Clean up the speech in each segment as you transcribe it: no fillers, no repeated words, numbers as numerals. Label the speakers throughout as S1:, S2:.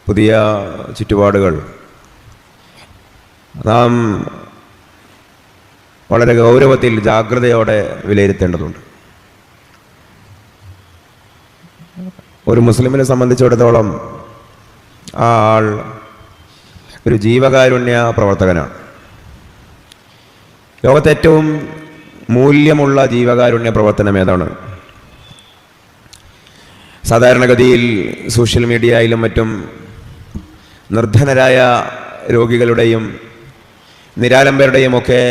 S1: പുതിയ ചുറ്റുപാടുകൾ നാം വളരെ ഗൗരവത്തിൽ ജാഗ്രതയോടെ വിലയിരുത്തേണ്ടതുണ്ട്. ഒരു മുസ്ലിമിനെ സംബന്ധിച്ചിടത്തോളം ആ ആൾ ഒരു ജീവകാരുണ്യ പ്രവർത്തകനാണ്. ലോകത്തെ ഏറ്റവും മൂല്യമുള്ള ജീവകാരുണ്യ പ്രവർത്തനം ഏതാണ്? സാധാരണഗതിയിൽ സോഷ്യൽ മീഡിയയിലും മറ്റും നിർധനരായ രോഗികളുടെയും നിരാലംബരുടെയും ഒക്കെ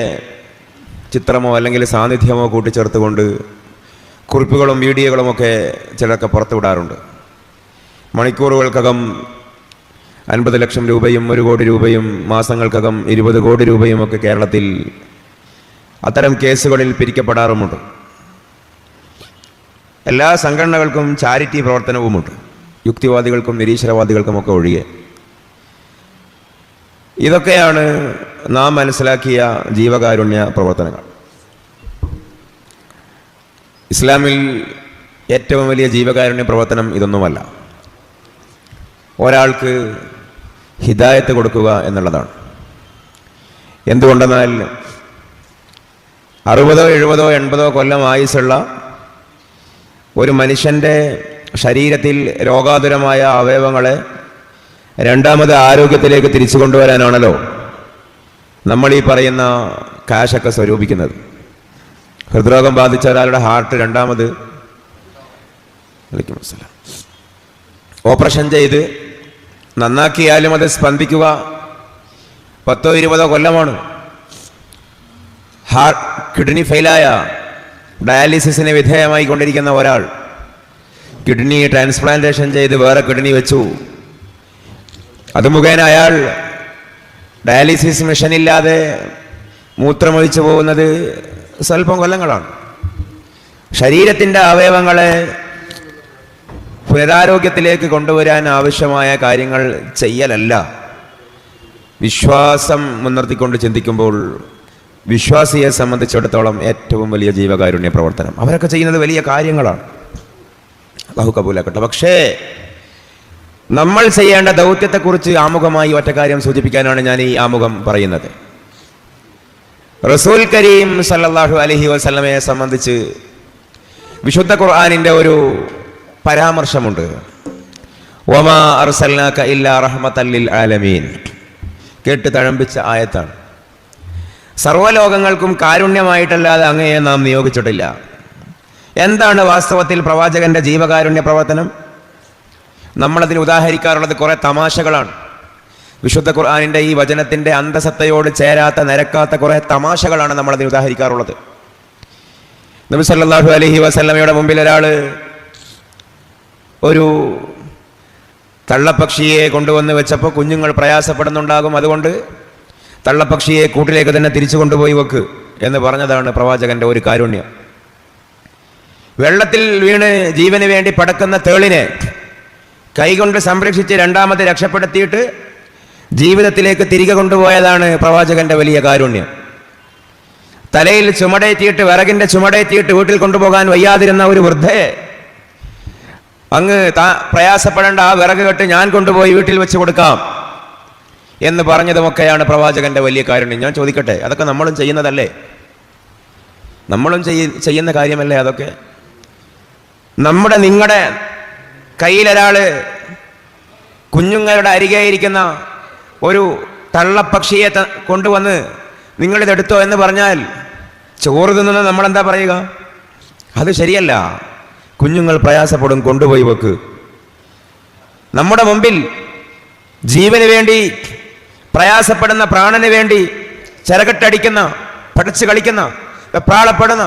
S1: ചിത്രമോ അല്ലെങ്കിൽ സാന്നിധ്യമോ കൂട്ടിച്ചേർത്തുകൊണ്ട് കുറിപ്പുകളും വീഡിയോകളുമൊക്കെ ചിലരൊക്കെ പുറത്തുവിടാറുണ്ട്. മണിക്കൂറുകൾക്കകം 50 ലക്ഷം രൂപയും 1 കോടി രൂപയും മാസങ്ങൾക്കകം 20 കോടി രൂപയും ഒക്കെ കേരളത്തിൽ അത്തരം കേസുകളിൽ പിരിക്കപ്പെടാറുമുണ്ട്. എല്ലാ സംഘടനകൾക്കും ചാരിറ്റി പ്രവർത്തനവുമുണ്ട്, യുക്തിവാദികൾക്കും നിരീശ്വരവാദികൾക്കുമൊക്കെ ഒഴികെ. ഇതൊക്കെയാണ് നാം മനസ്സിലാക്കിയ ജീവകാരുണ്യ പ്രവർത്തനങ്ങൾ. ഇസ്ലാമിൽ ഏറ്റവും വലിയ ജീവകാരുണ്യ പ്രവർത്തനം ഇതൊന്നുമല്ല. ഒരാൾക്ക് ഹിദായത്ത് കൊടുക്കുക എന്നുള്ളതാണ്. എന്തുകൊണ്ടെന്നാൽ 60, 70, 80 കൊല്ലം ആയുസ്സുള്ള ഒരു മനുഷ്യൻ്റെ ശരീരത്തിൽ രോഗാതുരമായ അവയവങ്ങളെ രണ്ടാമത് ആരോഗ്യത്തിലേക്ക് തിരിച്ചു കൊണ്ടുവരാനാണല്ലോ നമ്മൾ ഈ പറയുന്ന കാശൊക്കെ സ്വരൂപിക്കുന്നത്. ഹൃദ്രോഗം ബാധിച്ച ഒരാളുടെ ഹാർട്ട് രണ്ടാമത് ഓപ്പറേഷൻ ചെയ്ത് നന്നാക്കിയാലും അത് സ്പന്ദിക്കുക 10, 20 കൊല്ലമാണ്. കിഡ്നി ഫെയിലായ ഡയാലിസിസിന് വിധേയമായി കൊണ്ടിരിക്കുന്ന ഒരാൾ കിഡ്നി ട്രാൻസ്പ്ലാന്റേഷൻ ചെയ്ത് വേറെ കിഡ്നി വെച്ചു. അത് മുഖേന അയാൾ ഡയാലിസിസ് മെഷീനില്ലാതെ മൂത്രമൊഴിച്ചു പോകുന്നത് സ്വല്പം കൊല്ലങ്ങളാണ്. ശരീരത്തിൻ്റെ അവയവങ്ങളെ പുനരാരോഗ്യത്തിലേക്ക് കൊണ്ടുവരാൻ ആവശ്യമായ കാര്യങ്ങൾ ചെയ്യലല്ല. വിശ്വാസം മുൻനിർത്തിക്കൊണ്ട് ചിന്തിക്കുമ്പോൾ വിശ്വാസിയെ സംബന്ധിച്ചിടത്തോളം ഏറ്റവും വലിയ ജീവകാരുണ്യ പ്രവർത്തനം അവരൊക്കെ ചെയ്യുന്നത് വലിയ കാര്യങ്ങളാണ്. അല്ലാഹു കബൂലാക്കട്ടെ. പക്ഷേ നമ്മൾ ചെയ്യേണ്ട ദൗത്യത്തെക്കുറിച്ച് ആമുഖമായി ഒറ്റ കാര്യം സൂചിപ്പിക്കാനാണ് ഞാൻ ഈ ആമുഖം പറയുന്നത്. റസൂൽ കരീം സല്ലല്ലാഹു അലൈഹി വസല്ലമയെ സംബന്ധിച്ച് വിശുദ്ധ ഖുർആനിൻ്റെ ഒരു പരാമർശമുണ്ട്. വമാ അർസൽനാക ഇല്ലാ റഹ്മത്തൽ ലിൽ ആലമീൻ. കേട്ട് തഴമ്പിച്ച ആയത്താണ്. സർവ്വലോകങ്ങൾക്കും കാരുണ്യമായിട്ടല്ലാതെ അങ്ങയെ നാം നിയോഗിച്ചിട്ടില്ല. എന്താണ് വാസ്തവത്തിൽ പ്രവാചകന്റെ ജീവകാരുണ്യ പ്രവർത്തനം? നമ്മളതിന് ഉദാഹരിക്കാറുള്ളത് കുറേ തമാശകളാണ്. വിശുദ്ധ ഖുർആനിൻ്റെ ഈ വചനത്തിൻ്റെ അന്തസത്തയോട് ചേരാത്ത നിരക്കാത്ത കുറേ തമാശകളാണ് നമ്മളതിന് ഉദാഹരിക്കാറുള്ളത്. നബി സല്ലല്ലാഹു അലൈഹി വസല്ലമയുടെ മുമ്പിൽ ഒരാൾ ഒരു തള്ളപ്പക്ഷിയെ കൊണ്ടുവന്ന് വെച്ചപ്പോൾ കുഞ്ഞുങ്ങൾ പ്രയാസപ്പെടുന്നുണ്ടാകും, അതുകൊണ്ട് തള്ളപ്പക്ഷിയെ കൂട്ടിലേക്ക് തന്നെ തിരിച്ചു കൊണ്ടുപോയി വെക്ക് എന്ന് പറഞ്ഞതാണ് പ്രവാചകന്റെ ഒരു കാരുണ്യം. വെള്ളത്തിൽ വീണ് ജീവന് വേണ്ടി പടക്കുന്ന തേളിനെ കൈകൊണ്ട് സംരക്ഷിച്ച് രണ്ടാമത് രക്ഷപ്പെടുത്തിയിട്ട് ജീവിതത്തിലേക്ക് തിരികെ കൊണ്ടുപോയതാണ് പ്രവാചകന്റെ വലിയ കാരുണ്യം. തലയിൽ ചുമടേറ്റിയിട്ട് വിറകിന്റെ ചുമടേറ്റിയിട്ട് വീട്ടിൽ കൊണ്ടുപോകാൻ വയ്യാതിരുന്ന ഒരു വൃദ്ധയെ അങ്ങ് പ്രയാസപ്പെടേണ്ട, ആ വിറക് കെട്ട് ഞാൻ കൊണ്ടുപോയി വീട്ടിൽ വെച്ച് കൊടുക്കാം എന്ന് പറഞ്ഞതുമൊക്കെയാണ് പ്രവാചകന്റെ വലിയ കാരുണ്യം. ഞാൻ ചോദിക്കട്ടെ, അതൊക്കെ നമ്മളും ചെയ്യുന്നതല്ലേ? നമ്മളും ചെയ്യുന്ന കാര്യമല്ലേ അതൊക്കെ? നിങ്ങളുടെ കയ്യിലൊരാൾ കുഞ്ഞുങ്ങളുടെ അരികെ ഇരിക്കുന്ന ഒരു തള്ളപ്പക്ഷിയെ കൊണ്ടുവന്ന് നിങ്ങളിതെടുത്തോ എന്ന് പറഞ്ഞാൽ ചോറ് തിന്നുന്ന നമ്മളെന്താ പറയുക? അത് ശരിയല്ല, കുഞ്ഞുങ്ങൾ പ്രയാസപ്പെടും, കൊണ്ടുപോയി വെക്ക്. നമ്മുടെ മുമ്പിൽ ജീവന് വേണ്ടി പ്രയാസപ്പെടുന്ന, പ്രാണന് വേണ്ടി ചിറകട്ടടിക്കുന്ന, പടച്ചു കളിക്കുന്ന, വെപ്രാളപ്പെടുന്ന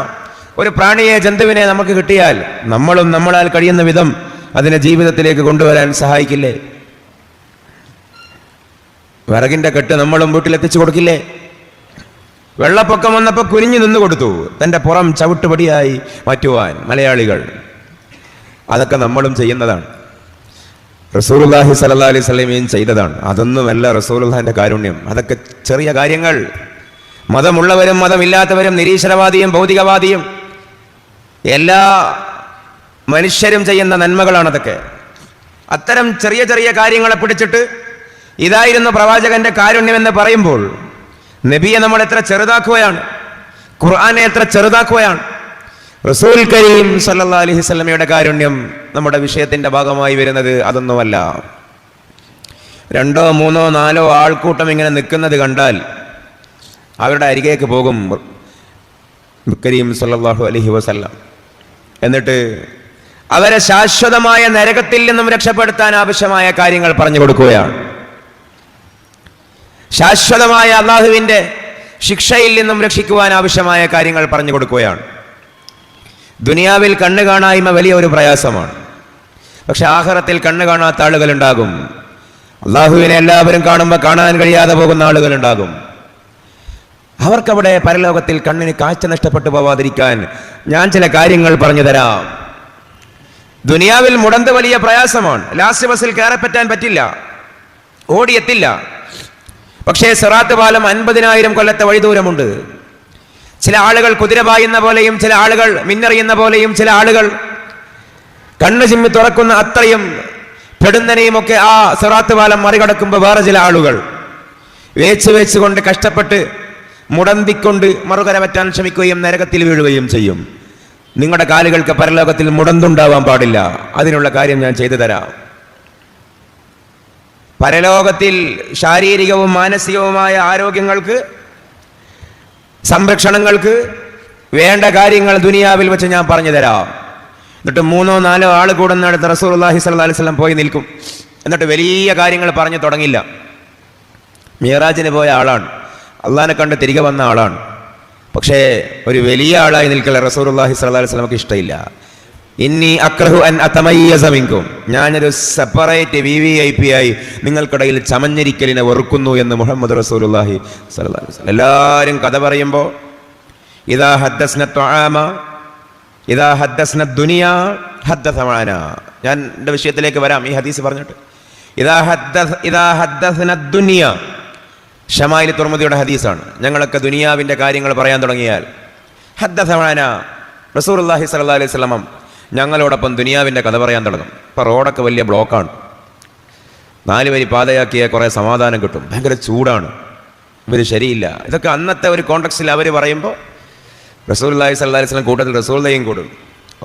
S1: ഒരു പ്രാണിയെ, ജന്തുവിനെ നമുക്ക് കിട്ടിയാൽ നമ്മളും നമ്മളാൽ കഴിയുന്ന വിധം അതിനെ ജീവിതത്തിലേക്ക് കൊണ്ടുവരാൻ സഹായിക്കില്ലേ? വിറകിന്റെ കെട്ട് നമ്മളും വീട്ടിലെത്തിച്ചു കൊടുക്കില്ലേ? വെള്ളപ്പൊക്കം വന്നപ്പോൾ കുനിഞ്ഞു നിന്ന് കൊടുത്തു, തൻ്റെ പുറം ചവിട്ടുപടിയായി മാറ്റുവാൻ മലയാളികൾ. അതൊക്കെ നമ്മളും ചെയ്യുന്നതാണ്. റസൂലുള്ളാഹി സ്വല്ലല്ലാഹി അലൈഹി വസല്ലമയും ചെയ്തതാണ്. അതൊന്നുമല്ല റസൂലുള്ളാഹിന്റെ കാരുണ്യം. അതൊക്കെ ചെറിയ കാര്യങ്ങൾ. മതമുള്ളവരും മതമില്ലാത്തവരും, നിരീശ്വരവാദിയും ഭൗതികവാദിയും എല്ലാ മനുഷ്യരും ചെയ്യുന്ന നന്മകളാണതൊക്കെ. അത്തരം ചെറിയ ചെറിയ കാര്യങ്ങളെ പിടിച്ചിട്ട് ഇതായിരുന്നു പ്രവാചകന്റെ കാരുണ്യമെന്ന് പറയുമ്പോൾ നബിയെ നമ്മൾ എത്ര ചെറുതാക്കുകയാണ്, ഖുർആനെ എത്ര ചെറുതാക്കുകയാണ്. റസൂൽ കരീം സല്ലല്ലാഹു അലൈഹി വസല്ലമയുടെ കാരുണ്യം നമ്മുടെ വിഷയത്തിന്റെ ഭാഗമായി വരുന്നത് അതൊന്നുമല്ല. 2 3 4 ആൾക്കൂട്ടം ഇങ്ങനെ നിൽക്കുന്നത് കണ്ടാൽ അവരുടെ അരികേക്ക് പോകും കരീം സല്ലല്ലാഹു അലൈഹി വസല്ലം. എന്നിട്ട് അവരെ ശാശ്വതമായ നരകത്തിൽ നിന്നും രക്ഷപ്പെടുത്താൻ ആവശ്യമായ കാര്യങ്ങൾ പറഞ്ഞു കൊടുക്കുകയാണ്. ശാശ്വതമായ അള്ളാഹുവിന്റെ ശിക്ഷയിൽ നിന്നും രക്ഷിക്കുവാൻ ആവശ്യമായ കാര്യങ്ങൾ പറഞ്ഞു കൊടുക്കുകയാണ്. ദുനിയാവിൽ കണ്ണ് കാണായ്മ വലിയ ഒരു പ്രയാസമാണ്. പക്ഷെ ആഖിറത്തിൽ കണ്ണ് കാണാത്ത ആളുകളുണ്ടാകും. അള്ളാഹുവിനെ എല്ലാവരും കാണുമ്പോൾ കാണാൻ കഴിയാതെ പോകുന്ന ആളുകളുണ്ടാകും. അവർക്കവിടെ പരലോകത്തിൽ കണ്ണിന് കാഴ്ച നഷ്ടപ്പെട്ടു പോവാതിരിക്കാൻ ഞാൻ ചില കാര്യങ്ങൾ പറഞ്ഞു തരാം. ദുനിയാവിൽ മുടന്ത് വലിയ പ്രയാസമാണ്. ലാസ്റ്റ് ബസ്സിൽ കയറപ്പറ്റാൻ പറ്റില്ല, ഓടിയെത്തില്ല. പക്ഷേ സിറാത്ത് പാലം 50,000 കൊല്ലത്തെ വഴിദൂരമുണ്ട്. ചില ആളുകൾ കുതിര പായുന്ന പോലെയും, ചില ആളുകൾ മിന്നറിയുന്ന പോലെയും, ചില ആളുകൾ കണ്ണു ചിമ്മി തുറക്കുന്ന അത്രയും പെടുന്നനെയും ഒക്കെ ആ സിറാത്ത് പാലം മറികടക്കുമ്പോൾ വേറെ ചില ആളുകൾ വേച്ചുകൊണ്ട് കഷ്ടപ്പെട്ട് മുടന്തിക്കൊണ്ട് മറുകര പറ്റാൻ ശ്രമിക്കുകയും നരകത്തിൽ വീഴുകയും ചെയ്യും. നിങ്ങളുടെ കാലുകൾക്ക് പരലോകത്തിൽ മുടന്തുണ്ടാവാൻ പാടില്ല. അതിനുള്ള കാര്യം ഞാൻ ചെയ്തു തരാം. പരലോകത്തിൽ ശാരീരികവും മാനസികവുമായ ആരോഗ്യങ്ങൾക്ക്, സംരക്ഷണങ്ങൾക്ക് വേണ്ട കാര്യങ്ങൾ ദുനിയാവിൽ വെച്ച് ഞാൻ പറഞ്ഞു തരാം. എന്നിട്ട് 3 4 ആൾ കൂടുന്നിടത്ത് റസൂലുള്ളാഹി സ്വല്ലല്ലാഹു അലൈഹി വസല്ലം പോയി നിൽക്കും. എന്നിട്ട് വലിയ കാര്യങ്ങൾ പറഞ്ഞു തുടങ്ങില്ല. മിഅ്റാജിന് പോയ ആളാണ്, അള്ളാഹിനെ കണ്ട് തിരികെ വന്ന ആളാണ്. പക്ഷേ ഒരു വലിയ ആളായി നിൽക്കൽ റസൂലുള്ളാഹി സ്വല്ലല്ലാഹു അലൈഹി വസല്ലമക്ക് ഇഷ്ടമില്ല. ഇന്നി അക്റഹു അൻ അതമയ്യസ മിൻകും, ഞാനൊരു സെപ്പറേറ്റ് VVIP ആയി നിങ്ങൾക്കിടയിൽ ചമഞ്ഞിരിക്കലിനെ വെറുക്കുന്നു എന്ന് മുഹമ്മദ് റസൂലുള്ളാഹി സ്വല്ലല്ലാഹു അലൈഹി വസല്ലം. എല്ലാവരും കഥ പറയുമ്പോൾ ഇദാ ഹദ്ദസ്ന തുആമ ഇദാ ഹദ്ദസ്ന ദുനിയ ഹദ്ദസ മഅനാ. ഞാൻ എൻ്റെ വിഷയത്തിലേക്ക് വരാം ഈ ഹദീസ് പറഞ്ഞിട്ട്. ഇദാ ഹദ്ദസ്ന ദുനിയ, ഷമായിൽ തുർമുദിയുടെ ഹദീസാണ്. ഞങ്ങളൊക്കെ ദുനിയാവിൻ്റെ കാര്യങ്ങൾ പറയാൻ തുടങ്ങിയാൽ ഹദ്ദസ മഅനാ, റസൂലുള്ളാഹി സ്വല്ലല്ലാഹു അലൈഹി വസല്ലം ഞങ്ങളോടൊപ്പം ദുനിയാവിൻ്റെ കഥ പറയാൻ തുടങ്ങും. ഇപ്പോൾ റോഡൊക്കെ വലിയ ബ്ലോക്കാണ്. 4 വരി പാതയാക്കിയ കുറേ സമാധാനം കിട്ടും. ഭയങ്കര ചൂടാണ്, ഇവർ ശരിയില്ല. ഇതൊക്കെ അന്നത്തെ ഒരു കോണ്ടക്സ്റ്റിൽ അവർ പറയുമ്പോൾ റസൂലുള്ളാഹി സ്വല്ലല്ലാഹു അലൈഹി വസല്ലം കൂട്ടത്തിൽ റസൂലുള്ളാഹിയും കൂടും.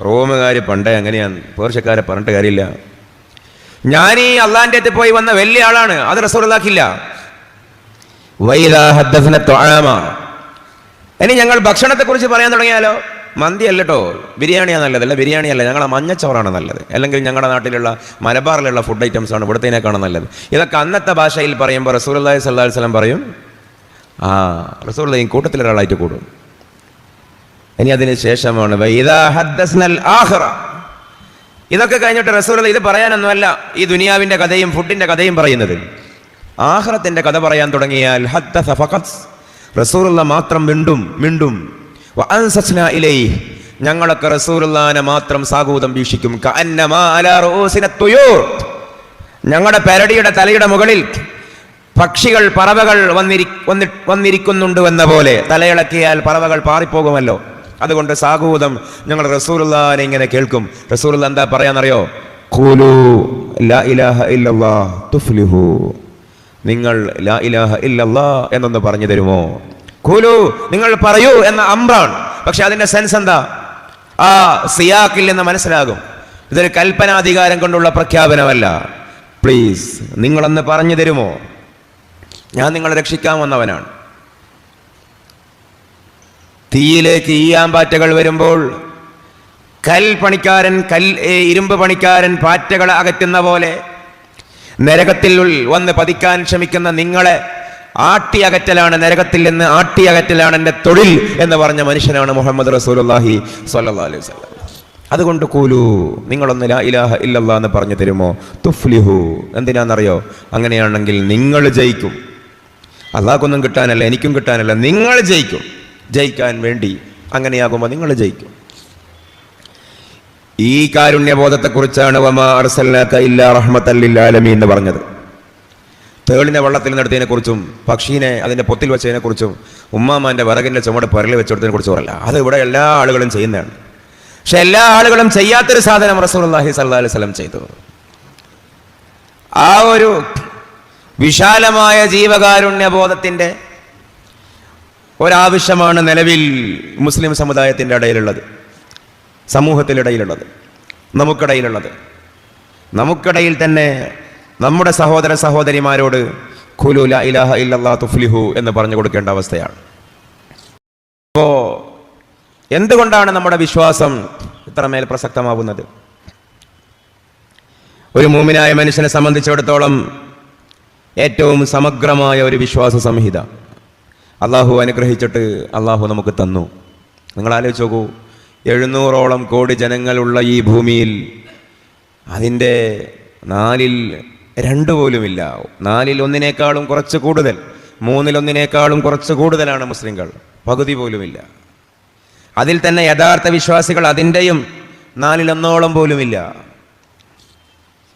S1: റോമുകാർ പണ്ടേ അങ്ങനെയാണ്, പേർഷ്യക്കാരെ പറഞ്ഞിട്ട് കാര്യമില്ല. ഞാൻ ഈ അള്ളാഹിൻ്റെ അടുത്ത് പോയി വന്ന വലിയ ആളാണ്, അത് റസൂലുള്ളാഹിക്കില്ല. വൈദാ ഹദ്ദസ്ന തുആമ, ഇനി ഞങ്ങൾ ഭക്ഷണത്തെക്കുറിച്ച് പറയാൻ തുടങ്ങിയാലോ? മന്തി അല്ലട്ടോ, ബിരിയാണിയാണ് നല്ലത്. അല്ല, ബിരിയാണിയല്ല, ഞങ്ങളെ മഞ്ഞച്ചോറാണ് നല്ലത്. അല്ലെങ്കിൽ ഞങ്ങളുടെ നാട്ടിലുള്ള മലബാറിലുള്ള ഫുഡ് ഐറ്റംസ് ആണ് ഇവിടത്തേനേക്കാണ് നല്ലത്. ഇതൊക്കെ അന്നത്തെ ഭാഷയിൽ പറയുമ്പോൾ റസൂലുള്ളാഹി സ്വല്ലല്ലാഹു അലൈഹി വസല്ലം പറയും, റസൂലുള്ളാഹി കൂട്ടത്തിലൊരാളായിട്ട് കൂടും. ഇനി അതിന് ശേഷമാണ് വൈദാ ഹദ്ദസ്നൽ ആഖിറ. ഇതൊക്കെ കഴിഞ്ഞിട്ട് റസൂലുള്ളാഹി ഇത് പറയാനൊന്നുമല്ല ഈ ദുനിയാവിൻ്റെ കഥയും ഫുഡിൻ്റെ കഥയും പറയുന്നത്. ആഖിറത്തിൻ്റെ കഥ പറയാൻ തുടങ്ങിയാൽ ഹദ്ദസ ഫഖത്ത്, റസൂലുള്ളാഹി മാത്രം മിണ്ടും. വഅൻസസ്നാ ഇലൈഹി, ഞങ്ങളൊക്കെ റസൂലുള്ളാഹിനെ മാത്രം സാഗൂതം വീക്ഷിക്കും. കഅന്നമാ അലാ റൂസിന തുയൂർ, ഞങ്ങളുടെ പെരടിയുടെ തലയുടെ മുകളിൽ പക്ഷികൾ, പറവകൾ വന്നിരിക്കുന്നുണ്ട് എന്ന പോലെ. തലയിളക്കിയാൽ പറവകൾ പാറിപ്പോകുമല്ലോ, അതുകൊണ്ട് സാഗൂതം ഞങ്ങൾ റസൂലുള്ളാഹിനെ ഇങ്ങനെ കേൾക്കും. റസൂലുള്ളാഹി എന്താ പറയാന്നറിയോ? ഖൂലൂ ലാ ഇലാഹ ഇല്ലല്ലാഹ് തുഫ്ലിഹു, നിങ്ങൾ ലാ ഇലാഹ ഇല്ലല്ലാഹ് എന്നൊന്ന് പറഞ്ഞു തരുമോ? ഖൂലു, നിങ്ങൾ പറയൂ എന്ന അംറാണ്. പക്ഷെ അതിന്റെ സെൻസ് എന്താ? ആ സിയാക്കിൽ നിന്ന് മനസ്സിലാകും, ഇതൊരു കൽപ്പനാധികാരം കൊണ്ടുള്ള പ്രഖ്യാപനമല്ല. പ്ലീസ് നിങ്ങളൊന്ന് പറഞ്ഞു തരുമോ? ഞാൻ നിങ്ങളെ രക്ഷിക്കാൻ വന്നവനാണ്. തീയിലേക്ക് ഈയാമ്പാറ്റകൾ വരുമ്പോൾ ഇരുമ്പ് പണിക്കാരൻ പാറ്റകളെ അകറ്റുന്ന പോലെ നരകത്തിൽ വന്ന് പതിക്കാൻ ശ്രമിക്കുന്ന നിങ്ങളെ ആട്ടിയകറ്റലാണ്, നരകത്തിൽ നിന്ന് ആട്ടിയകറ്റലാണ് എൻ്റെ തൊഴിൽ എന്ന് പറഞ്ഞ മനുഷ്യനാണ് മുഹമ്മദ് റസൂലുള്ളാഹി സ്വല്ലല്ലാഹു അലൈഹി വസല്ലം. അതുകൊണ്ട് ഖൂലൂ, നിങ്ങളൊന്ന് ലാ ഇലാഹ ഇല്ലല്ലാഹ് എന്ന് പറഞ്ഞു തരുമോ? തുഫ്ലിഹു, എന്തിനാണെന്നറിയോ? അങ്ങനെയാണെങ്കിൽ നിങ്ങൾ ജയിക്കും. അള്ളാഹ്ക്കൊന്നും കിട്ടാനല്ല, എനിക്കും കിട്ടാനല്ല, നിങ്ങൾ ജയിക്കും. ജയിക്കാൻ വേണ്ടി അങ്ങനെയാകുമ്പോൾ നിങ്ങൾ ജയിക്കും. ഈ കാരുണ്യബോധത്തെക്കുറിച്ചാണ് വമാ അർസൽനാക ഇല്ലാ റഹ്മത്തൽ ലിൽ ആലമീൻ എന്ന് പറഞ്ഞത്. തേളിനെ വെള്ളത്തിൽ നടത്തിയതിനെ കുറിച്ചും പക്ഷീനെ അതിൻ്റെ പൊത്തിൽ വെച്ചതിനെ കുറിച്ചും ഉമ്മാമാൻ്റെ വിറകിൻ്റെ ചുമട് പുരൽ വെച്ചെടുത്തതിനെ കുറിച്ച് പറയില്ല. അത് ഇവിടെ എല്ലാ ആളുകളും ചെയ്യുന്നതാണ്. പക്ഷെ എല്ലാ ആളുകളും ചെയ്യാത്തൊരു സാധനം റസൂലുള്ളാഹി സ്വല്ലല്ലാഹു അലൈഹി വസല്ലം ചെയ്തു. ആ ഒരു വിശാലമായ ജീവകാരുണ്യബോധത്തിൻ്റെ ഒരാവശ്യമാണ് നിലവിൽ മുസ്ലിം സമുദായത്തിൻ്റെ ഇടയിലുള്ളത്, സമൂഹത്തിനിടയിലുള്ളത്, നമുക്കിടയിൽ തന്നെ നമ്മുടെ സഹോദര സഹോദരിമാരോട് ഖുലു ലാ ഇലാഹ ഇല്ലല്ലാഹ് തുഫ്ലിഹു എന്ന് പറഞ്ഞു കൊടുക്കേണ്ട അവസ്ഥയാണ്. അപ്പോൾ എന്തുകൊണ്ടാണ് നമ്മുടെ വിശ്വാസം ഇത്രമേൽ പ്രസക്തമാവുന്നത്? ഒരു മുഅ്മിനായ മനുഷ്യനെ സംബന്ധിച്ചിടത്തോളം ഏറ്റവും സമഗ്രമായ ഒരു വിശ്വാസ സംഹിത അള്ളാഹു അനുഗ്രഹിച്ചിട്ട് അള്ളാഹു നമുക്ക് തന്നു. നിങ്ങൾ ആലോചിച്ച് നോക്കൂ, 700ഓളം കോടി ജനങ്ങളുള്ള ഈ ഭൂമിയിൽ അതിൻ്റെ 4/2 പോലുമില്ല. 1/4 കുറച്ച് കൂടുതൽ, 1/3 കുറച്ച് കൂടുതലാണ് മുസ്ലിങ്ങൾ, പകുതി പോലുമില്ല. അതിൽ തന്നെ യഥാർത്ഥ വിശ്വാസികൾ അതിൻ്റെയും 1/4 പോലുമില്ല.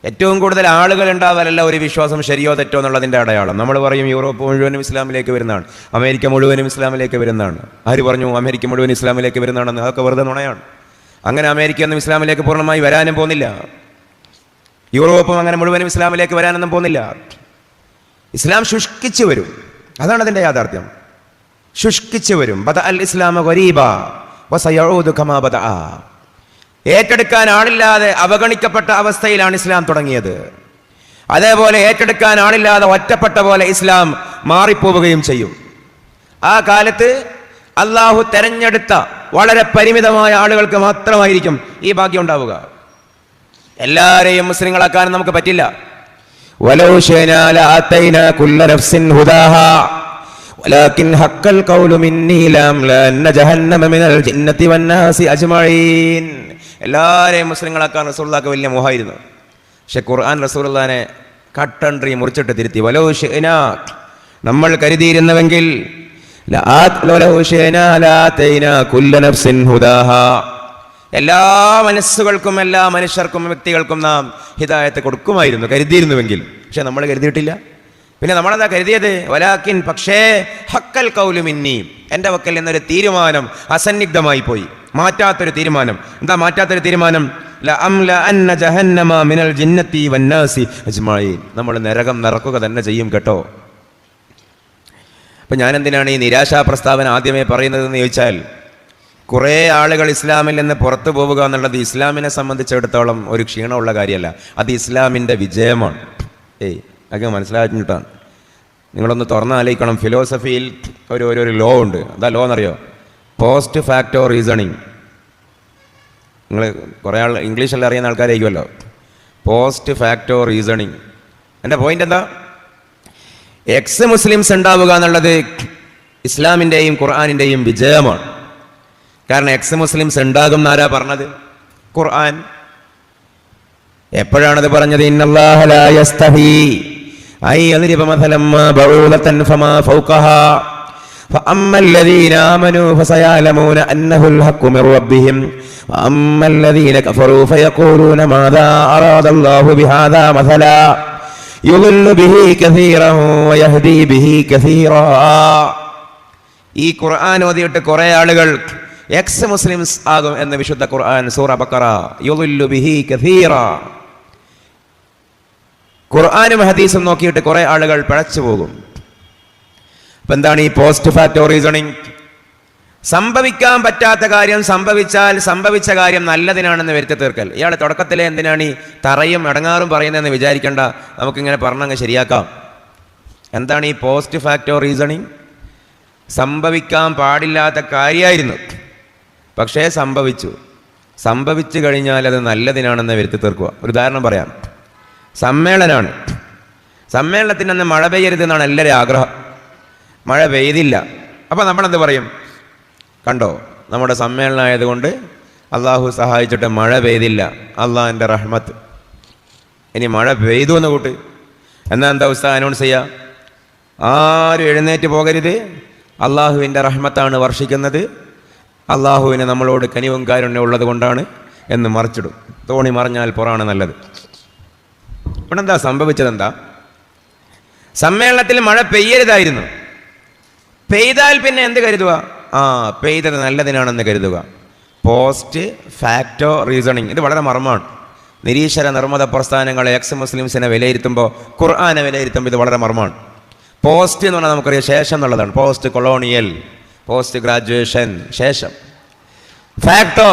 S1: ഏറ്റവും കൂടുതൽ ആളുകൾ ഉണ്ടാവാനല്ല ഒരു വിശ്വാസം ശരിയോ തെറ്റോ എന്നുള്ളതിൻ്റെ അടയാളം. നമ്മൾ പറയും യൂറോപ്പ് മുഴുവനും ഇസ്ലാമിലേക്ക് വരുന്നതാണ്, അമേരിക്ക മുഴുവനും ഇസ്ലാമിലേക്ക് വരുന്നതാണ്. ആര് പറഞ്ഞു അമേരിക്ക മുഴുവൻ ഇസ്ലാമിലേക്ക് വരുന്നതാണെന്ന്? അതൊക്കെ വെറുതെ നുണയാണ്. അങ്ങനെ അമേരിക്കയൊന്നും ഇസ്ലാമിലേക്ക് പൂർണ്ണമായി വരാനും പോകുന്നില്ല. യൂറോപ്പും അങ്ങനെ മുഴുവനും ഇസ്ലാമിലേക്ക് വരാനൊന്നും പോകുന്നില്ല. ഇസ്ലാം ശുഷ്കിച്ചു വരും, അതാണ് അതിൻ്റെ യാഥാർത്ഥ്യം. ശുഷ്കിച്ചു വരും. ബദ അൽ ഇസ്ലാമ ഗരീബ വസയഊദു കമാ ബദഅ. ഏറ്റെടുക്കാൻ ആളില്ലാതെ അവഗണിക്കപ്പെട്ട അവസ്ഥയിലാണ് ഇസ്ലാം തുടങ്ങിയത്. അതേപോലെ ഏറ്റെടുക്കാൻ ആളില്ലാതെ ഒറ്റപ്പെട്ട പോലെ ഇസ്ലാം മാറിപ്പോവുകയും ചെയ്യും. ആ കാലത്ത് അള്ളാഹു തെരഞ്ഞെടുത്ത വളരെ പരിമിതമായ ആളുകൾക്ക് മാത്രമായിരിക്കും ഈ ഭാഗ്യം ഉണ്ടാവുക. എല്ലാവരെയും മുസ്ലിങ്ങളാക്കാൻ നമുക്ക് പറ്റില്ല. വലൗ ശിഅനാ ലആതൈനാ കുല്ല നഫ്സിൻ ഹുദാഹാ വലാകിൻ ഹഖൽ ഖൗലു മിന്നീ ലഅംലഅന്ന ജഹന്നമ മിനൽ ജിന്നതി വന്നാസി അജ്മഈൻ. എല്ലാവരെയും മുസ്ലിങ്ങളാക്കാൻ റസൂലുള്ളാഹിക്ക് വലിയ മോഹമായിരുന്നു. പക്ഷെ ഖുർആൻ റസൂലുള്ളാഹിനെ കട്ടൻട്രി മുറിച്ചിട്ട് തിരുത്തി. വലൗ ശിഅനാ, നമ്മൾ കരുതിയിരുന്നുവെങ്കിൽ, വലൗ ശിഅനാ ലആതൈനാ കുല്ല നഫ്സിൻ ഹുദാഹാ, എല്ലാ മനസ്സുകൾക്കും എല്ലാ മനുഷ്യർക്കും വ്യക്തികൾക്കും നാം ഹിദായത്ത് കൊടുക്കുമായിരുന്നു കരുതിയിരുന്നുവെങ്കിൽ. പക്ഷെ നമ്മൾ കരുതിയിട്ടില്ല. പിന്നെ നമ്മളെന്താ കരുതിയത്? വലാക്കിൻ, പക്ഷേ ഹക്കൽ ഖൗലു മിന്നി, എൻ്റെ വക്കൽ എന്നൊരു തീരുമാനം അസന്നിഗ്ധമായി പോയി. മാറ്റാത്തൊരു തീരുമാനം. എന്താ മാറ്റാത്തൊരു തീരുമാനം? ലഅംലഅന്ന ജഹന്നമ മിനൽ ജിന്നതി വന്നാസി അജ്മഈൻ. നമ്മൾ നരകം നിറക്കുക തന്നെ ചെയ്യും കേട്ടോ. അപ്പം ഞാൻ എന്തിനാണ് ഈ നിരാശാ പ്രസ്താവന ആദ്യമേ പറയുന്നതെന്ന് ചോദിച്ചാൽ, കുറേ ആളുകൾ ഇസ്ലാമിൽ നിന്ന് പുറത്തു പോവുക എന്നുള്ളത് ഇസ്ലാമിനെ സംബന്ധിച്ചിടത്തോളം ഒരു ക്ഷീണമുള്ള കാര്യമല്ല, അത് ഇസ്ലാമിൻ്റെ വിജയമാണ്. അതൊക്കെ മനസ്സിലാക്കിയിട്ടാണ്. നിങ്ങളൊന്ന് തുറന്നാലോചിക്കണം. ഫിലോസഫിയിൽ ഒരു ലോ ഉണ്ട്. എന്താ ലോ എന്നറിയോ? Post facto reasoning. നിങ്ങൾ കുറേ ആൾ ഇംഗ്ലീഷെല്ലാം അറിയുന്ന ആൾക്കാരായിരിക്കുമല്ലോ. Post facto reasoning. എൻ്റെ പോയിന്റ് എന്താ? എക്സ് മുസ്ലിംസ് ഉണ്ടാവുക എന്നുള്ളത് ഇസ്ലാമിൻ്റെയും ഖുർആനിൻ്റെയും വിജയമാണ്. കാരണം എക്സ് മുസ്ലിംസ് ഉണ്ടാകും എന്നാരാ പറഞ്ഞത്? ഖുർആൻ. എപ്പോഴാണത് പറഞ്ഞത്? ഇന്നല്ലാഹ ലാ യസ്തഹി അൻ യദ്രിബ മസലൻ മാ ബഊലതൻ ഫമാ ഫൗഖഹാ ഫഅമ്മൽ ലദീന ആമനൂ ഫസയഅലമൂന അന്നഹുൽ ഹഖ്ഖു മിർ റബ്ബിഹിം വഅമ്മൽ ലദീന കഫറൂ ഫയഖൂലൂന മാദാ അറാദല്ലാഹു ബിഹാദാ മസലാ യുളില്ലു ബിഹി കസീറൻ വയഹ്ദീ ബിഹി കസീറാ. ഈ ഖുർആൻ ഓതിയിട്ട് കുറേ ആളുകൾ എക്സ് മുസ്ലിംസ് ആകും എന്ന് വിശുദ്ധ ഖുർആൻ സൂറ ബഖറ. യുളില്ലു ബിഹി കസീറ. ഖുർആനും ഹദീസും നോക്കിയിട്ട് കുറേ ആളുകൾ പിഴച്ചു പോകും. അപ്പം എന്താണ് ഈ പോസ്റ്റ് ഫാക്ടോ റീസണിങ്? സംഭവിക്കാൻ പറ്റാത്ത കാര്യം സംഭവിച്ചാൽ സംഭവിച്ച കാര്യം നല്ലതിനാണെന്ന് വരുത്തി തീർക്കൽ. ഇയാൾ തുടക്കത്തിലെ എന്തിനാണ് ഈ തറയും ഇടങ്ങാറും പറയുന്നതെന്ന് വിചാരിക്കേണ്ട, നമുക്കിങ്ങനെ പറഞ്ഞങ്ങ് ശരിയാക്കാം. എന്താണ് ഈ പോസ്റ്റ് ഫാക്ടോ റീസണിങ്? സംഭവിക്കാൻ പാടില്ലാത്ത കാര്യമായിരുന്നു, പക്ഷേ സംഭവിച്ചു കഴിഞ്ഞാൽ അത് നല്ലതിനാണെന്ന് വരുത്തി തീർക്കുക. ഒരു ഉദാഹരണം പറയാം. സമ്മേളനമാണ്. സമ്മേളനത്തിനന്ന് മഴ പെയ്യരുതെന്നാണ് എല്ലാവരും ആഗ്രഹം. മഴ പെയ്തില്ല. അപ്പോൾ നമ്മളെന്ത് പറയും? കണ്ടോ, നമ്മുടെ സമ്മേളനമായതുകൊണ്ട് അള്ളാഹു സഹായിച്ചിട്ട് മഴ പെയ്തില്ല, അള്ളാഹിൻ്റെ റഹ്മത്ത്. ഇനി മഴ പെയ്തു എന്ന് കൂട്ട്, എന്നാൽ എന്താ ഉസ്താദ് അനൗൺസ് ചെയ്യുക? ആരും എഴുന്നേറ്റ് പോകരുത്, അള്ളാഹുവിൻ്റെ റഹ്മത്താണ് വർഷിക്കുന്നത്, അള്ളാഹുവിന് നമ്മളോട് കനിവും കാരുണ്യം ഉള്ളത് കൊണ്ടാണ് എന്ന് മറിച്ചിടും. തോണി മറിഞ്ഞാൽ പുറാണ് നല്ലത്. ഇവിടെ എന്താ സംഭവിച്ചതെന്താ? സമ്മേളനത്തിൽ മഴ പെയ്യരുതായിരുന്നു. പെയ്താൽ പിന്നെ എന്ത് കരുതുക? പെയ്തത് നല്ലതിനാണെന്ന് കരുതുക. Post facto reasoning. ഇത് വളരെ മർമ്മമാണ്. നിരീശ്വര നിർമ്മത പ്രസ്ഥാനങ്ങളെ എക്സ് മുസ്ലിംസിനെ വിലയിരുത്തുമ്പോൾ, ഖുർആനെ വിലയിരുത്തുമ്പോൾ ഇത് വളരെ മർമ്മമാണ്. പോസ്റ്റ് എന്ന് പറഞ്ഞാൽ നമുക്കറിയാം ശേഷം എന്നുള്ളതാണ്. പോസ്റ്റ് കൊളോണിയൽ, പോസ്റ്റ് ഗ്രാജുവേഷൻ, ശേഷം. ഫാക്ടോ,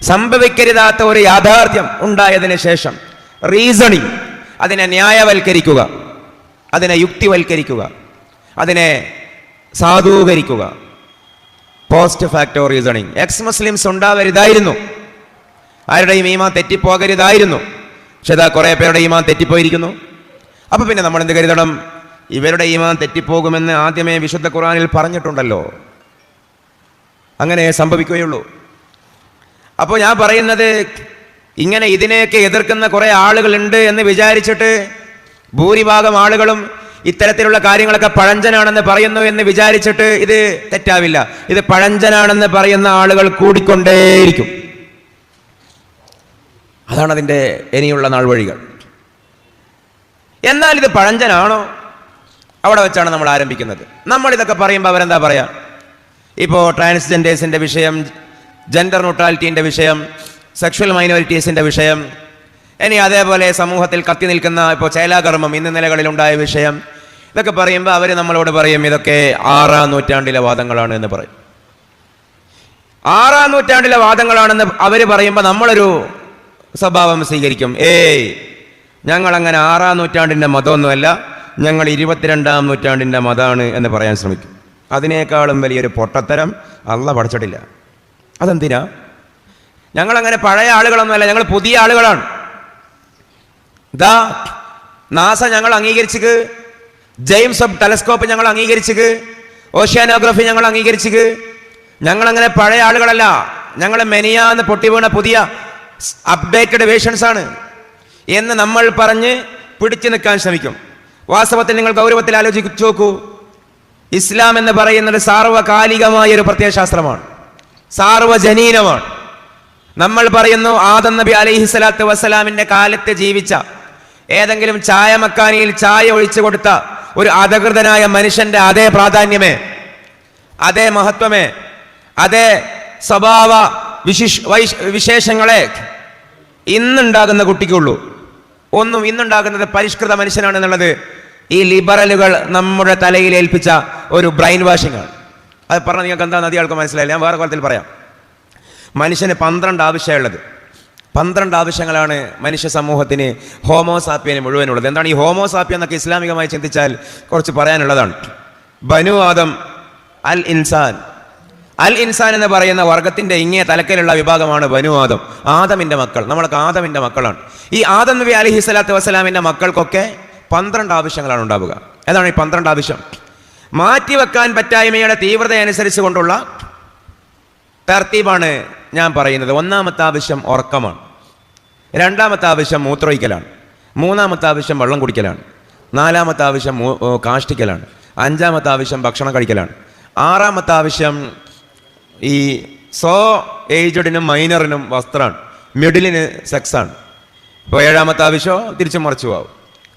S1: സംഭവിക്കരുതാത്ത ഒരു യാഥാർത്ഥ്യം ഉണ്ടായതിനു ശേഷം. റീസണിങ്, അതിനെ ന്യായവൽക്കരിക്കുക, അതിനെ യുക്തിവൽക്കരിക്കുക, അതിനെ സാധൂകരിക്കുക. Post facto reasoning. Ex Muslims ഉണ്ടാവരുതായിരുന്നു, ആരുടെയും ഈമാൻ തെറ്റിപ്പോകരുതായിരുന്നു. പക്ഷെ ഇതാ കുറേ പേരുടെ ഈമാൻ തെറ്റിപ്പോയിരിക്കുന്നു. അപ്പൊ പിന്നെ നമ്മൾ എന്ത് കരുതണം? ഇവരുടെ ഈമാൻ തെറ്റിപ്പോകുമെന്ന് ആദ്യമേ വിശുദ്ധ ഖുർആനിൽ പറഞ്ഞിട്ടുണ്ടല്ലോ. അങ്ങനെ സംഭവിക്കുകയുള്ളൂ. അപ്പോൾ ഞാൻ പറയുന്നത്, ഇങ്ങനെ ഇതിനെയൊക്കെ എതിർക്കുന്ന കുറെ ആളുകളുണ്ട് എന്ന് വിചാരിച്ചിട്ട് ഭൂരിഭാഗം ആളുകളും ഇത്തരത്തിലുള്ള കാര്യങ്ങളൊക്കെ പഴഞ്ചനാണെന്ന് പറയുന്നു എന്ന് വിചാരിച്ചിട്ട് ഇത് തെറ്റാവില്ല. ഇത് പഴഞ്ചനാണെന്ന് പറയുന്ന ആളുകൾ കൂടിക്കൊണ്ടേയിരിക്കും. അതാണ് അതിൻ്റെ ഇനിയുള്ള നാൾ വഴികൾ. എന്നാൽ ഇത് പഴഞ്ചനാണോ? അവിടെ വെച്ചാണ് നമ്മൾ ആരംഭിക്കുന്നത്. നമ്മളിതൊക്കെ പറയുമ്പോൾ അവരെന്താ പറയാ? ഇപ്പോൾ ട്രാൻസ്ജെൻഡേഴ്സിൻ്റെ വിഷയം, ജെൻഡർ ന്യൂട്രാലിറ്റീൻ്റെ വിഷയം, സെക്ഷൽ മൈനോറിറ്റീസിൻ്റെ വിഷയം, ഇനി അതേപോലെ സമൂഹത്തിൽ കത്തി നിൽക്കുന്ന ഇപ്പോൾ ചേലാകർമ്മം ഇന്ന് നിലകളിലുണ്ടായ വിഷയം, ഇതൊക്കെ പറയുമ്പോൾ അവർ നമ്മളോട് പറയും ഇതൊക്കെ 6-ാം നൂറ്റാണ്ടിലെ വാദങ്ങളാണ് എന്ന് പറയും. 6-ാം നൂറ്റാണ്ടിലെ വാദങ്ങളാണെന്ന് അവർ പറയുമ്പോൾ നമ്മളൊരു സ്വഭാവം സ്വീകരിക്കും. ഞങ്ങളങ്ങനെ 6-ാം നൂറ്റാണ്ടിൻ്റെ മതമൊന്നുമല്ല, ഞങ്ങൾ 22-ാം നൂറ്റാണ്ടിൻ്റെ മതമാണ് എന്ന് പറയാൻ ശ്രമിക്കും. അതിനേക്കാളും വലിയൊരു പൊട്ടത്തരം അള്ളാഹ് പഠിച്ചിട്ടില്ല. അതെന്തിനാ? ഞങ്ങളങ്ങനെ പഴയ ആളുകളൊന്നുമല്ല, ഞങ്ങൾ പുതിയ ആളുകളാണ്. നാസ ഞങ്ങൾ അംഗീകരിച്ചത്, ജെയിംസ് വെബ് ടെലസ്കോപ്പ് ഞങ്ങൾ അംഗീകരിച്ചത്, ഓഷ്യാനോഗ്രഫി ഞങ്ങൾ അംഗീകരിച്ചത്. ഞങ്ങളങ്ങനെ പഴയ ആളുകളല്ല, ഞങ്ങൾ മെനിയാന്ന് പൊട്ടി വീണ പുതിയ അപ്ഡേറ്റഡ് വേർഷൻസ് ആണ് എന്ന് നമ്മൾ പറഞ്ഞ് പിടിച്ചു നിൽക്കാൻ ശ്രമിക്കും. വാസ്തവത്തിൽ നിങ്ങൾ ഗൗരവത്തിൽ ആലോചിച്ചു നോക്കൂ. ഇസ്ലാം എന്ന് പറയുന്നത് സാർവകാലികമായ ഒരു പ്രത്യയശാസ്ത്രമാണ്, സാർവജനീനമാണ്. നമ്മൾ പറയുന്നു ആദം നബി അലൈഹി സ്വലാത്തു വസ്സലാമിന്റെ കാലത്ത് ജീവിച്ച ഏതെങ്കിലും ചായ മക്കാനിയിൽ ചായ ഒഴിച്ചു കൊടുത്ത ഒരു അധകൃതനായ മനുഷ്യന്റെ അതേ പ്രാധാന്യമേ, അതേ മഹത്വമേ, അതേ സ്വഭാവ വിശേഷങ്ങളെ ഇന്നുണ്ടാകുന്ന കുട്ടിക്കുള്ളൂ. ഒന്നും ഇന്നുണ്ടാകുന്നത് പരിഷ്കൃത മനുഷ്യനാണെന്നുള്ളത് ഈ ലിബറലുകൾ നമ്മുടെ തലയിൽ ഏൽപ്പിച്ച ഒരു ബ്രെയിൻ വാഷിംഗ് ആണ്. അത് പറഞ്ഞാൽ നിങ്ങൾക്ക് എന്താ നദികൾക്ക് മനസ്സിലായില്ല. ഞാൻ വേറെ കോലത്തിൽ പറയാം. മനുഷ്യന് 12 ആവശ്യമുള്ളത്. 12 ആവശ്യങ്ങളാണ് മനുഷ്യ സമൂഹത്തിന് ഹോമോസാപ്പിയന് മുഴുവനുള്ളത്. എന്താണ് ഈ ഹോമോസാപ്പിയ എന്നൊക്കെ ഇസ്ലാമികമായി ചിന്തിച്ചാൽ കുറച്ച് പറയാനുള്ളതാണ്. ബനു ആദം, അൽ ഇൻസാൻ. അൽ ഇൻസാൻ എന്ന് പറയുന്ന വർഗത്തിന്റെ ഇങ്ങേ തലക്കലുള്ള വിഭാഗമാണ് ബനു ആദം, ആദമിന്റെ മക്കൾ. നമ്മളൊക്കെ ആദമിന്റെ മക്കളാണ്. ഈ ആദം നബി അലൈഹി സ്വലാത്തു വസ്സലാമിന്റെ മക്കൾക്കൊക്കെ 12 ആവശ്യങ്ങളാണ് ഉണ്ടാവുക. ഏതാണ് ഈ 12 ആവശ്യം? മാറ്റിവെക്കാൻ പറ്റായ്മയുടെ തീവ്രത അനുസരിച്ച് കൊണ്ടുള്ള തർത്തീബാണ് ഞാൻ പറയുന്നത്. 1-ാമത്തെ ആവശ്യം ഉറക്കമാണ്, 2-ാമത്തെ ആവശ്യം മൂത്രമൊഴിക്കലാണ്, 3-ാമത്തെ ആവശ്യം വെള്ളം കുടിക്കലാണ്, 4-ാമത്തെ ആവശ്യം കാഷ്ടിക്കലാണ്, 5-ാമത്തെ ആവശ്യം ഭക്ഷണം കഴിക്കലാണ്, 6-ാമത്തെ ആവശ്യം ഈ ഏജ്ഡിനും മൈനറിനും വസ്ത്രമാണ്, മിഡിലിന് സെക്സാണ്. ഇപ്പോൾ 7-ാമത്തെ ആവശ്യം തിരിച്ചു മറിച്ചു പോവും.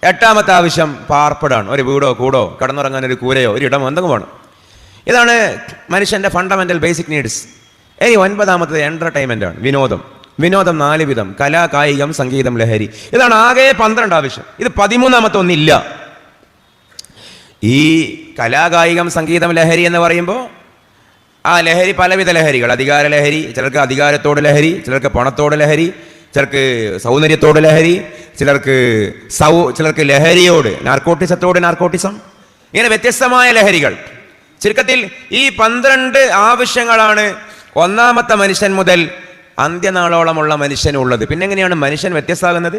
S1: 8-ാമത്തെ ആവശ്യം പാർപ്പിടാണ്, ഒരു വീടോ കൂടോ കിടന്നുറങ്ങാൻ ഒരു കൂരയോ ഒരു ഇടമോ എന്തെങ്കിലും വേണം. ഇതാണ് മനുഷ്യൻ്റെ ഫണ്ടമെൻ്റൽ ബേസിക് നീഡ്സ്. ഇനി 9-ാമത്തത് എൻ്റർടൈൻമെൻ്റ് ആണ്, വിനോദം. വിനോദം 4 വിധം: കല, കായികം, സംഗീതം, ലഹരി. ഇതാണ് ആകെ 12 ആവശ്യം. ഇത് 13-ാമത്തെ ഒന്നില്ല. ഈ കലാകായികം, സംഗീതം, ലഹരി എന്ന് പറയുമ്പോൾ ആ ലഹരി പലവിധ ലഹരികൾ. അധികാര ലഹരി, ചിലർക്ക് അധികാരത്തോട് ലഹരി, ചിലർക്ക് പണത്തോട് ലഹരി, ചിലർക്ക് സൗന്ദര്യത്തോട് ലഹരി, ചിലർക്ക് ലഹരിയോട്, നാർക്കോട്ടിസത്തോട് നാർക്കോട്ടിസം, ഇങ്ങനെ വ്യത്യസ്തമായ ലഹരികൾ. ചുരുക്കത്തിൽ ഈ 12 ആവശ്യങ്ങളാണ് 1-ാമത്തെ മനുഷ്യൻ മുതൽ അന്ത്യനാളോളമുള്ള മനുഷ്യനുള്ളത്. പിന്നെ എങ്ങനെയാണ് മനുഷ്യൻ വ്യത്യസ്തമാകുന്നത്?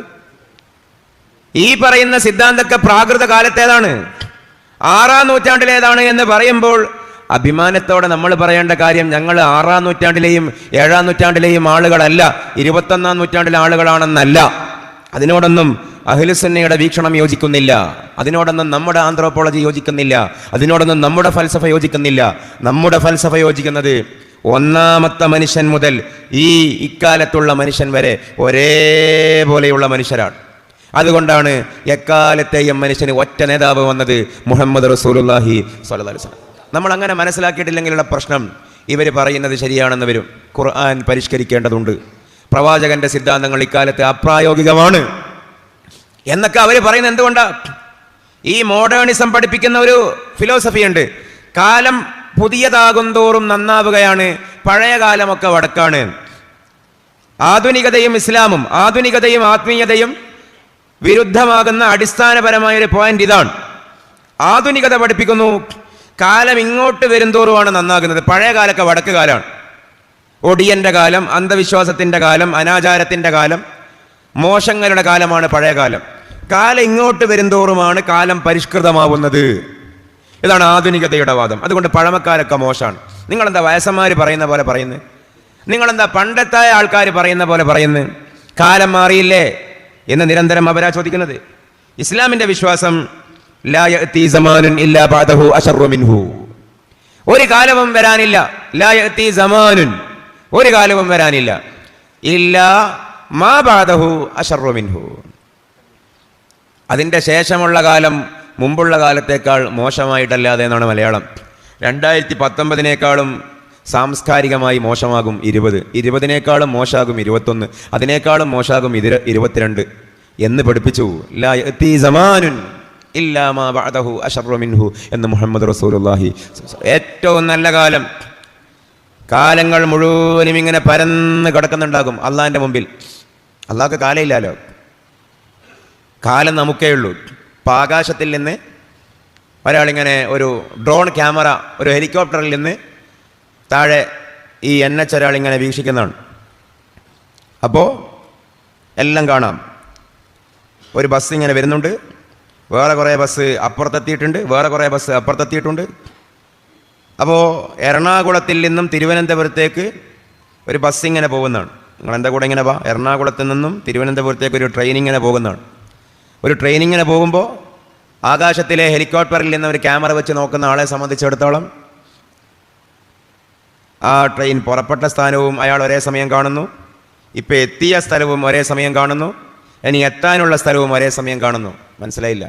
S1: ഈ പറയുന്ന സിദ്ധാന്തമൊക്കെ പ്രാകൃത കാലത്തേതാണ്, 6-ാം നൂറ്റാണ്ടിലേതാണ് എന്ന് പറയുമ്പോൾ അഭിമാനത്തോടെ നമ്മൾ പറയേണ്ട കാര്യം ഞങ്ങൾ 6-ാം നൂറ്റാണ്ടിലെയും 7-ാം നൂറ്റാണ്ടിലെയും ആളുകളല്ല, 21-ാം നൂറ്റാണ്ടിലെ ആളുകളാണെന്നല്ല. അതിനോടൊന്നും അഹ്ലുസുന്നയുടെ വീക്ഷണം യോജിക്കുന്നില്ല, അതിനോടൊന്നും നമ്മുടെ ആന്ത്രോപോളജി യോജിക്കുന്നില്ല, അതിനോടൊന്നും നമ്മുടെ ഫൽസഫ യോജിക്കുന്നില്ല. നമ്മുടെ ഫൽസഫ യോജിക്കുന്നത് 1-ാമത്തെ മനുഷ്യൻ മുതൽ ഇക്കാലത്തുള്ള മനുഷ്യൻ വരെ ഒരേപോലെയുള്ള മനുഷ്യരാണ്. അതുകൊണ്ടാണ് എക്കാലത്തെയും മനുഷ്യന് ഒറ്റ നേതാവ് വന്നത്, മുഹമ്മദ് റസൂലുള്ളാഹി സ്വല്ലല്ലാഹു അലൈഹി വസല്ലം. നമ്മൾ അങ്ങനെ മനസ്സിലാക്കിയിട്ടില്ലെങ്കിലുള്ള പ്രശ്നം, ഇവർ പറയുന്നത് ശരിയാണെന്ന് വരും. ഖുർആൻ പരിഷ്കരിക്കേണ്ടതുണ്ട്. പ്രവാചകന്റെ സിദ്ധാന്തങ്ങൾ ഇക്കാലത്ത് അപ്രായോഗികമാണ് എന്നൊക്കെ അവർ പറയുന്നത് എന്തുകൊണ്ടാണ്? ഈ മോഡേണിസം പഠിപ്പിക്കുന്ന ഒരു ഫിലോസഫി ഉണ്ട്. കാലം പുതിയതാകും തോറും നന്നാവുകയാണ്, പഴയ കാലമൊക്കെ വടക്കാണ്. ആധുനികതയും ഇസ്ലാമും ആധുനികതയും ആത്മീയതയും വിരുദ്ധമാകുന്ന അടിസ്ഥാനപരമായൊരു പോയിന്റ് ഇതാണ്. ആധുനികത പഠിപ്പിക്കുന്നു കാലം ഇങ്ങോട്ട് വരുംതോറുമാണ് നന്നാകുന്നത്, പഴയ കാലമൊക്കെ വടക്ക് കാലമാണ്. ഒടിയന്റെ കാലം, അന്ധവിശ്വാസത്തിന്റെ കാലം, അനാചാരത്തിന്റെ കാലം, മോശങ്ങളുടെ കാലമാണ് പഴയ കാലം. കാലം ഇങ്ങോട്ട് വരുംതോറുമാണ് കാലം പരിഷ്കൃതമാവുന്നത്. ഇതാണ് ആധുനികതയുടെ വാദം. അതുകൊണ്ട് പഴമക്കാരൊക്കെ മോശമാണ്. നിങ്ങളെന്താ വയസ്സന്മാർ പറയുന്ന പോലെ പറയുന്നത്? നിങ്ങളെന്താ പണ്ടത്തെ ആൾക്കാർ പറയുന്ന പോലെ പറയുന്നത്? കാലം മാറിയില്ലേ എന്ന് നിരന്തരം അവരാ ചോദിക്കുന്നത്. ഇസ്ലാമിന്റെ വിശ്വാസം ലാ യഅതി സമാനുൻ ഇല്ലാ ബഅദഹു അശറു മിൻഹു. ഒരു കാലവും വരാനില്ല. ലാ യഅതി സമാനുൻ, ഒരു കാലവും വരാനില്ല. ഇല്ലാ മാ ബഅദഹു അശറു മിൻഹു. അതിൻ്റെ ശേഷമുള്ള കാലം മുമ്പുള്ള കാലത്തേക്കാൾ മോശമായിട്ടല്ലാതെ എന്നാണ് മലയാളം. 2019 സാംസ്കാരികമായി മോശമാകും 20, 20 മോശമാകും 21, അതിനേക്കാളും മോശമാകും 22 എന്ന് പഠിപ്പിച്ചു. ലാ യഅതി സമാനുൻ ഇല്ലാ മാ ബഅദഹു അശറു മിൻഹു എന്ന് മുഹമ്മദ് റസൂലുള്ളാഹി. ഏറ്റവും നല്ല കാലം, കാലങ്ങൾ മുഴുവനും ഇങ്ങനെ പരന്ന് കിടക്കുന്നുണ്ടാകും അള്ളാഹിൻ്റെ മുമ്പിൽ. അള്ളാഹ്ക്ക് കാലമില്ലല്ലോ, കാലം നമുക്കേ ഉള്ളൂ. ഇപ്പം ആകാശത്തിൽ നിന്ന് ഒരാളിങ്ങനെ ഒരു ഡ്രോൺ ക്യാമറ, ഒരു ഹെലികോപ്റ്ററിൽ നിന്ന് താഴെ ഈ NH ഒരാളിങ്ങനെ വീക്ഷിക്കുന്നതാണ്. അപ്പോൾ എല്ലാം കാണാം. ഒരു ബസ് ഇങ്ങനെ വരുന്നുണ്ട്, വേറെ കുറേ ബസ് അപ്പുറത്തെത്തിയിട്ടുണ്ട്, വേറെ കുറേ ബസ് അപ്പുറത്തെത്തിയിട്ടുണ്ട്. അപ്പോൾ എറണാകുളത്തിൽ നിന്നും തിരുവനന്തപുരത്തേക്ക് ഒരു ബസ് ഇങ്ങനെ പോകുന്നതാണ്. നിങ്ങളെൻ്റെ കൂടെ ഇങ്ങനെ വാ. എറണാകുളത്ത് നിന്നും തിരുവനന്തപുരത്തേക്ക് ഒരു ട്രെയിൻ ഇങ്ങനെ പോകുന്നതാണ്. ഒരു ട്രെയിൻ ഇങ്ങനെ പോകുമ്പോൾ ആകാശത്തിലെ ഹെലികോപ്റ്ററിൽ നിന്ന് ഒരു ക്യാമറ വെച്ച് നോക്കുന്ന ആളെ സംബന്ധിച്ചിടത്തോളം ആ ട്രെയിൻ പുറപ്പെട്ട സ്ഥാനവും അയാൾ ഒരേ സമയം കാണുന്നു, ഇപ്പോൾ എത്തിയ സ്ഥലവും ഒരേ സമയം കാണുന്നു, ഇനി എത്താനുള്ള സ്ഥലവും ഒരേ സമയം കാണുന്നു. മനസ്സിലായില്ല?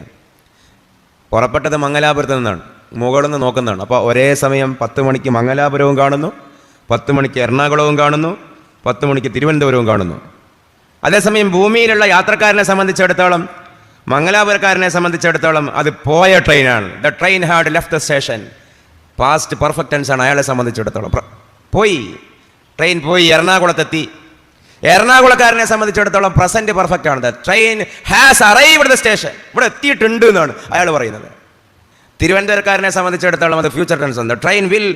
S1: പുറപ്പെട്ടത് മംഗലാപുരത്ത് നിന്നാണ്, മുകളിൽ നിന്ന് നോക്കുന്നതാണ്. അപ്പോൾ ഒരേ സമയം 10 മണിക്ക് മംഗലാപുരവും കാണുന്നു, 10 മണിക്ക് എറണാകുളവും കാണുന്നു, 10 മണിക്ക് തിരുവനന്തപുരവും കാണുന്നു. അതേസമയം ഭൂമിയിലുള്ള യാത്രക്കാരനെ സംബന്ധിച്ചിടത്തോളം, മംഗലാപുരക്കാരനെ സംബന്ധിച്ചിടത്തോളം അത് പോയ ട്രെയിനാണ്. The train had left the station. Past perfect tense ആണ് അയാളെ സംബന്ധിച്ചിടത്തോളം. പോയി, ട്രെയിൻ പോയി, എറണാകുളത്തെത്തി. എറണാകുളക്കാരനെ സംബന്ധിച്ചിടത്തോളം പ്രസന്റ് പെർഫെക്റ്റ് ആണ്. The train has arrived the station. ഇവിടെ എത്തിയിട്ടുണ്ട് എന്നാണ് അയാൾ പറയുന്നത്. തിരുവനന്തപുരക്കാരനെ സംബന്ധിച്ചിടത്തോളം അത് ഫ്യൂച്ചർ ടെൻസ് ആണ്. The train will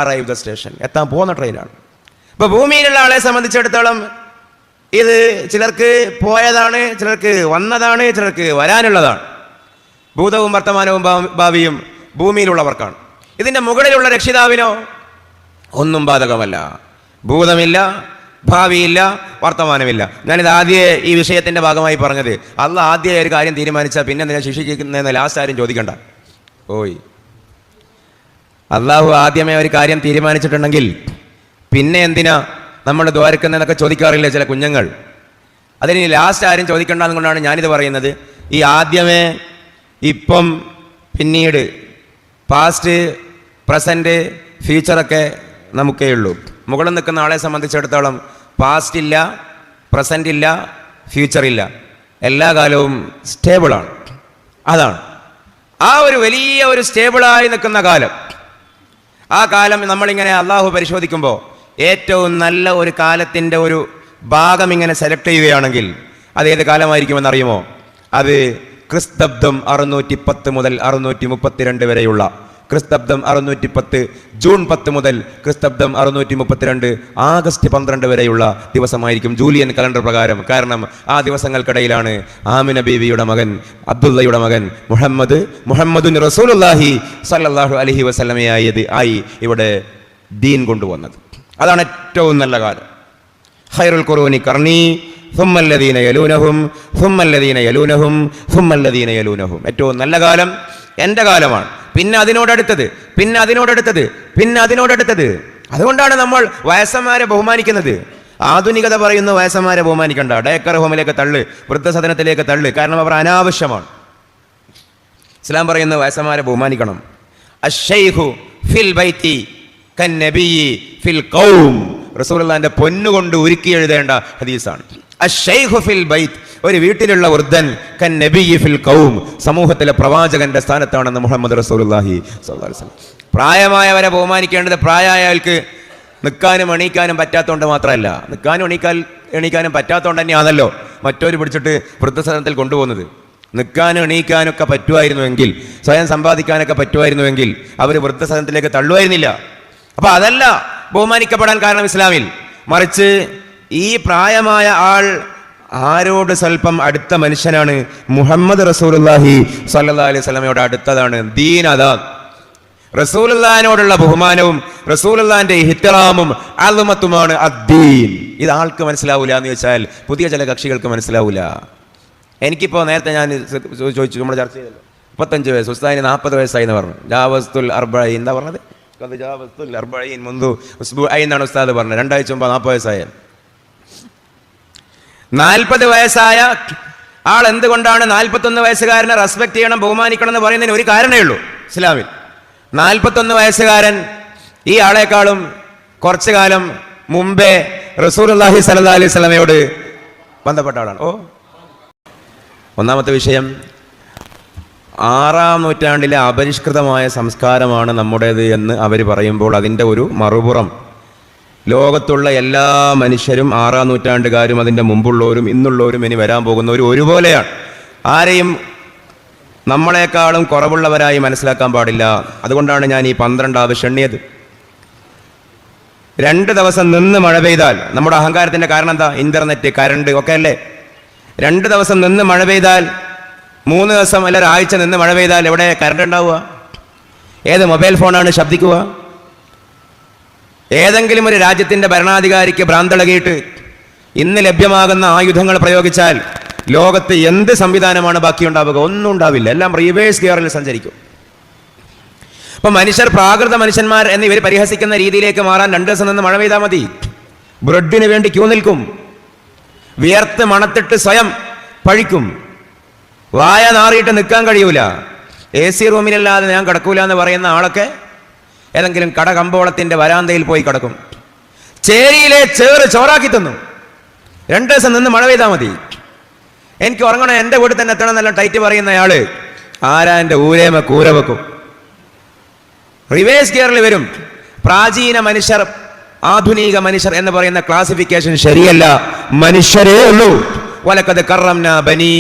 S1: arrive the station. എത്താൻ പോകുന്ന ട്രെയിനാണ്. ഇപ്പോൾ ഭൂമിയിലുള്ള ആളെ സംബന്ധിച്ചിടത്തോളം ഇത് ചിലർക്ക് പോയതാണ്, ചിലർക്ക് വന്നതാണ്, ചിലർക്ക് വരാനുള്ളതാണ്. ഭൂതവും വർത്തമാനവും ഭാവിയും ഭൂമിയിലുള്ളവർക്കാണ്. ഇതിൻ്റെ മുകളിലുള്ള രക്ഷിതാവിനോ ഒന്നും ബാധകമല്ല. ഭൂതമില്ല, ഭാവിയില്ല, വർത്തമാനമില്ല. ഞാനിത് ആദ്യമേ ഈ വിഷയത്തിൻ്റെ ഭാഗമായി പറഞ്ഞത്. അള്ളാഹ് ആദ്യമേ ഒരു കാര്യം തീരുമാനിച്ചാൽ പിന്നെ എന്തിനാ ശിക്ഷിക്കുന്നതെന്ന് ലാസ്റ്റ് ആരും ചോദിക്കണ്ട. ഓയ്, അള്ളാഹു ആദ്യമേ ഒരു കാര്യം തീരുമാനിച്ചിട്ടുണ്ടെങ്കിൽ പിന്നെ എന്തിനാ നമ്മൾ ദ്വാരക്കുന്നതൊക്കെ ചോദിക്കാറില്ല ചില കുഞ്ഞുങ്ങൾ. അതിന് ലാസ്റ്റ് ആരും ചോദിക്കേണ്ടത് കൊണ്ടാണ് ഞാനിത് പറയുന്നത്. ഈ ആദ്യമേ, ഇപ്പം, പിന്നീട്, പാസ്റ്റ്, പ്രസൻറ്റ്, ഫ്യൂച്ചറൊക്കെ നമുക്കേ ഉള്ളൂ. മുകളിൽ നിൽക്കുന്ന ആളെ സംബന്ധിച്ചിടത്തോളം പാസ്റ്റ് ഇല്ല, പ്രസൻറ്റ് ഇല്ല, ഫ്യൂച്ചർ ഇല്ല, എല്ലാ കാലവും സ്റ്റേബിളാണ്. അതാണ് ആ ഒരു വലിയ ഒരു സ്റ്റേബിളായി നിൽക്കുന്ന കാലം. ആ കാലം നമ്മളിങ്ങനെ അള്ളാഹു പരിശോധിക്കുമ്പോൾ ഏറ്റവും നല്ല ഒരു കാലത്തിൻ്റെ ഒരു ഭാഗം ഇങ്ങനെ സെലക്ട് ചെയ്യുകയാണെങ്കിൽ അത് ഏത് കാലമായിരിക്കുമെന്ന് അറിയുമോ? അത് ക്രിസ്തബ്ദം 610 മുതൽ 632 വരെയുള്ള, ക്രിസ്തബ്ദം 610 ജൂൺ 10 മുതൽ ക്രിസ്തബ്ദം 632 ആഗസ്റ്റ് 12 വരെയുള്ള ദിവസമായിരിക്കും ജൂലിയൻ കലണ്ടർ പ്രകാരം. കാരണം ആ ദിവസങ്ങൾക്കിടയിലാണ് ആമിന ബീവിയുടെ മകൻ അബ്ദുള്ളയുടെ മകൻ മുഹമ്മദുൻ റസൂലുള്ളാഹി സല്ലല്ലാഹു അലൈഹി വസല്ലമയായി ഇവിടെ ദീൻ കൊണ്ടുവന്നത്. അതാണ് ഏറ്റവും നല്ല കാലം. ഖൈറുൽ ഖുറൂനി ഖർനി സുമ്മല്ലദീന യലൂനഹും സുമ്മല്ലദീന യലൂനഹും സുമ്മല്ലദീന യലൂനഹും. ഏറ്റവും നല്ല കാലം എൻ്റെ കാലമാണ്. പിന്നെ അതിനോടടുത്തത്, പിന്നെ അതിനോടടുത്തത്, പിന്നെ അതിനോടടുത്തത്. അതുകൊണ്ടാണ് നമ്മൾ വയസ്സന്മാരെ ബഹുമാനിക്കുന്നത്. ആധുനികത പറയുന്ന വയസ്സന്മാരെ ബഹുമാനിക്കണ്ട, ഡേക്കർ ഹോമിലേക്ക് തള്ളു, വൃദ്ധസദനത്തിലേക്ക് തള്ളു, കാരണം അവർ അനാവശ്യമാണ്. ഇസ്ലാം പറയുന്ന വയസ്സന്മാരെ ബഹുമാനിക്കണം. അശ്ശൈഖു ഫിൽ ബൈത്തി കന്നബിയ്യി ഫിൽ ഖൗം. റസൂലുള്ളാഹിന്റെ പൊന്നുകൊണ്ട് ഉരുക്കി എഴുതേണ്ട ഹദീസാണ്. അശ്ശൈഖു ഫിൽ ബൈത്ത്, ഒരു വീട്ടിലുള്ള വൃദ്ധൻ കൻ നബിയ്യി ഫിൽ ഖൗം, സമൂഹത്തിലെ പ്രവാചകന്റെ സ്ഥാനത്താണെന്ന് മുഹമ്മദ് റസൂലുള്ളാഹി സ്വല്ലല്ലാഹു അലൈഹി വസല്ലം. പ്രായമായവരെ ബഹുമാനിക്കേണ്ടത് പ്രായമായവർക്ക് നിൽക്കാനും എണീക്കാനും പറ്റാത്തതുകൊണ്ട് മാത്രമല്ല, നിൽക്കാനും എണീക്കാനും പറ്റാത്തതുകൊണ്ട് തന്നെയാണല്ലോ മറ്റൊരു പിടിച്ചിട്ട് വൃദ്ധസദനത്തിൽ കൊണ്ടുപോകുന്നത്. നിൽക്കാനും എണീക്കാനൊക്കെ പറ്റുമായിരുന്നുവെങ്കിൽ, സ്വയം സമ്പാദിക്കാനൊക്കെ പറ്റുമായിരുന്നുവെങ്കിൽ അവർ വൃദ്ധസദനത്തിലേക്ക് തള്ളുമായിരുന്നില്ല. അപ്പൊ അതല്ല ബഹുമാനിക്കപ്പെടാൻ കാരണം ഇസ്ലാമിൽ, മറിച്ച് ഈ പ്രായമായ ആൾ ആരോട് സ്വല്പം അടുത്ത മനുഷ്യനാണ്? മുഹമ്മദ് റസൂലുള്ളാഹി സ്വല്ലല്ലാഹു അലൈഹി വസല്ലമയോട് അടുത്തതാണ്. ദീൻ അതാ. റസൂലുള്ളാഹിനോടുള്ള ബഹുമാനവും റസൂലുള്ളാഹിന്റെ ഇഹ്തിറാമും അൽമത്തുമാണ് അദ്ദീൻ. ഇത് ആൾക്ക് മനസ്സിലാവൂല എന്ന് ചോദിച്ചാൽ പുതിയ ചില കക്ഷികൾക്ക് മനസ്സിലാവൂല. എനിക്കിപ്പോൾ നേരത്തെ ഞാൻ ചോദിച്ചു, നമ്മൾ ചർച്ച ചെയ്തല്ലോ, 35 വയസ്സ്, ഉസ്താദിന് 40 വയസ്സായി എന്ന് പറഞ്ഞു. ജാവസ്തുൽ അർബഈൻ എന്താ പറഞ്ഞത്? ജാവസ്തുൽ അർബഈൻ മുൻദു ഉസ്ബുഈൻ എന്നാണ് ഉസ്താദ് പറഞ്ഞത്. 2 ആഴ്ച മുമ്പ് 40 വയസ്സായ 40 വയസ്സായ ആൾ എന്തുകൊണ്ടാണ് 41 വയസ്സുകാരനെ റെസ്പെക്ട് ചെയ്യണം, ബഹുമാനിക്കണം എന്ന് പറയുന്നതിന് ഒരു കാരണമേ ഉള്ളൂ ഇസ്ലാമിൽ. 41 വയസ്സുകാരൻ ഈ ആളെക്കാളും കുറച്ചു കാലം മുമ്പേ റസൂലുള്ളാഹി സ്വല്ലല്ലാഹു അലൈഹി വസല്ലമയോട് ബന്ധപ്പെട്ട ആളാണ്. ഒന്നാമത്തെ വിഷയം, 6-ാം നൂറ്റാണ്ടിലെ അപരിഷ്കൃതമായ സംസ്കാരമാണ് നമ്മുടേത് എന്ന് അവർ പറയുമ്പോൾ അതിൻ്റെ ഒരു മറുപുറം, ലോകത്തുള്ള എല്ലാ മനുഷ്യരും 6-ാം നൂറ്റാണ്ടുകാരും അതിൻ്റെ മുമ്പുള്ളവരും ഇന്നുള്ളവരും ഇനി വരാൻ പോകുന്നവരും ഒരുപോലെയാണ്. ആരെയും നമ്മളെക്കാളും കുറവുള്ളവരായി മനസ്സിലാക്കാൻ പാടില്ല. അതുകൊണ്ടാണ് ഞാൻ ഈ 12 ആവശ്യം എണ്ണിയത്. 2 ദിവസം നിന്ന് മഴ പെയ്താൽ, നമ്മുടെ അഹങ്കാരത്തിൻ്റെ കാരണം എന്താ? ഇന്റർനെറ്റ്, കറണ്ട് ഒക്കെ അല്ലേ. 2 ദിവസം നിന്ന് മഴ പെയ്താൽ, 3 ദിവസം അല്ല ഒരാഴ്ച നിന്ന് മഴ പെയ്താൽ എവിടെ കറണ്ട് ഉണ്ടാവുക? ഏത് മൊബൈൽ ഫോണാണ് ശബ്ദിക്കുക? ഏതെങ്കിലും ഒരു രാജ്യത്തിൻ്റെ ഭരണാധികാരിക്ക് ഭ്രാന്തളകിയിട്ട് ഇന്ന് ലഭ്യമാകുന്ന ആയുധങ്ങൾ പ്രയോഗിച്ചാൽ ലോകത്ത് എന്ത് സംവിധാനമാണ് ബാക്കിയുണ്ടാവുക? ഒന്നും ഉണ്ടാവില്ല. എല്ലാം റിവേഴ്സ് ഗിയറിൽ സഞ്ചരിക്കും. അപ്പൊ മനുഷ്യർ, പ്രാകൃത മനുഷ്യന്മാർ എന്ന് ഇവർ പരിഹസിക്കുന്ന രീതിയിലേക്ക് മാറാൻ 2 ദിവസം നിന്ന് മഴ പെയ്താൽ മതി. ബ്രെഡിന് വേണ്ടി ക്യൂ നിൽക്കും, വിയർത്ത് മണത്തിട്ട് സ്വയം പഴിക്കും, വായ നാറിയിട്ട് നിൽക്കാൻ കഴിയൂല. AC റൂമിലല്ലാതെ ഞാൻ കിടക്കൂല എന്ന് പറയുന്ന ആളൊക്കെ ഏതെങ്കിലും കടകമ്പോളത്തിന്റെ വരാന്തയിൽ പോയി കിടക്കും. ചേരിയിലെ ചേറ് ചോറാക്കി തന്നു. 2 ദിവസം നിന്ന് മഴ പെയ്താൽ മതി. എനിക്ക് ഉറങ്ങണം, എൻ്റെ വീട്ടിൽ തന്നെ എത്തണം എന്നെല്ലാം ടൈറ്റ് പറയുന്ന അയാള് ആരാ എൻ്റെ ഊരേമ കൂര വെക്കും. റിവേഴ്സ് ഗിയറിൽ വരും. പ്രാചീന മനുഷ്യർ, ആധുനിക മനുഷ്യർ എന്ന് പറയുന്ന ക്ലാസിഫിക്കേഷൻ ശരിയല്ല. മനുഷ്യരേ ഉള്ളൂ. വലഖദ് കറംനാ ബനീ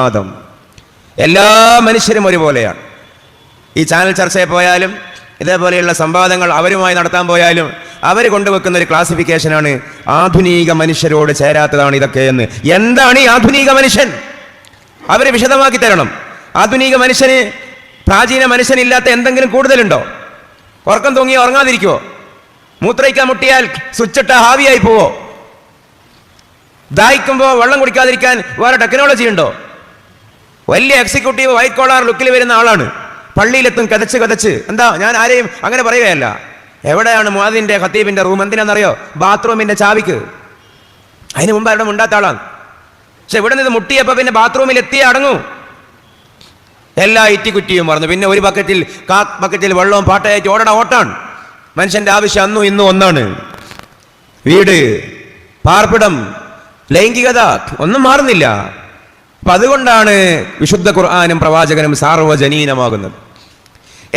S1: ആദം. എല്ലാ മനുഷ്യരും ഒരുപോലെയാണ്. ഈ ചാനൽ ചർച്ചയിൽ പോയാലും ഇതേപോലെയുള്ള സംവാദങ്ങൾ അവരുമായി നടത്താൻ പോയാലും അവർ കൊണ്ടുവെക്കുന്ന ഒരു ക്ലാസിഫിക്കേഷനാണ് ആധുനിക മനുഷ്യരോട് ചേരാത്തതാണ് ഇതൊക്കെ എന്ന്. എന്താണ് ഈ ആധുനിക മനുഷ്യൻ? അവർ വിശദമാക്കി തരണം. ആധുനിക മനുഷ്യന് പ്രാചീന മനുഷ്യനില്ലാത്ത എന്തെങ്കിലും കൂടുതലുണ്ടോ? ഉറക്കം തൂങ്ങിയോ ഉറങ്ങാതിരിക്കുവോ? മൂത്രയിക്കാൻ മുട്ടിയാൽ സ്വിച്ചിട്ട ഹാവിയായി പോവോ? ദാഹിക്കുമ്പോൾ വെള്ളം കുടിക്കാതിരിക്കാൻ വേറെ ടെക്നോളജി ഉണ്ടോ? വലിയ എക്സിക്യൂട്ടീവ് വൈറ്റ് കോളർ ലുക്കിൽ വരുന്ന ആളാണ്, പള്ളിയിലെത്തും കതച്ച്. എന്താ, ഞാൻ ആരെയും അങ്ങനെ പറയുകയല്ല. എവിടെയാണ് മുഅദ്ദിന്റെ ഖത്തീബിന്റെ റൂം? എന്തിനാണെന്നറിയോ? ബാത്റൂമിന്റെ ചാവിക്ക്. അതിന് മുമ്പ് അവിടെ മുണ്ടാത്ത ആളാണ്. പക്ഷെ ഇവിടെ നിന്ന് മുട്ടിയപ്പോ പിന്നെ ബാത്റൂമിൽ എത്തിയേ അടങ്ങൂ. എല്ലാ ഇറ്റിക്കുറ്റിയും മറന്നു. പിന്നെ ഒരു ബക്കറ്റിൽ വെള്ളവും പാട്ടയായിട്ട് ഓട്ടാണ്. മനുഷ്യന്റെ ആവശ്യം അന്നും ഇന്നും ഒന്നാണ്. വീട്, പാർപ്പിടം, ലൈംഗികത ഒന്നും മാറുന്നില്ല. അപ്പൊ അതുകൊണ്ടാണ് വിശുദ്ധ ഖുർആനും പ്രവാചകനും സാർവജനീനമാകുന്നത്.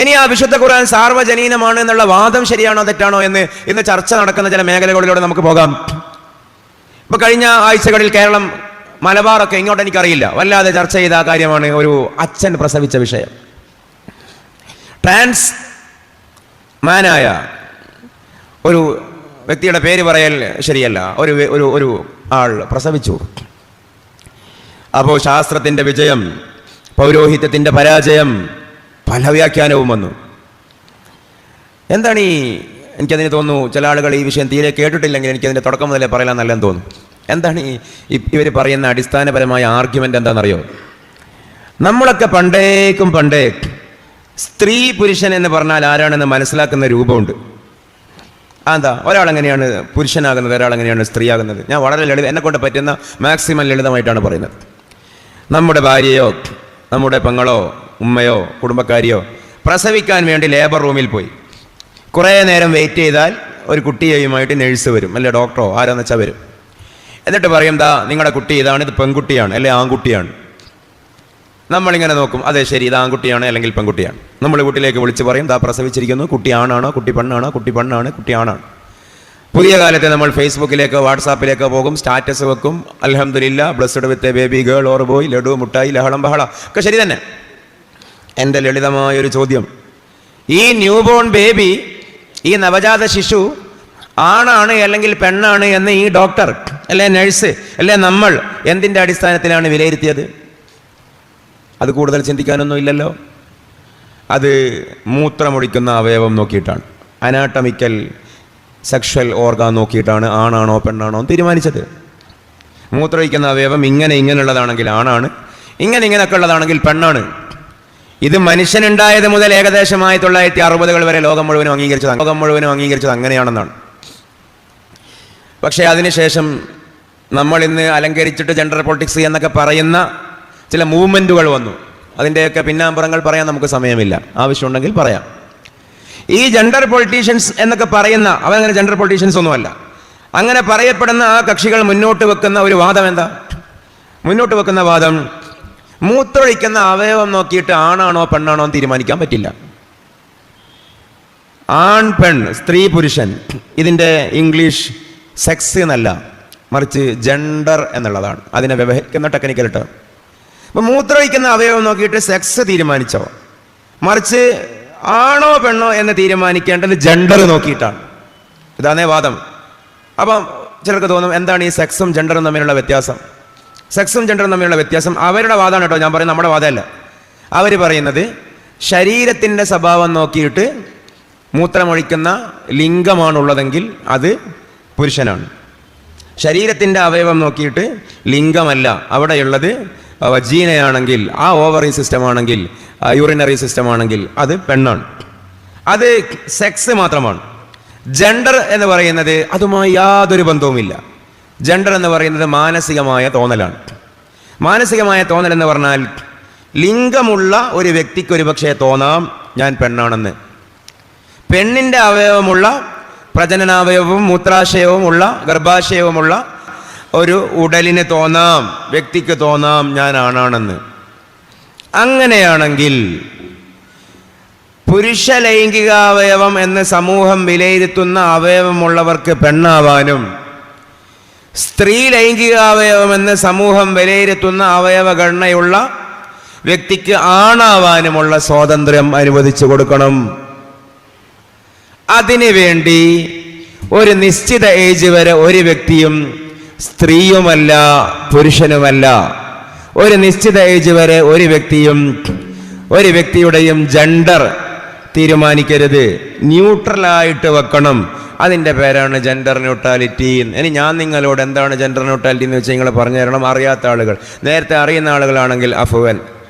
S1: ഇനി ആ വിശുദ്ധ ഖുർആൻ സാർവജനീനമാണ് എന്നുള്ള വാദം ശരിയാണോ തെറ്റാണോ എന്ന് ഇന്ന് ചർച്ച നടക്കുന്ന ചില മേഖലകളിലൂടെ നമുക്ക് പോകാം. ഇപ്പൊ കഴിഞ്ഞ ആഴ്ചകളിൽ കേരളം, മലബാറൊക്കെ, ഇങ്ങോട്ട് എനിക്കറിയില്ല, വല്ലാതെ ചർച്ച ചെയ്ത ആ കാര്യമാണ് ഒരു അച്ഛൻ പ്രസവിച്ച വിഷയം. ട്രാൻസ് മാനായ ഒരു വ്യക്തിയുടെ പേര് പറയൽ ശരിയല്ല, ഒരു ആൾ പ്രസവിച്ചു. അപ്പോൾ ശാസ്ത്രത്തിന്റെ വിജയം, പൗരോഹിത്യത്തിന്റെ പരാജയം, പല വ്യാഖ്യാനവും വന്നു. എന്താണ് എനിക്കതിന് തോന്നുന്നു, ചില ആളുകൾ ഈ വിഷയം തീരെ കേട്ടിട്ടില്ലെങ്കിൽ എനിക്കതിൻ്റെ തുടക്കം മുതലേ പറയാൻ നല്ലതെന്ന് തോന്നുന്നു. എന്താണ് ഇവർ പറയുന്ന അടിസ്ഥാനപരമായ ആർഗ്യുമെൻ്റ് എന്താണെന്നറിയോ? നമ്മളൊക്കെ പണ്ടേ സ്ത്രീ പുരുഷൻ എന്ന് പറഞ്ഞാൽ ആരാണെന്ന് മനസ്സിലാക്കുന്ന രൂപമുണ്ട്. എന്താ, ഒരാളെങ്ങനെയാണ് പുരുഷനാകുന്നത്, ഒരാളെങ്ങനെയാണ് സ്ത്രീ ആകുന്നത്? ഞാൻ വളരെ എന്നെക്കൊണ്ട് പറ്റുന്ന മാക്സിമം ലളിതമായിട്ടാണ് പറയുന്നത്. നമ്മുടെ ഭാര്യയോ നമ്മുടെ പെങ്ങളോ ഉമ്മയോ കുടുംബക്കാരിയോ പ്രസവിക്കാൻ വേണ്ടി ലേബർ റൂമിൽ പോയി കുറേ നേരം വെയിറ്റ് ചെയ്താൽ ഒരു കുട്ടിയെയുമായിട്ട് നഴ്സ് വരും, അല്ലെ ഡോക്ടറോ ആരാന്ന് വെച്ചാൽ വരും. എന്നിട്ട് പറയും, ദാ നിങ്ങളുടെ കുട്ടി ഇതാണ്, ഇത് പെൺകുട്ടിയാണ് അല്ലെ ആൺകുട്ടിയാണ്. നമ്മളിങ്ങനെ നോക്കും, അതെ ശരി, ഇത് ആൺകുട്ടിയാണ് അല്ലെങ്കിൽ പെൺകുട്ടിയാണ്. നമ്മൾ വീട്ടിലേക്ക് വിളിച്ച് പറയും, ദാ പ്രസവിച്ചിരിക്കുന്നു, കുട്ടി ആണാണോ കുട്ടി പെണ്ണാണോ, കുട്ടി പെണ്ണാണ് കുട്ടി ആണാണ്. പുതിയ കാലത്ത് നമ്മൾ ഫേസ്ബുക്കിലേക്കോ വാട്സാപ്പിലേക്കോ പോകും, സ്റ്റാറ്റസ് വെക്കും, അൽഹംദുലില്ലാ blessed with a baby girl or boy, laddu മുട്ടായി ലഹളം ബഹള ഒക്കെ ശരി തന്നെ. എൻ്റെ ലളിതമായൊരു ചോദ്യം, ഈ ന്യൂ ബോൺ ബേബി, ഈ നവജാത ശിശു ആണാണ് അല്ലെങ്കിൽ പെണ്ണാണ് എന്ന് ഈ ഡോക്ടർ അല്ലെ നഴ്സ് അല്ലെ നമ്മൾ എന്തിൻ്റെ അടിസ്ഥാനത്തിലാണ് വിലയിരുത്തിയത്? അത് കൂടുതൽ ചിന്തിക്കാനൊന്നും ഇല്ലല്ലോ. അത് മൂത്രമൊഴിക്കുന്ന അവയവം നോക്കിയിട്ടാണ്, അനാട്ടമിക്കൽ സെക്ഷൽ ഓർഗാൻ നോക്കിയിട്ടാണ് ആണാണോ പെണ്ണാണോ തീരുമാനിച്ചത്. മൂത്രമൊഴിക്കുന്ന അവയവം ഇങ്ങനെയുള്ളതാണെങ്കിൽ ആണാണ്, ഇങ്ങനെയൊക്കെ ഉള്ളതാണെങ്കിൽ പെണ്ണാണ്. ഇത് മനുഷ്യനുണ്ടായത് മുതൽ ഏകദേശം 1960 വരെ ലോകം മുഴുവനും അംഗീകരിച്ചത് അങ്ങനെയാണെന്നാണ്. പക്ഷേ അതിനുശേഷം നമ്മൾ ഇന്ന് അലങ്കരിച്ചിട്ട് ജെൻഡർ പൊളിറ്റിക്സ് എന്നൊക്കെ പറയുന്ന ചില മൂവ്മെൻറ്റുകൾ വന്നു. അതിൻ്റെയൊക്കെ പിന്നാമ്പുറങ്ങൾ പറയാൻ നമുക്ക് സമയമില്ല, ആവശ്യമുണ്ടെങ്കിൽ പറയാം. ഈ ജെൻഡർ പൊളിറ്റീഷ്യൻസ് എന്നൊക്കെ പറയുന്ന അവരങ്ങനെ ജെൻഡർ പൊളിറ്റീഷ്യൻസ് ഒന്നുമല്ല, അങ്ങനെ പറയപ്പെടുന്ന ആ കക്ഷികൾ മുന്നോട്ട് വെക്കുന്ന ഒരു വാദം എന്താ? മുന്നോട്ട് വെക്കുന്ന വാദം, മൂത്രമൊഴിക്കുന്ന അവയവം നോക്കിയിട്ട് ആണാണോ പെണ്ണാണോ എന്ന് തീരുമാനിക്കാൻ പറ്റില്ല. ആൺ പെൺ, സ്ത്രീ പുരുഷൻ, ഇതിൻ്റെ ഇംഗ്ലീഷ് സെക്സ് എന്നല്ല, മറിച്ച് ജെൻഡർ എന്നുള്ളതാണ് അതിനെ വ്യവഹരിക്കുന്ന ടെക്നിക്കൽ ടേം. അപ്പം മൂത്രമൊഴിക്കുന്ന അവയവം നോക്കിയിട്ട് സെക്സ് തീരുമാനിച്ചോ, മറിച്ച് ആണോ പെണ്ണോ എന്ന് തീരുമാനിക്കേണ്ടത് ജെൻഡർ നോക്കിയിട്ടാണ്. ഇതാണേ വാദം. അപ്പം ചിലർക്ക് തോന്നും, എന്താണ് ഈ സെക്സും ജെൻഡറും തമ്മിലുള്ള വ്യത്യാസം? സെക്സും ജെൻഡറും തമ്മിലുള്ള വ്യത്യാസം അവരുടെ വാദമാണ് കേട്ടോ, ഞാൻ പറയുന്നത് നമ്മുടെ വാദമല്ല. അവർ പറയുന്നത് ശരീരത്തിൻ്റെ സ്വഭാവം നോക്കിയിട്ട് മൂത്രമൊഴിക്കുന്ന ലിംഗമാണുള്ളതെങ്കിൽ അത് പുരുഷനാണ്. ശരീരത്തിൻ്റെ അവയവം നോക്കിയിട്ട് ലിംഗമല്ല അവിടെയുള്ളത് വജീനയാണെങ്കിൽ, ആ ഓവറി സിസ്റ്റമാണെങ്കിൽ, യൂറിനറി സിസ്റ്റമാണെങ്കിൽ അത് പെണ്ണാണ്. അത് സെക്സ് മാത്രമാണ്. ജെൻഡർ എന്ന് പറയുന്നത് അതുമായി യാതൊരു ബന്ധവുമില്ല. ജെൻഡർ എന്ന് പറയുന്നത് മാനസികമായ തോന്നലാണ്. മാനസികമായ തോന്നൽ എന്ന് പറഞ്ഞാൽ ലിംഗമുള്ള ഒരു വ്യക്തിക്ക് ഒരു പക്ഷേ തോന്നാം ഞാൻ പെണ്ണാണെന്ന്. പെണ്ണിൻ്റെ അവയവമുള്ള, പ്രജനനാവയവവും മൂത്രാശയവും ഉള്ള, ഗർഭാശയവുമുള്ള ഒരു ഉടലിന് തോന്നാം, വ്യക്തിക്ക് തോന്നാം ഞാൻ ആണാണെന്ന്. അങ്ങനെയാണെങ്കിൽ പുരുഷ ലൈംഗികാവയവം എന്ന് സമൂഹം വിലയിരുത്തുന്ന അവയവമുള്ളവർക്ക് പെണ്ണാവാനും, സ്ത്രീ ലൈംഗികാവയവം എന്ന് സമൂഹം വിലയിരുത്തുന്ന അവയവഘടനയുള്ള വ്യക്തിക്ക് ആണാവാനുമുള്ള സ്വാതന്ത്ര്യം അനുവദിച്ചു കൊടുക്കണം. അതിനു വേണ്ടി ഒരു നിശ്ചിത ഏജ് വരെ ഒരു വ്യക്തിയും സ്ത്രീയുമല്ല പുരുഷനുമല്ല, ഒരു നിശ്ചിത ഏജ് വരെ ഒരു വ്യക്തിയുടെയും ജെൻഡർ തീരുമാനിക്കരുത്, ന്യൂട്രലായിട്ട് വെക്കണം. അതിൻ്റെ പേരാണ് ജെൻഡർ ന്യൂട്രാലിറ്റി. ഇനി ഞാൻ നിങ്ങളോട് എന്താണ് ജെൻഡർ ന്യൂട്രാലിറ്റി എന്ന് വെച്ചാൽ നിങ്ങൾ പറഞ്ഞു തരണം. അറിയാത്ത ആളുകൾ, നേരത്തെ അറിയുന്ന ആളുകളാണെങ്കിൽ അഫുവൻ,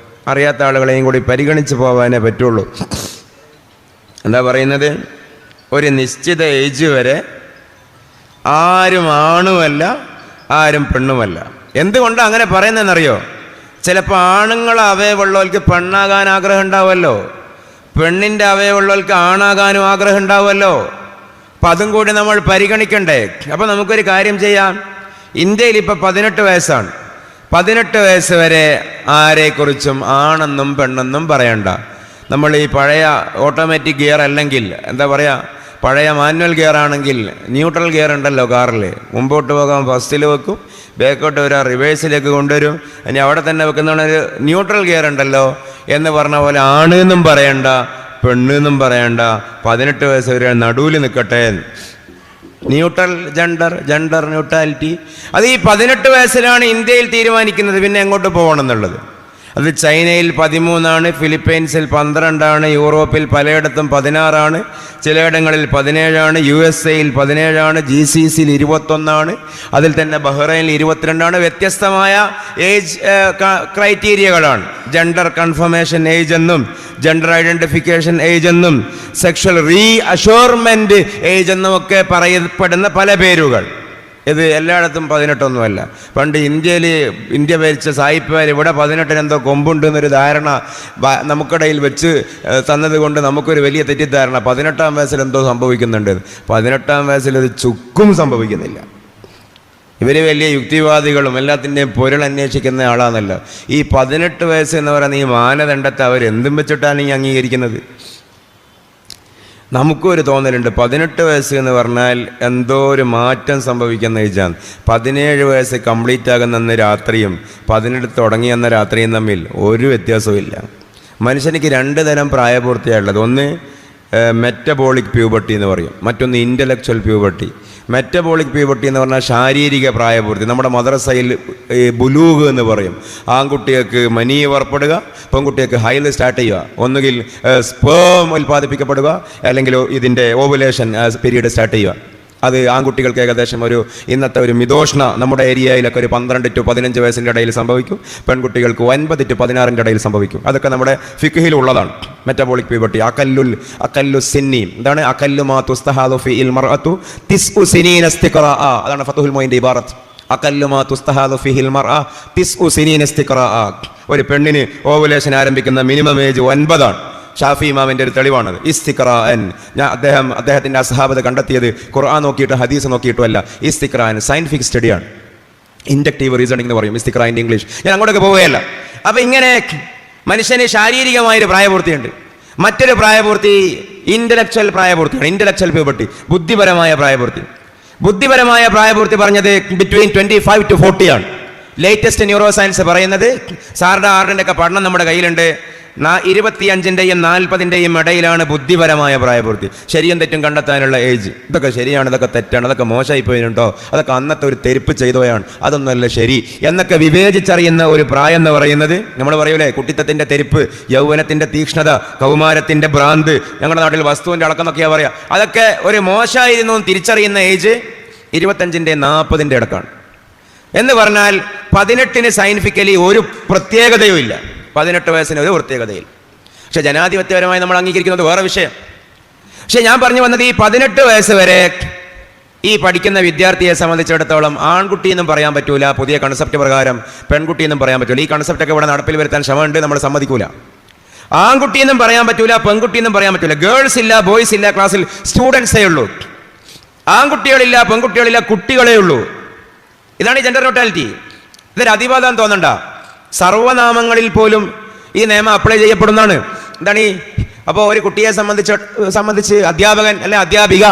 S1: അറിയാത്ത ആളുകളെയും കൂടി പരിഗണിച്ച് പോകാനേ പറ്റുള്ളൂ. എന്താ പറയുന്നത്? ഒരു നിശ്ചിത ഏജ് വരെ ആരും ആണുമല്ല ആരും പെണ്ണുമല്ല. എന്തുകൊണ്ടാണ് അങ്ങനെ പറയുന്നതെന്നറിയോ? ചിലപ്പോൾ ആണുങ്ങൾ അവയവുള്ളവർക്ക് പെണ്ണാകാൻ ആഗ്രഹം ഉണ്ടാവുമല്ലോ, പെണ്ണിൻ്റെ അവയവുള്ളവർക്ക് ആണാകാനും ആഗ്രഹം ഉണ്ടാവുമല്ലോ. അപ്പം അതും കൂടി നമ്മൾ പരിഗണിക്കണ്ടേ? അപ്പം നമുക്കൊരു കാര്യം ചെയ്യാം. ഇന്ത്യയിൽ ഇപ്പോൾ 18 വയസ്സാണ്. 18 വയസ്സ് വരെ ആരെക്കുറിച്ചും ആണെന്നും പെണ്ണെന്നും പറയണ്ട. നമ്മൾ ഈ പഴയ ഓട്ടോമാറ്റിക് ഗിയർ അല്ലെങ്കിൽ എന്താ പറയുക, പഴയ മാനുവൽ ഗിയർ ആണെങ്കിൽ ന്യൂട്രൽ ഗിയർ ഉണ്ടല്ലോ കാറിൽ, മുമ്പോട്ട് പോകാൻ ഫസ്റ്റിൽ വെക്കും, ബാക്കോട്ട് വരാൻ റിവേഴ്സിലേക്ക് കൊണ്ടുവരും, ഇനി അവിടെ തന്നെ വെക്കുന്ന ഒരു ന്യൂട്രൽ ഗിയർ ഉണ്ടല്ലോ എന്ന് പറഞ്ഞ പോലെ ആണ് എന്നും പറയണ്ട പെണ്ണെന്നും പറയണ്ട. 18 വയസ്സ് വരെ നടുവിൽ നിൽക്കട്ടെ. ന്യൂട്രൽ ജെൻഡർ ന്യൂട്രാലിറ്റി അത് ഈ 18 വയസ്സിലാണ് ഇന്ത്യയിൽ തീരുമാനിക്കുന്നത് പിന്നെ എങ്ങോട്ട് പോകണം എന്നുള്ളത്. അത് ചൈനയിൽ 13, ഫിലിപ്പൈൻസിൽ 12, യൂറോപ്പിൽ പലയിടത്തും 16, ചിലയിടങ്ങളിൽ 17, USA-യിൽ 17, GCC-യിൽ 21, അതിൽ തന്നെ ബഹ്റൈനിൽ 22. വ്യത്യസ്തമായ ഏജ് ക്രൈറ്റീരിയകളാണ്. ജെൻഡർ കൺഫർമേഷൻ ഏജ് എന്നും, ജെൻഡർ ഐഡൻറ്റിഫിക്കേഷൻ ഏജ് എന്നും, സെക്ഷൽ റീ അഷോർമെൻറ്റ് ഏജ് എന്നും ഒക്കെ പറയപ്പെടുന്ന പല പേരുകൾ. ഇത് എല്ലായിടത്തും 18ഒന്നുമല്ല. പണ്ട് ഇന്ത്യ ഭരിച്ച സായിപ്പുകാർ ഇവിടെ 18 എന്തോ കൊമ്പുണ്ടെന്നൊരു ധാരണ നമുക്കിടയിൽ വെച്ച് തന്നത് കൊണ്ട് നമുക്കൊരു വലിയ തെറ്റിദ്ധാരണ. 18ാം വയസ്സിൽ എന്തോ സംഭവിക്കുന്നുണ്ട്. 18ാം വയസ്സിൽ ഒരു ചുക്കും സംഭവിക്കുന്നില്ല. ഇവർ വലിയ യുക്തിവാദികളും എല്ലാത്തിൻ്റെയും പൊരുൾ അന്വേഷിക്കുന്ന ആളാണല്ലോ. ഈ 18 വയസ്സ് എന്ന് പറയുന്ന ഈ മാനദണ്ഡത്തെ അവരെന്തും വെച്ചിട്ടാണ് ഈ അംഗീകരിക്കുന്നത്? നമുക്കൊരു തോന്നലുണ്ട് 18 വയസ്സ് എന്ന് പറഞ്ഞാൽ എന്തോ ഒരു മാറ്റം സംഭവിക്കുന്ന ഏജാണ്. 17 വയസ്സ് കംപ്ലീറ്റ് ആകുന്ന അന്ന് രാത്രിയും 18 തുടങ്ങിയെന്ന രാത്രിയും തമ്മിൽ ഒരു വ്യത്യാസവും ഇല്ല. മനുഷ്യനിക്ക് 2 തരം പ്രായപൂർത്തിയായുള്ളത്. ഒന്ന് മെറ്റബോളിക് പ്യൂബർട്ടി എന്ന് പറയും, മറ്റൊന്ന് ഇൻ്റലക്ച്വൽ പ്യൂബർട്ടി. മെറ്റബോളിക് പ്യൂബർട്ടി എന്ന് പറഞ്ഞാൽ ശാരീരിക പ്രായപൂർത്തി. നമ്മുടെ മദ്രസയിൽ ബുലൂഗ് എന്ന് പറയും. ആൺകുട്ടികൾക്ക് മനി പുറപ്പെടുക, പെൺകുട്ടികൾക്ക് ഹൈൽ സ്റ്റാർട്ട് ചെയ്യുക. ഒന്നുകിൽ സ്പേം ഉൽപ്പാദിപ്പിക്കപ്പെടുക, അല്ലെങ്കിൽ ഇതിൻ്റെ ഓവുലേഷൻ പീരീഡ് സ്റ്റാർട്ട് ചെയ്യുക. അത് ആൺകുട്ടികൾക്ക് ഏകദേശം ഇന്നത്തെ ഒരു മിതോഷ്ണ നമ്മുടെ ഏരിയയിലൊക്കെ ഒരു 12 to 15 വയസ്സിൻ്റെ ഇടയിൽ സംഭവിക്കും. പെൺകുട്ടികൾക്ക് 9 to 16 ഇടയിൽ സംഭവിക്കും. അതൊക്കെ നമ്മുടെ ഫിഖ്ഹിലുള്ളതാണ്. Metabolic puberty അക്കല്ലു സിന്നി. എന്താണ് അക്കല്ലു മാ തുസ്തഹാദു ഫീൽ മർഅതു തിസ്ഉ സിനീന ഇസ്തിഖറാഅ. അതാണ് ഫത്ഹുൽ മുഈൻ്റെ ഇബാറത്ത്. അക്കല്ലു മാ തുസ്തഹാദു ഫീൽ മർഅ തിസ്ഉ സിനീന ഇസ്തിഖറാഅ. ഒരു പെണ്ണിന് ഓവുലേഷൻ ആരംഭിക്കുന്ന മിനിമം ഏജ് 9 ആണ്. ഷാഫി ഇമാമിൻ്റെ ഒരു തെളിവാണത്. ഇസ്തിഖ്റാഅൻ. അദ്ദേഹത്തിൻ്റെ അസ്ഹാബത്ത് കണ്ടെത്തിയത് ഖുർആൻ നോക്കിയിട്ട് ഹദീസ് നോക്കിയിട്ടുമല്ല. ഇസ്തിഖ്റാഅൻ സയൻറ്റിഫിക് സ്റ്റഡിയാണ്. ഇൻഡക്റ്റീവ് റീസണിംഗ് എന്ന് പറയും ഇസ്തിഖ്റാഇൻ്റെ ഇംഗ്ലീഷ്. ഞാൻ അങ്ങോട്ടൊക്കെ പോവുകയല്ല. അപ്പം ഇങ്ങനെ മനുഷ്യന് ശാരീരികമായൊരു പ്രായപൂർത്തിയുണ്ട്. മറ്റൊരു പ്രായപൂർത്തി ഇൻ്റലക്ച്വൽ പ്രായപൂർത്തിയാണ്. ഇൻ്റലക്ച്വൽ പ്യൂബർട്ടി, ബുദ്ധിപരമായ പ്രായപൂർത്തി. ബുദ്ധിപരമായ പ്രായപൂർത്തി പറഞ്ഞത് ബിറ്റ്വീൻ 25 to 40 ആണ്. ലേറ്റസ്റ്റ് ന്യൂറോ സയൻസ് പറയുന്നത്. സാറിൻ്റെ ആറിൻ്റെ ഒക്കെ പഠനം നമ്മുടെ കയ്യിലുണ്ട്. 25ൻ്റെയും 40ൻ്റെയും ഇടയിലാണ് ബുദ്ധിപരമായ പ്രായപൂർത്തി. ശരിയും തെറ്റും കണ്ടെത്താനുള്ള ഏജ്. ഇതൊക്കെ ശരിയാണ്, ഇതൊക്കെ തെറ്റാണ്, അതൊക്കെ മോശമായിപ്പോയിട്ടുണ്ടോ, അതൊക്കെ അന്നത്തെ ഒരു തെരുപ്പ് ചെയ്തോയാണ്, അതൊന്നുമല്ല ശരി എന്നൊക്കെ വിവേചിച്ചറിയുന്ന ഒരു പ്രായം എന്ന് പറയുന്നത്. നമ്മൾ പറയൂലേ കുട്ടിത്തത്തിൻ്റെ തെരുപ്പ്, യൗവനത്തിൻ്റെ തീക്ഷ്ണത, കൗമാരത്തിൻ്റെ ഭ്രാന്ത്, ഞങ്ങളുടെ നാട്ടിൽ വസ്തുവിൻ്റെ അളക്കം എന്നൊക്കെയാണ് പറയുക. അതൊക്കെ ഒരു മോശമായിരുന്നു തിരിച്ചറിയുന്ന ഏജ് 25ൻ്റെയും 40ൻ്റെ ഇടക്കാണ്. എന്ന് പറഞ്ഞാൽ 18ന് സയൻറ്റിഫിക്കലി ഒരു പ്രത്യേകതയും ഇല്ല. 18 വയസ്സിന് ഒരു പ്രത്യേകതയിൽ. പക്ഷെ ജനാധിപത്യപരമായി നമ്മൾ അംഗീകരിക്കുന്നത് വേറെ വിഷയം. പക്ഷെ ഞാൻ പറഞ്ഞു വന്നത് ഈ 18 വയസ്സ് വരെ ഈ പഠിക്കുന്ന വിദ്യാർത്ഥിയെ സംബന്ധിച്ചിടത്തോളം ആൺകുട്ടിയെന്നും പറയാൻ പറ്റൂല. പുതിയ കൺസെപ്റ്റ് പ്രകാരം പെൺകുട്ടിയെന്നും പറയാൻ പറ്റൂല. ഈ കൺസെപ്റ്റൊക്കെ ഇവിടെ നടപ്പിൽ വരുത്താൻ ശ്രമമുണ്ട്, നമ്മൾ സമ്മതിക്കൂല. ആൺകുട്ടിയെന്നും പറയാൻ പറ്റൂല, പെൺകുട്ടിയെന്നും പറയാൻ പറ്റൂല. ഗേൾസ് ഇല്ല, ബോയ്സ് ഇല്ല, ക്ലാസ്സിൽ സ്റ്റുഡൻസേ ഉള്ളൂ. ആൺകുട്ടികളില്ല, പെൺകുട്ടികളില്ല, കുട്ടികളേ ഉള്ളൂ. ഇതാണ് ഈ ജെൻഡർ ന്യൂട്രാലിറ്റി. ഇതൊരു അതിവാദം തോന്നണ്ട. സർവനാമങ്ങളിൽ പോലും ഈ നിയമം അപ്ലൈ ചെയ്യപ്പെടുന്നതാണ്. എന്താണ് ഈ അപ്പോൾ ഒരു കുട്ടിയെ സംബന്ധിച്ച് അധ്യാപകൻ അല്ലെ അധ്യാപിക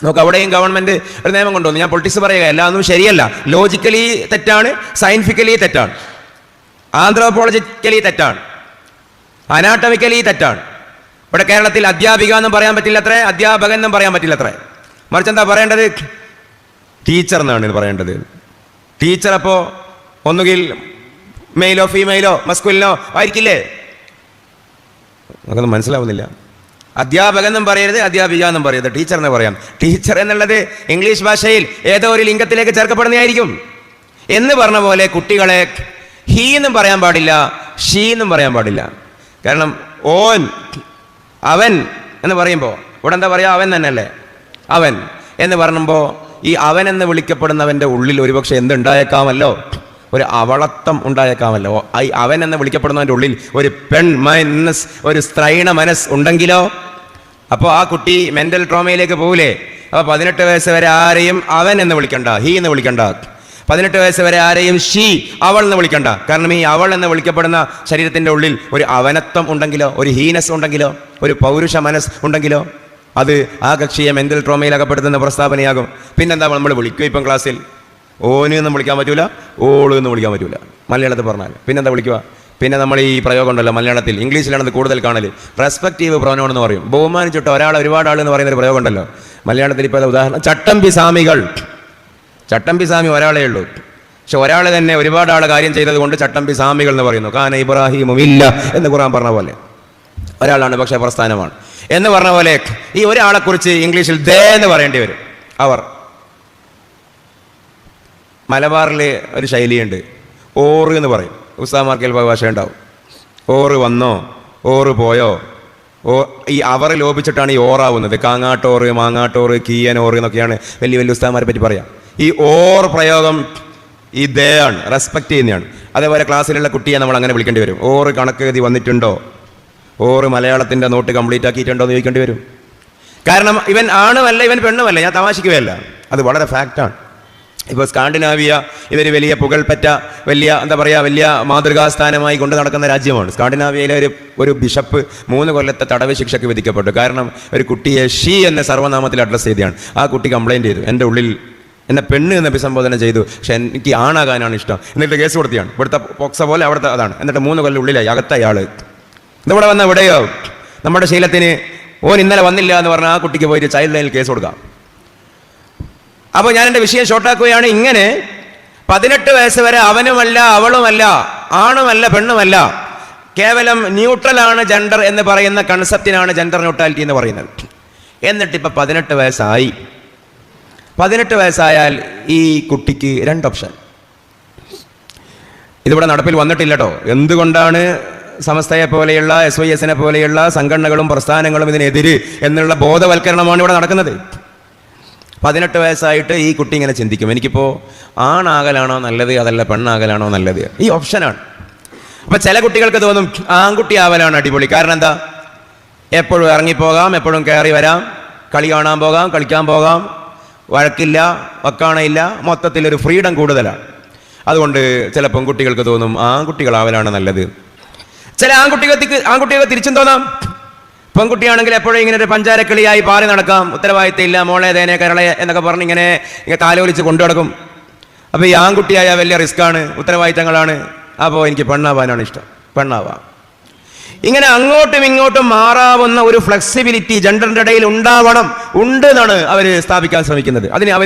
S1: നോക്ക്, അവിടെയും ഗവൺമെന്റ് ഒരു നിയമം കൊണ്ടുവന്നു. ഞാൻ പൊളിറ്റിക്സ് പറയുക, എല്ലാതൊന്നും ശരിയല്ല. ലോജിക്കലി തെറ്റാണ്, സയന്റിഫിക്കലി തെറ്റാണ്, ആന്ത്രോപോളജിക്കലി തെറ്റാണ്, അനാട്ടമിക്കലി തെറ്റാണ്. ഇവിടെ കേരളത്തിൽ അധ്യാപിക എന്നും പറയാൻ പറ്റില്ലത്രേ, അധ്യാപകൻ എന്നും പറയാൻ പറ്റില്ലത്രേ. മറിച്ച് എന്താ പറയേണ്ടത്? ടീച്ചർ എന്നാണ് പറയേണ്ടത്. ടീച്ചർ അപ്പോൾ ഒന്നുകിൽ മെയിലോ ഫീമെയിലോ മസ്കുലിനോ ആയിരിക്കില്ലേ? നമുക്കൊന്നും മനസ്സിലാവുന്നില്ല. അധ്യാപകൻ എന്നും പറയരുത്, അധ്യാപിക എന്നും പറയരുത്, ടീച്ചർ എന്ന് പറയാം. ടീച്ചർ എന്നുള്ളത് ഇംഗ്ലീഷ് ഭാഷയിൽ ഏതോ ഒരു ലിംഗത്തിലേക്ക് ചേർക്കപ്പെടുന്നതായിരിക്കും. എന്ന് പറഞ്ഞ പോലെ കുട്ടികളെ ഹീ എന്നും പറയാൻ പാടില്ല, ഷീ എന്നും പറയാൻ പാടില്ല. കാരണം ഓൻ, അവൻ എന്ന് പറയുമ്പോൾ ഇവിടെ എന്താ പറയുക? അവൻ തന്നെയല്ലേ, അവൻ എന്ന് പറയുമ്പോൾ ഈ അവൻ എന്ന് വിളിക്കപ്പെടുന്നവൻ്റെ ഉള്ളിൽ ഒരുപക്ഷെ എന്തുണ്ടായേക്കാമല്ലോ? ഒരു അവളത്വം ഉണ്ടായേക്കാമല്ലോ. അവൻ എന്ന് വിളിക്കപ്പെടുന്നവൻ്റെ ഉള്ളിൽ ഒരു പെൺ മനസ്, ഒരു സ്ത്രൈണ മനസ് ഉണ്ടെങ്കിലോ അപ്പോൾ ആ കുട്ടി മെൻ്റൽ ട്രോമയിലേക്ക് പോകില്ലേ? അപ്പോൾ 18 വയസ്സ് വരെ ആരെയും അവൻ എന്ന് വിളിക്കണ്ട, ഹീ എന്ന് വിളിക്കണ്ട. 18 വയസ്സ് വരെ ആരെയും ഷീ, അവൾ എന്ന് വിളിക്കണ്ട. കാരണം ഈ അവൾ എന്ന് വിളിക്കപ്പെടുന്ന ശരീരത്തിൻ്റെ ഉള്ളിൽ ഒരു അവനത്വം ഉണ്ടെങ്കിലോ, ഒരു ഹീനസ് ഉണ്ടെങ്കിലോ, ഒരു പൗരുഷ മനസ് ഉണ്ടെങ്കിലോ അത് ആ കക്ഷിയെ മെൻ്റൽ ട്രോമയിൽ അകപ്പെടുത്തുന്ന പ്രസ്താവനയാകും. പിന്നെന്താ നമ്മൾ വിളിക്കും? ഇപ്പം ക്ലാസ്സിൽ ഓന് എന്നും വിളിക്കാൻ പറ്റൂല, ഓള് എന്ന് വിളിക്കാൻ പറ്റൂല മലയാളത്തിൽ പറഞ്ഞാൽ. പിന്നെന്താ വിളിക്കുക? പിന്നെ നമ്മൾ ഈ പ്രയോഗം ഉണ്ടല്ലോ മലയാളത്തിൽ, ഇംഗ്ലീഷിലാണത് കൂടുതൽ കാണൽ, റെസ്പെക്റ്റീവ് പ്രൊനൗൺ എന്ന് പറയും. ബഹുമാനിച്ചിട്ട് ഒരാൾ ഒരുപാട് ആൾ എന്ന് പറയുന്നൊരു പ്രയോഗം ഉണ്ടല്ലോ മലയാളത്തിൽ. ഇപ്പോൾ ഉദാഹരണം ചട്ടമ്പി സ്വാമികൾ. ചട്ടമ്പി സ്വാമി ഒരാളേ ഉള്ളൂ, പക്ഷെ ഒരാൾ തന്നെ ഒരുപാട് ആൾ കാര്യം ചെയ്തത് കൊണ്ട് ചട്ടമ്പി സ്വാമികൾ എന്ന് പറയുന്നു. കാന ഇബ്രാഹിമും ഇല്ല എന്ന് ഖുർആൻ പറഞ്ഞ പോലെ ഒരാളാണ്, പക്ഷേ പ്രസ്ഥാനമാണ് എന്ന് പറഞ്ഞ പോലെ ഈ ഒരാളെക്കുറിച്ച് ഇംഗ്ലീഷിൽ ദേ എന്ന് പറയേണ്ടി വരും. അവർ മലബാറിൽ ഒരു ശൈലിയുണ്ട്, ഓറ് എന്ന് പറയും. ഉസ്താമാർക്ക് ചിലപ്പോൾ ഭാഷ ഉണ്ടാവും. ഓറ് വന്നോ, ഓറ് പോയോ, ഈ അവർ ലോപിച്ചിട്ടാണ് ഈ ഓറാവുന്നത്. കാങ്ങാട്ടോറ്, മാങ്ങാട്ടോറ്, കീയനോറ് എന്നൊക്കെയാണ് വലിയ വലിയ ഉസ്താമാരെ പറ്റി പറയാം. ഈ ഓർ പ്രയോഗം ഈ ദേ ആണ്, റെസ്പെക്ട് ചെയ്യുന്നതാണ്. അതേപോലെ ക്ലാസ്സിലുള്ള കുട്ടിയെ നമ്മൾ അങ്ങനെ വിളിക്കേണ്ടി വരും. ഓറ് കണക്ക് എഴുതി വന്നിട്ടുണ്ടോ, ഓറ് മലയാളത്തിൻ്റെ നോട്ട് കംപ്ലീറ്റ് ആക്കിയിട്ടുണ്ടോ എന്ന് ചോദിക്കേണ്ടി വരും. കാരണം ഇവൻ ആണുമല്ല, ഇവൻ പെണ്ണുമല്ല. ഞാൻ തമാശിക്കുകയല്ല, അത് വളരെ ഫാക്റ്റാണ്. ഇപ്പോൾ സ്കാൻഡിനാവിയ ഇവർ വലിയ പുകൾപ്പറ്റ വലിയ എന്താ പറയുക വലിയ മാതൃകാസ്ഥാനമായി കൊണ്ട് നടക്കുന്ന രാജ്യമാണ്. സ്കാൻഡിനാവിയയിലെ ഒരു ബിഷപ്പ് 3 കൊല്ലത്തെ തടവ് ശിക്ഷയ്ക്ക് വിധിക്കപ്പെട്ടു. കാരണം ഒരു കുട്ടിയെ ഷീ എന്ന സർവ്വനാമത്തിൽ അഡ്രസ്സ് ചെയ്തതാണ്. ആ കുട്ടി കംപ്ലയിൻറ്റ് ചെയ്തു, എൻ്റെ ഉള്ളിൽ എന്നെ പെണ്ണ് എന്ന് അഭിസംബോധന ചെയ്തു, പക്ഷെ എനിക്ക് ആണാകാനാണ് ഇഷ്ടം. എന്നിട്ട് കേസ് കൊടുത്തിയാണ്. ഇവിടുത്തെ പോക്സ പോലെ അവിടുത്തെ അതാണ്. എന്നിട്ട് 3 കൊല്ലം ഉള്ളിലായി അകത്തയാൾ. ഇതിവിടെ വന്ന എവിടെയോ നമ്മുടെ ശീലത്തിന് ഓൻ ഇന്നലെ വന്നില്ല എന്ന് പറഞ്ഞാൽ ആ കുട്ടിക്ക് പോയിട്ട് ചൈൽഡ് ലൈനിൽ കേസ് കൊടുക്കാം. അപ്പോൾ ഞാൻ എൻ്റെ വിഷയം ഷോർട്ടാക്കുകയാണ്. ഇങ്ങനെ 18 വയസ്സ് വരെ അവനുമല്ല അവളുമല്ല ആണുമല്ല പെണ്ണുമല്ല, കേവലം ന്യൂട്രലാണ് ജെൻഡർ എന്ന് പറയുന്ന കൺസെപ്റ്റിനാണ് ജെൻഡർ ന്യൂട്രാലിറ്റി എന്ന് പറയുന്നത്. എന്നിട്ടിപ്പോൾ 18 വയസ്സായി. 18 വയസ്സായാൽ ഈ കുട്ടിക്ക് 2 ഓപ്ഷൻ. ഇതിവിടെ നടപ്പിൽ വന്നിട്ടില്ല കേട്ടോ. എന്തുകൊണ്ടാണ് സമസ്തയെ പോലെയുള്ള SYSനെ പോലെയുള്ള സംഘടനകളും പ്രസ്ഥാനങ്ങളും ഇതിനെതിര് എന്നുള്ള ബോധവൽക്കരണമാണ് ഇവിടെ നടക്കുന്നത്. 18 വയസ്സായിട്ട് ഈ കുട്ടി ഇങ്ങനെ ചിന്തിക്കും, എനിക്കിപ്പോൾ ആണാകലാണോ നല്ലത് അതല്ല പെണ്ണാകലാണോ നല്ലത്, ഈ ഓപ്ഷനാണ്. അപ്പം ചില കുട്ടികൾക്ക് തോന്നും ആൺകുട്ടി ആവലാണ് അടിപൊളി. കാരണം എന്താ, എപ്പോഴും ഇറങ്ങിപ്പോകാം, എപ്പോഴും കയറി വരാം, കളി കാണാൻ പോകാം, കളിക്കാൻ പോകാം, വഴക്കില്ല, വക്കാണയില്ല, മൊത്തത്തിലൊരു ഫ്രീഡം കൂടുതലാണ്. അതുകൊണ്ട് ചില പെൺകുട്ടികൾക്ക് തോന്നും ആൺകുട്ടികളാവലാണ് നല്ലത്. ചില ആൺകുട്ടികൾക്ക് തിരിച്ചും തോന്നാം, പെൺകുട്ടിയാണെങ്കിൽ എപ്പോഴും ഇങ്ങനെ ഒരു പഞ്ചാരക്കിളിയായി പാറി നടക്കാം, ഉത്തരവാദിത്തം ഇല്ല, മോളെ തേനെ കരളെ എന്നൊക്കെ പറഞ്ഞ് ഇങ്ങനെ താലോലിച്ച് കൊണ്ടു നടക്കും. അപ്പോൾ ഈ ആൺകുട്ടിയായ വലിയ റിസ്ക്കാണ്, ഉത്തരവാദിത്തങ്ങളാണ്. അപ്പോൾ എനിക്ക് പെണ്ണാവാനാണ് ഇഷ്ടം, പെണ്ണാവാം. ഇങ്ങനെ അങ്ങോട്ടും ഇങ്ങോട്ടും മാറാവുന്ന ഒരു ഫ്ലെക്സിബിലിറ്റി ജെൻഡറിൻ്റെ ഇടയിൽ ഉണ്ട് എന്നാണ് അവർ സ്ഥാപിക്കാൻ ശ്രമിക്കുന്നത്.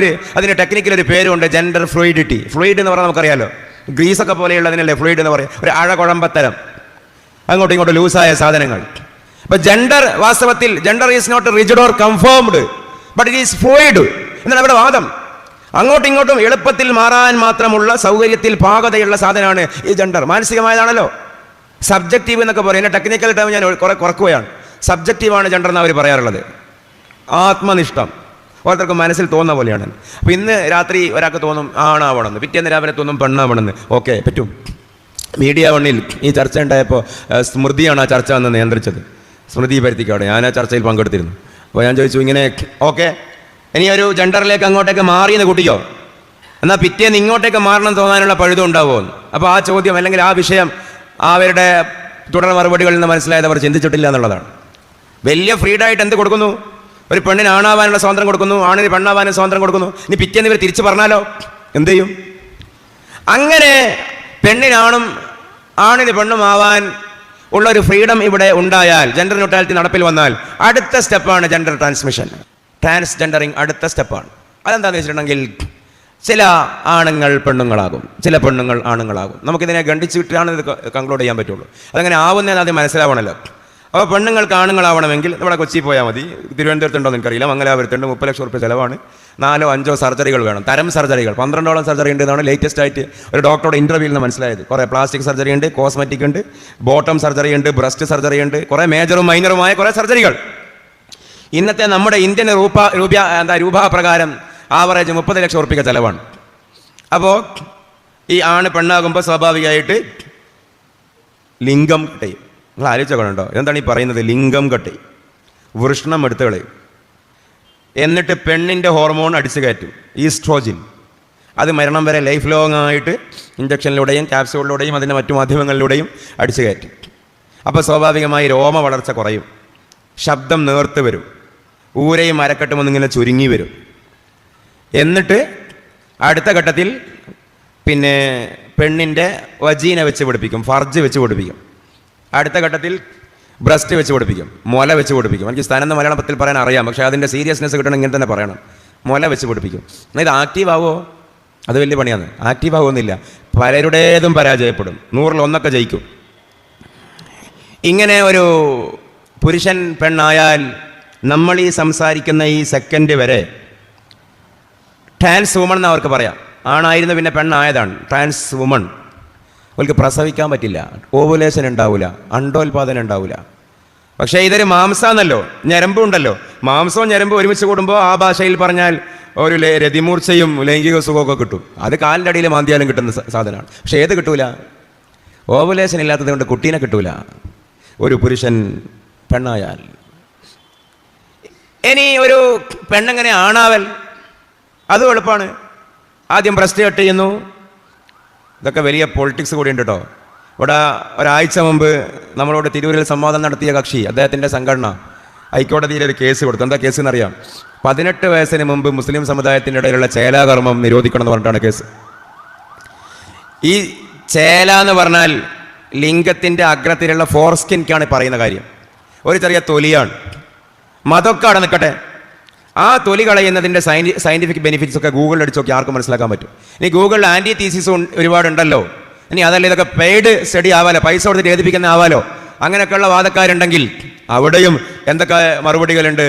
S1: അതിന് ടെക്നിക്കൽ ഒരു പേരുണ്ട്, ജെൻഡർ ഫ്ലൂയിഡിറ്റി. ഫ്ലൂയിഡ് എന്ന് പറഞ്ഞാൽ നമുക്കറിയാലോ, ഗ്രീസൊക്കെ പോലെയുള്ളതിനല്ലേ ഫ്ലൂയിഡ് എന്ന് പറയാം. ഒരു അഴകുഴമ്പത്തരം, അങ്ങോട്ടും ഇങ്ങോട്ടും ലൂസായ സാധനങ്ങൾ. അപ്പൊ വാസ്തവത്തിൽ gender is not rigid or confirmed, but it is fluid എന്നാണ് അവിടെ വാദം. അങ്ങോട്ടും ഇങ്ങോട്ടും എളുപ്പത്തിൽ മാറാൻ മാത്രമുള്ള സൗകര്യത്തിൽ പാകതയുള്ള സാധനമാണ് ഈ ജെൻഡർ. മാനസികമായതാണല്ലോ. സബ്ജക്റ്റീവ് എന്നൊക്കെ പറയും. എൻ്റെ ടെക്നിക്കൽ ടൈം ഞാൻ കുറെ കുറക്കുകയാണ്. സബ്ജക്റ്റീവാണ് ജെൻഡർ എന്ന് അവർ പറയാറുള്ളത്. ആത്മനിഷ്ഠം ഓരോരുത്തർക്കും മനസ്സിൽ തോന്നുന്ന പോലെയാണ്. അപ്പം ഇന്ന് രാത്രി ഒരാൾക്ക് തോന്നും ആണാവണമെന്ന്, പിറ്റേന്ന് രാവിലെ തോന്നും പെണ്ണാവണമെന്ന്. ഓക്കെ, പറ്റും. മീഡിയ വണ്ണിൽ ഈ ചർച്ച ഉണ്ടായപ്പോൾ സ്മൃതിയാണ് ആ ചർച്ച എന്ന് നിയന്ത്രിച്ചത്. സ്മൃതി പരുത്തിക്കാട്. ഞാൻ ആ ചർച്ചയിൽ പങ്കെടുത്തിരുന്നു. അപ്പോൾ ഞാൻ ചോദിച്ചു, ഇങ്ങനെ ഓക്കെ, ഇനി ഒരു ജെൻഡറിലേക്ക് അങ്ങോട്ടേക്ക് മാറിയെന്ന് കൂട്ടിക്കോ, എന്നാൽ പിറ്റേന്ന് ഇങ്ങോട്ടേക്ക് മാറണം തോന്നാനുള്ള പഴുതും ഉണ്ടാവുമോ? അപ്പോൾ ആ ചോദ്യം അല്ലെങ്കിൽ ആ വിഷയം അവരുടെ തുടർ മറുപടികളിൽ നിന്ന് മനസ്സിലായത് അവർ ചിന്തിച്ചിട്ടില്ല എന്നുള്ളതാണ്. വലിയ ഫ്രീഡായിട്ട് എന്ത് കൊടുക്കുന്നു? ഒരു പെണ്ണിന് ആണാവാനുള്ള സ്വാതന്ത്ര്യം കൊടുക്കുന്നു, ആണിന് പെണ്ണാവാനും സ്വാതന്ത്ര്യം കൊടുക്കുന്നു. ഇനി പിറ്റേന്ന് ഇവർ തിരിച്ചു പറഞ്ഞാലോ എന്ത് ചെയ്യും? അങ്ങനെ പെണ്ണിനാണും ആണിന് പെണ്ണും ആവാൻ ഉള്ളൊരു ഫ്രീഡം ഇവിടെ ഉണ്ടായാൽ, ജെൻഡർ ന്യൂട്രാലിറ്റി നടപ്പിൽ വന്നാൽ, അടുത്ത സ്റ്റെപ്പാണ് ജെൻഡർ ട്രാൻസ്മിഷൻ, ട്രാൻസ്ജെൻഡറിങ് അടുത്ത സ്റ്റെപ്പാണ്. അതെന്താണെന്ന് വെച്ചിട്ടുണ്ടെങ്കിൽ, ചില ആണുങ്ങൾ പെണ്ണുങ്ങളാകും, ചില പെണ്ണുങ്ങൾ ആണുങ്ങളാകും. നമുക്കിതിനെ ഖണ്ഡിച്ച് വിട്ടാണ് ഇത് കൺക്ലൂഡ് ചെയ്യാൻ പറ്റുള്ളൂ. അതങ്ങനെ ആവുന്നതെന്ന് ആദ്യം മനസ്സിലാവണമല്ലോ. അപ്പോൾ പെണ്ണുങ്ങൾക്ക് ആണുങ്ങളാവണമെങ്കിൽ നമ്മുടെ കൊച്ചി പോയാൽ മതി. തിരുവനന്തപുരത്തുണ്ടോ എന്ന് എനിക്കറിയില്ല, മംഗലാപുരത്തുണ്ട്. 30 ലക്ഷം റുപ്യ ചിലവാണ്. 4-5 സർജറികൾ വേണം, തരം സർജറികൾ. 12ഓളം സർജറി ഉണ്ട് എന്നാണ് ലേറ്റസ്റ്റ് ആയിട്ട് ഒരു ഡോക്ടറുടെ ഇൻ്റർവ്യൂവിൽ നിന്ന് മനസ്സിലായത്. കുറേ പ്ലാസ്റ്റിക് സർജറി ഉണ്ട്, കോസ്മെറ്റിക് ഉണ്ട്, ബോട്ടം സർജറി ഉണ്ട്, ബ്രസ്റ്റ് സർജറി ഉണ്ട്, കുറേ മേജറും മൈനറുമായ കുറേ സർജറികൾ. ഇന്നത്തെ നമ്മുടെ ഇന്ത്യൻ രൂപ പ്രകാരം ആവറേജ് 30 ലക്ഷം റുപ്യ ചിലവാണ്. അപ്പോൾ ഈ ആണ് പെണ്ണാകുമ്പോൾ സ്വാഭാവികമായിട്ട് ലിംഗം കെട്ടയും. നിങ്ങൾ ആലോചിച്ചോക്കണുണ്ടോ, എന്താണ് ഈ പറയുന്നത്? ലിംഗം കെട്ടയും, വൃഷ്ണം എടുത്ത് കളയും. എന്നിട്ട് പെണ്ണിൻ്റെ ഹോർമോൺ അടിച്ചു കയറ്റും, ഈസ്ട്രോജിൻ. അത് മരണം വരെ ലൈഫ് ലോങ് ആയിട്ട് ഇഞ്ചക്ഷനിലൂടെയും ക്യാപ്സ്യൂളിലൂടെയും അതിൻ്റെ മറ്റു മാധ്യമങ്ങളിലൂടെയും അടിച്ചു കയറ്റും. അപ്പോൾ സ്വാഭാവികമായി രോമ വളർച്ച കുറയും, ശബ്ദം നേർത്ത് വരും, ഊരയും അരക്കെട്ടും ഒന്നിങ്ങനെ ചുരുങ്ങി വരും. എന്നിട്ട് അടുത്ത ഘട്ടത്തിൽ പിന്നെ പെണ്ണിൻ്റെ വജീന വെച്ച് പിടിപ്പിക്കും, ഫർജ് വെച്ച് പിടിപ്പിക്കും. അടുത്ത ഘട്ടത്തിൽ ബ്രസ്റ്റ് വെച്ച് പിടിപ്പിക്കും, മുല വെച്ച് പിടിപ്പിക്കും. എനിക്ക് സ്ഥാനം എന്ന് മലയാളത്തിൽ പറയാൻ അറിയാം, പക്ഷേ അതിൻ്റെ സീരിയസ്നെസ് കിട്ടണം ഇങ്ങനെ തന്നെ പറയണം. മുല വെച്ച് പിടിപ്പിക്കും. എന്നാൽ ഇത് ആക്റ്റീവ് ആവുമോ? അത് വലിയ പണിയാണ്. ആക്റ്റീവ് ആവുമെന്നില്ല, പലരുടേതും പരാജയപ്പെടും, 100-1 ജയിക്കും. ഇങ്ങനെ ഒരു പുരുഷൻ പെണ്ണായാൽ നമ്മൾ ഈ സംസാരിക്കുന്ന ഈ സെക്കൻഡ് വരെ ട്രാൻസ് വുമൺ എന്ന് അവർക്ക് പറയാം. ആണായിരുന്നു പിന്നെ പെണ്ണായതാണ് ട്രാൻസ് വുമൺ. അവർക്ക് പ്രസവിക്കാൻ പറ്റില്ല, ഓവുലേഷൻ ഉണ്ടാവില്ല, അണ്ടോൽപാദനം ഉണ്ടാവില്ല. പക്ഷേ ഇതൊരു മാംസാന്നല്ലോ, ഞരമ്പുണ്ടല്ലോ. മാംസവും ഞരമ്പും ഒരുമിച്ച് കൂടുമ്പോൾ ആ ഭാഷയിൽ പറഞ്ഞാൽ ഒരു രതിമൂർച്ചയും ലൈംഗിക സുഖമൊക്കെ കിട്ടും. അത് കാലിൻ്റെ അടിയിൽ മാന്തിയാലും കിട്ടുന്ന സാധനമാണ്. പക്ഷെ ഏത് കിട്ടൂല? ഓവുലേഷൻ ഇല്ലാത്തത് കൊണ്ട് കുട്ടീനെ കിട്ടൂല ഒരു പുരുഷൻ പെണ്ണായാൽ. ഇനി ഒരു പെണ്ണെങ്ങനെ ആണാവൽ? അതും എളുപ്പമാണ്. ആദ്യം ബ്രസ്റ്റ് കട്ട് ചെയ്യുന്നു. ഇതൊക്കെ വലിയ പൊളിറ്റിക്സ് കൂടി ഉണ്ട് കേട്ടോ. ഇവിടെ ഒരാഴ്ച മുമ്പ് നമ്മളോട് തിരൂരിൽ സംവാദം നടത്തിയ കക്ഷി, അദ്ദേഹത്തിൻ്റെ സംഘടന ഹൈക്കോടതിയിൽ ഒരു കേസ് കൊടുത്തു. എന്താ കേസ് എന്നറിയാം? 18 വയസ്സിന് മുമ്പ് മുസ്ലിം സമുദായത്തിൻ്റെ ഇടയിലുള്ള ചേലാകർമ്മം നിരോധിക്കണം എന്ന് പറഞ്ഞിട്ടാണ് കേസ്. ഈ ചേല എന്ന് പറഞ്ഞാൽ ലിംഗത്തിൻ്റെ അഗ്രത്തിലുള്ള ഫോർസ്കിൻക്കാണ് പറയുന്ന കാര്യം. ഒരു ചെറിയ തൊലിയാണ്. മതമൊക്കെ അവിടെ നിൽക്കട്ടെ, ആ തൊലി കളയുന്നതിൻ്റെ സയൻറ്റിഫിക് ബെനിഫിറ്റ്സ് ഒക്കെ ഗൂഗിളിൽ അടിച്ച് നോക്കി ആർക്കും മനസ്സിലാക്കാൻ പറ്റും. ഇനി ഗൂഗിളിൽ ആൻറ്റി തീസിസും ഒരുപാടുണ്ടല്ലോ. ഇനി അതല്ല ഇതൊക്കെ പെയ്ഡ് സ്റ്റഡി ആവാലോ, പൈസ കൊടുത്തിട്ട് എഴുതിപ്പിക്കുന്ന ആവാലോ. അങ്ങനെയൊക്കെയുള്ള വാദക്കാരുണ്ടെങ്കിൽ അവിടെയും എന്തൊക്കെ മറുപടികളുണ്ട്.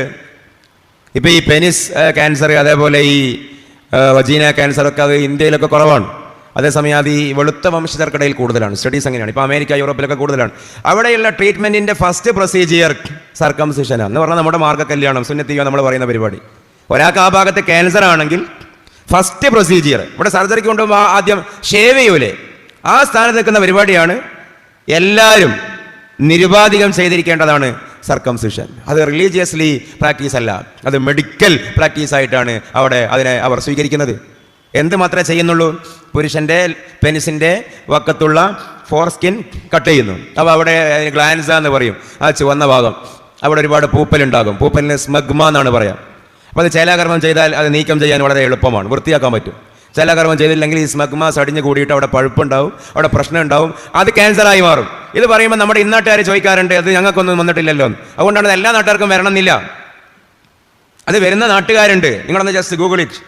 S1: ഇപ്പം ഈ പെനിസ് ക്യാൻസർ, അതേപോലെ ഈ വജീന ക്യാൻസറൊക്കെ അത് ഇന്ത്യയിലൊക്കെ കുറവാണ്. അതേസമയം അത് ഈ വെളുത്ത വംശജർക്കിടയിൽ കൂടുതലാണ്. സ്റ്റഡീസ് അങ്ങനെയാണ്. ഇപ്പോൾ അമേരിക്ക, യൂറോപ്പിലൊക്കെ കൂടുതലാണ്. അവിടെയുള്ള ട്രീറ്റ്മെൻറ്റിൻ്റെ ഫസ്റ്റ് പ്രൊസീജിയർ സർക്കംസിഷനാണ് എന്ന് പറഞ്ഞാൽ നമ്മുടെ മാർഗ്ഗ കല്യാണം, സുന്നത്തിയോ നമ്മൾ പറയുന്ന പരിപാടി. ഒരാൾക്ക് ആ ഭാഗത്ത് ക്യാൻസർ ആണെങ്കിൽ ഫസ്റ്റ് പ്രൊസീജിയർ, ഇവിടെ സർജറിക്ക് കൊണ്ടുപോകുമ്പോൾ ആദ്യം ഷേവ് ചെയ്യൂലേ, ആ സ്ഥാനത്ത് നിൽക്കുന്ന പരിപാടിയാണ് എല്ലാവരും നിരുപാധികം ചെയ്തിരിക്കേണ്ടതാണ് സർക്കംസിഷൻ. അത് റിലീജിയസ്ലി പ്രാക്ടീസ് അല്ല, അത് മെഡിക്കൽ പ്രാക്ടീസായിട്ടാണ് അവിടെ അതിനെ അവർ സ്വീകരിക്കുന്നത്. എന്ത് മാത്രമേ ചെയ്യുന്നുള്ളൂ? പുരുഷൻ്റെ പെനിസിൻ്റെ വക്കത്തുള്ള ഫോർസ്കിൻ കട്ട് ചെയ്യുന്നു. അപ്പോൾ അവിടെ ഗ്ലാൻസ എന്ന് പറയും, ആ ചുവന്ന ഭാഗം, അവിടെ ഒരുപാട് പൂപ്പലുണ്ടാകും. പൂപ്പലിന് സ്മഗ്മ എന്നാണ് പറയാം. അപ്പോൾ അത് ചേലാകർമ്മം ചെയ്താൽ അത് നീക്കം ചെയ്യാൻ വളരെ എളുപ്പമാണ്, വൃത്തിയാക്കാൻ പറ്റും. ചേലാകർമ്മം ചെയ്തില്ലെങ്കിൽ ഈ സ്മഗ്മ സടിഞ്ഞ് കൂടിയിട്ട് അവിടെ പഴുപ്പുണ്ടാവും, അവിടെ പ്രശ്നം ഉണ്ടാവും, അത് ക്യാൻസറായി മാറും. ഇത് പറയുമ്പോൾ നമ്മുടെ ഇന്നാട്ടുകാർ ചോദിക്കാറുണ്ട്, അത് ഞങ്ങൾക്കൊന്നും വന്നിട്ടില്ലല്ലോ. അതുകൊണ്ടാണ് എല്ലാ നാട്ടുകാർക്കും വരണമെന്നില്ല. അത് വരുന്ന നാട്ടുകാരുണ്ട്, നിങ്ങളൊന്ന് ജസ്റ്റ് ഗൂഗിൾ ഇറ്റ്.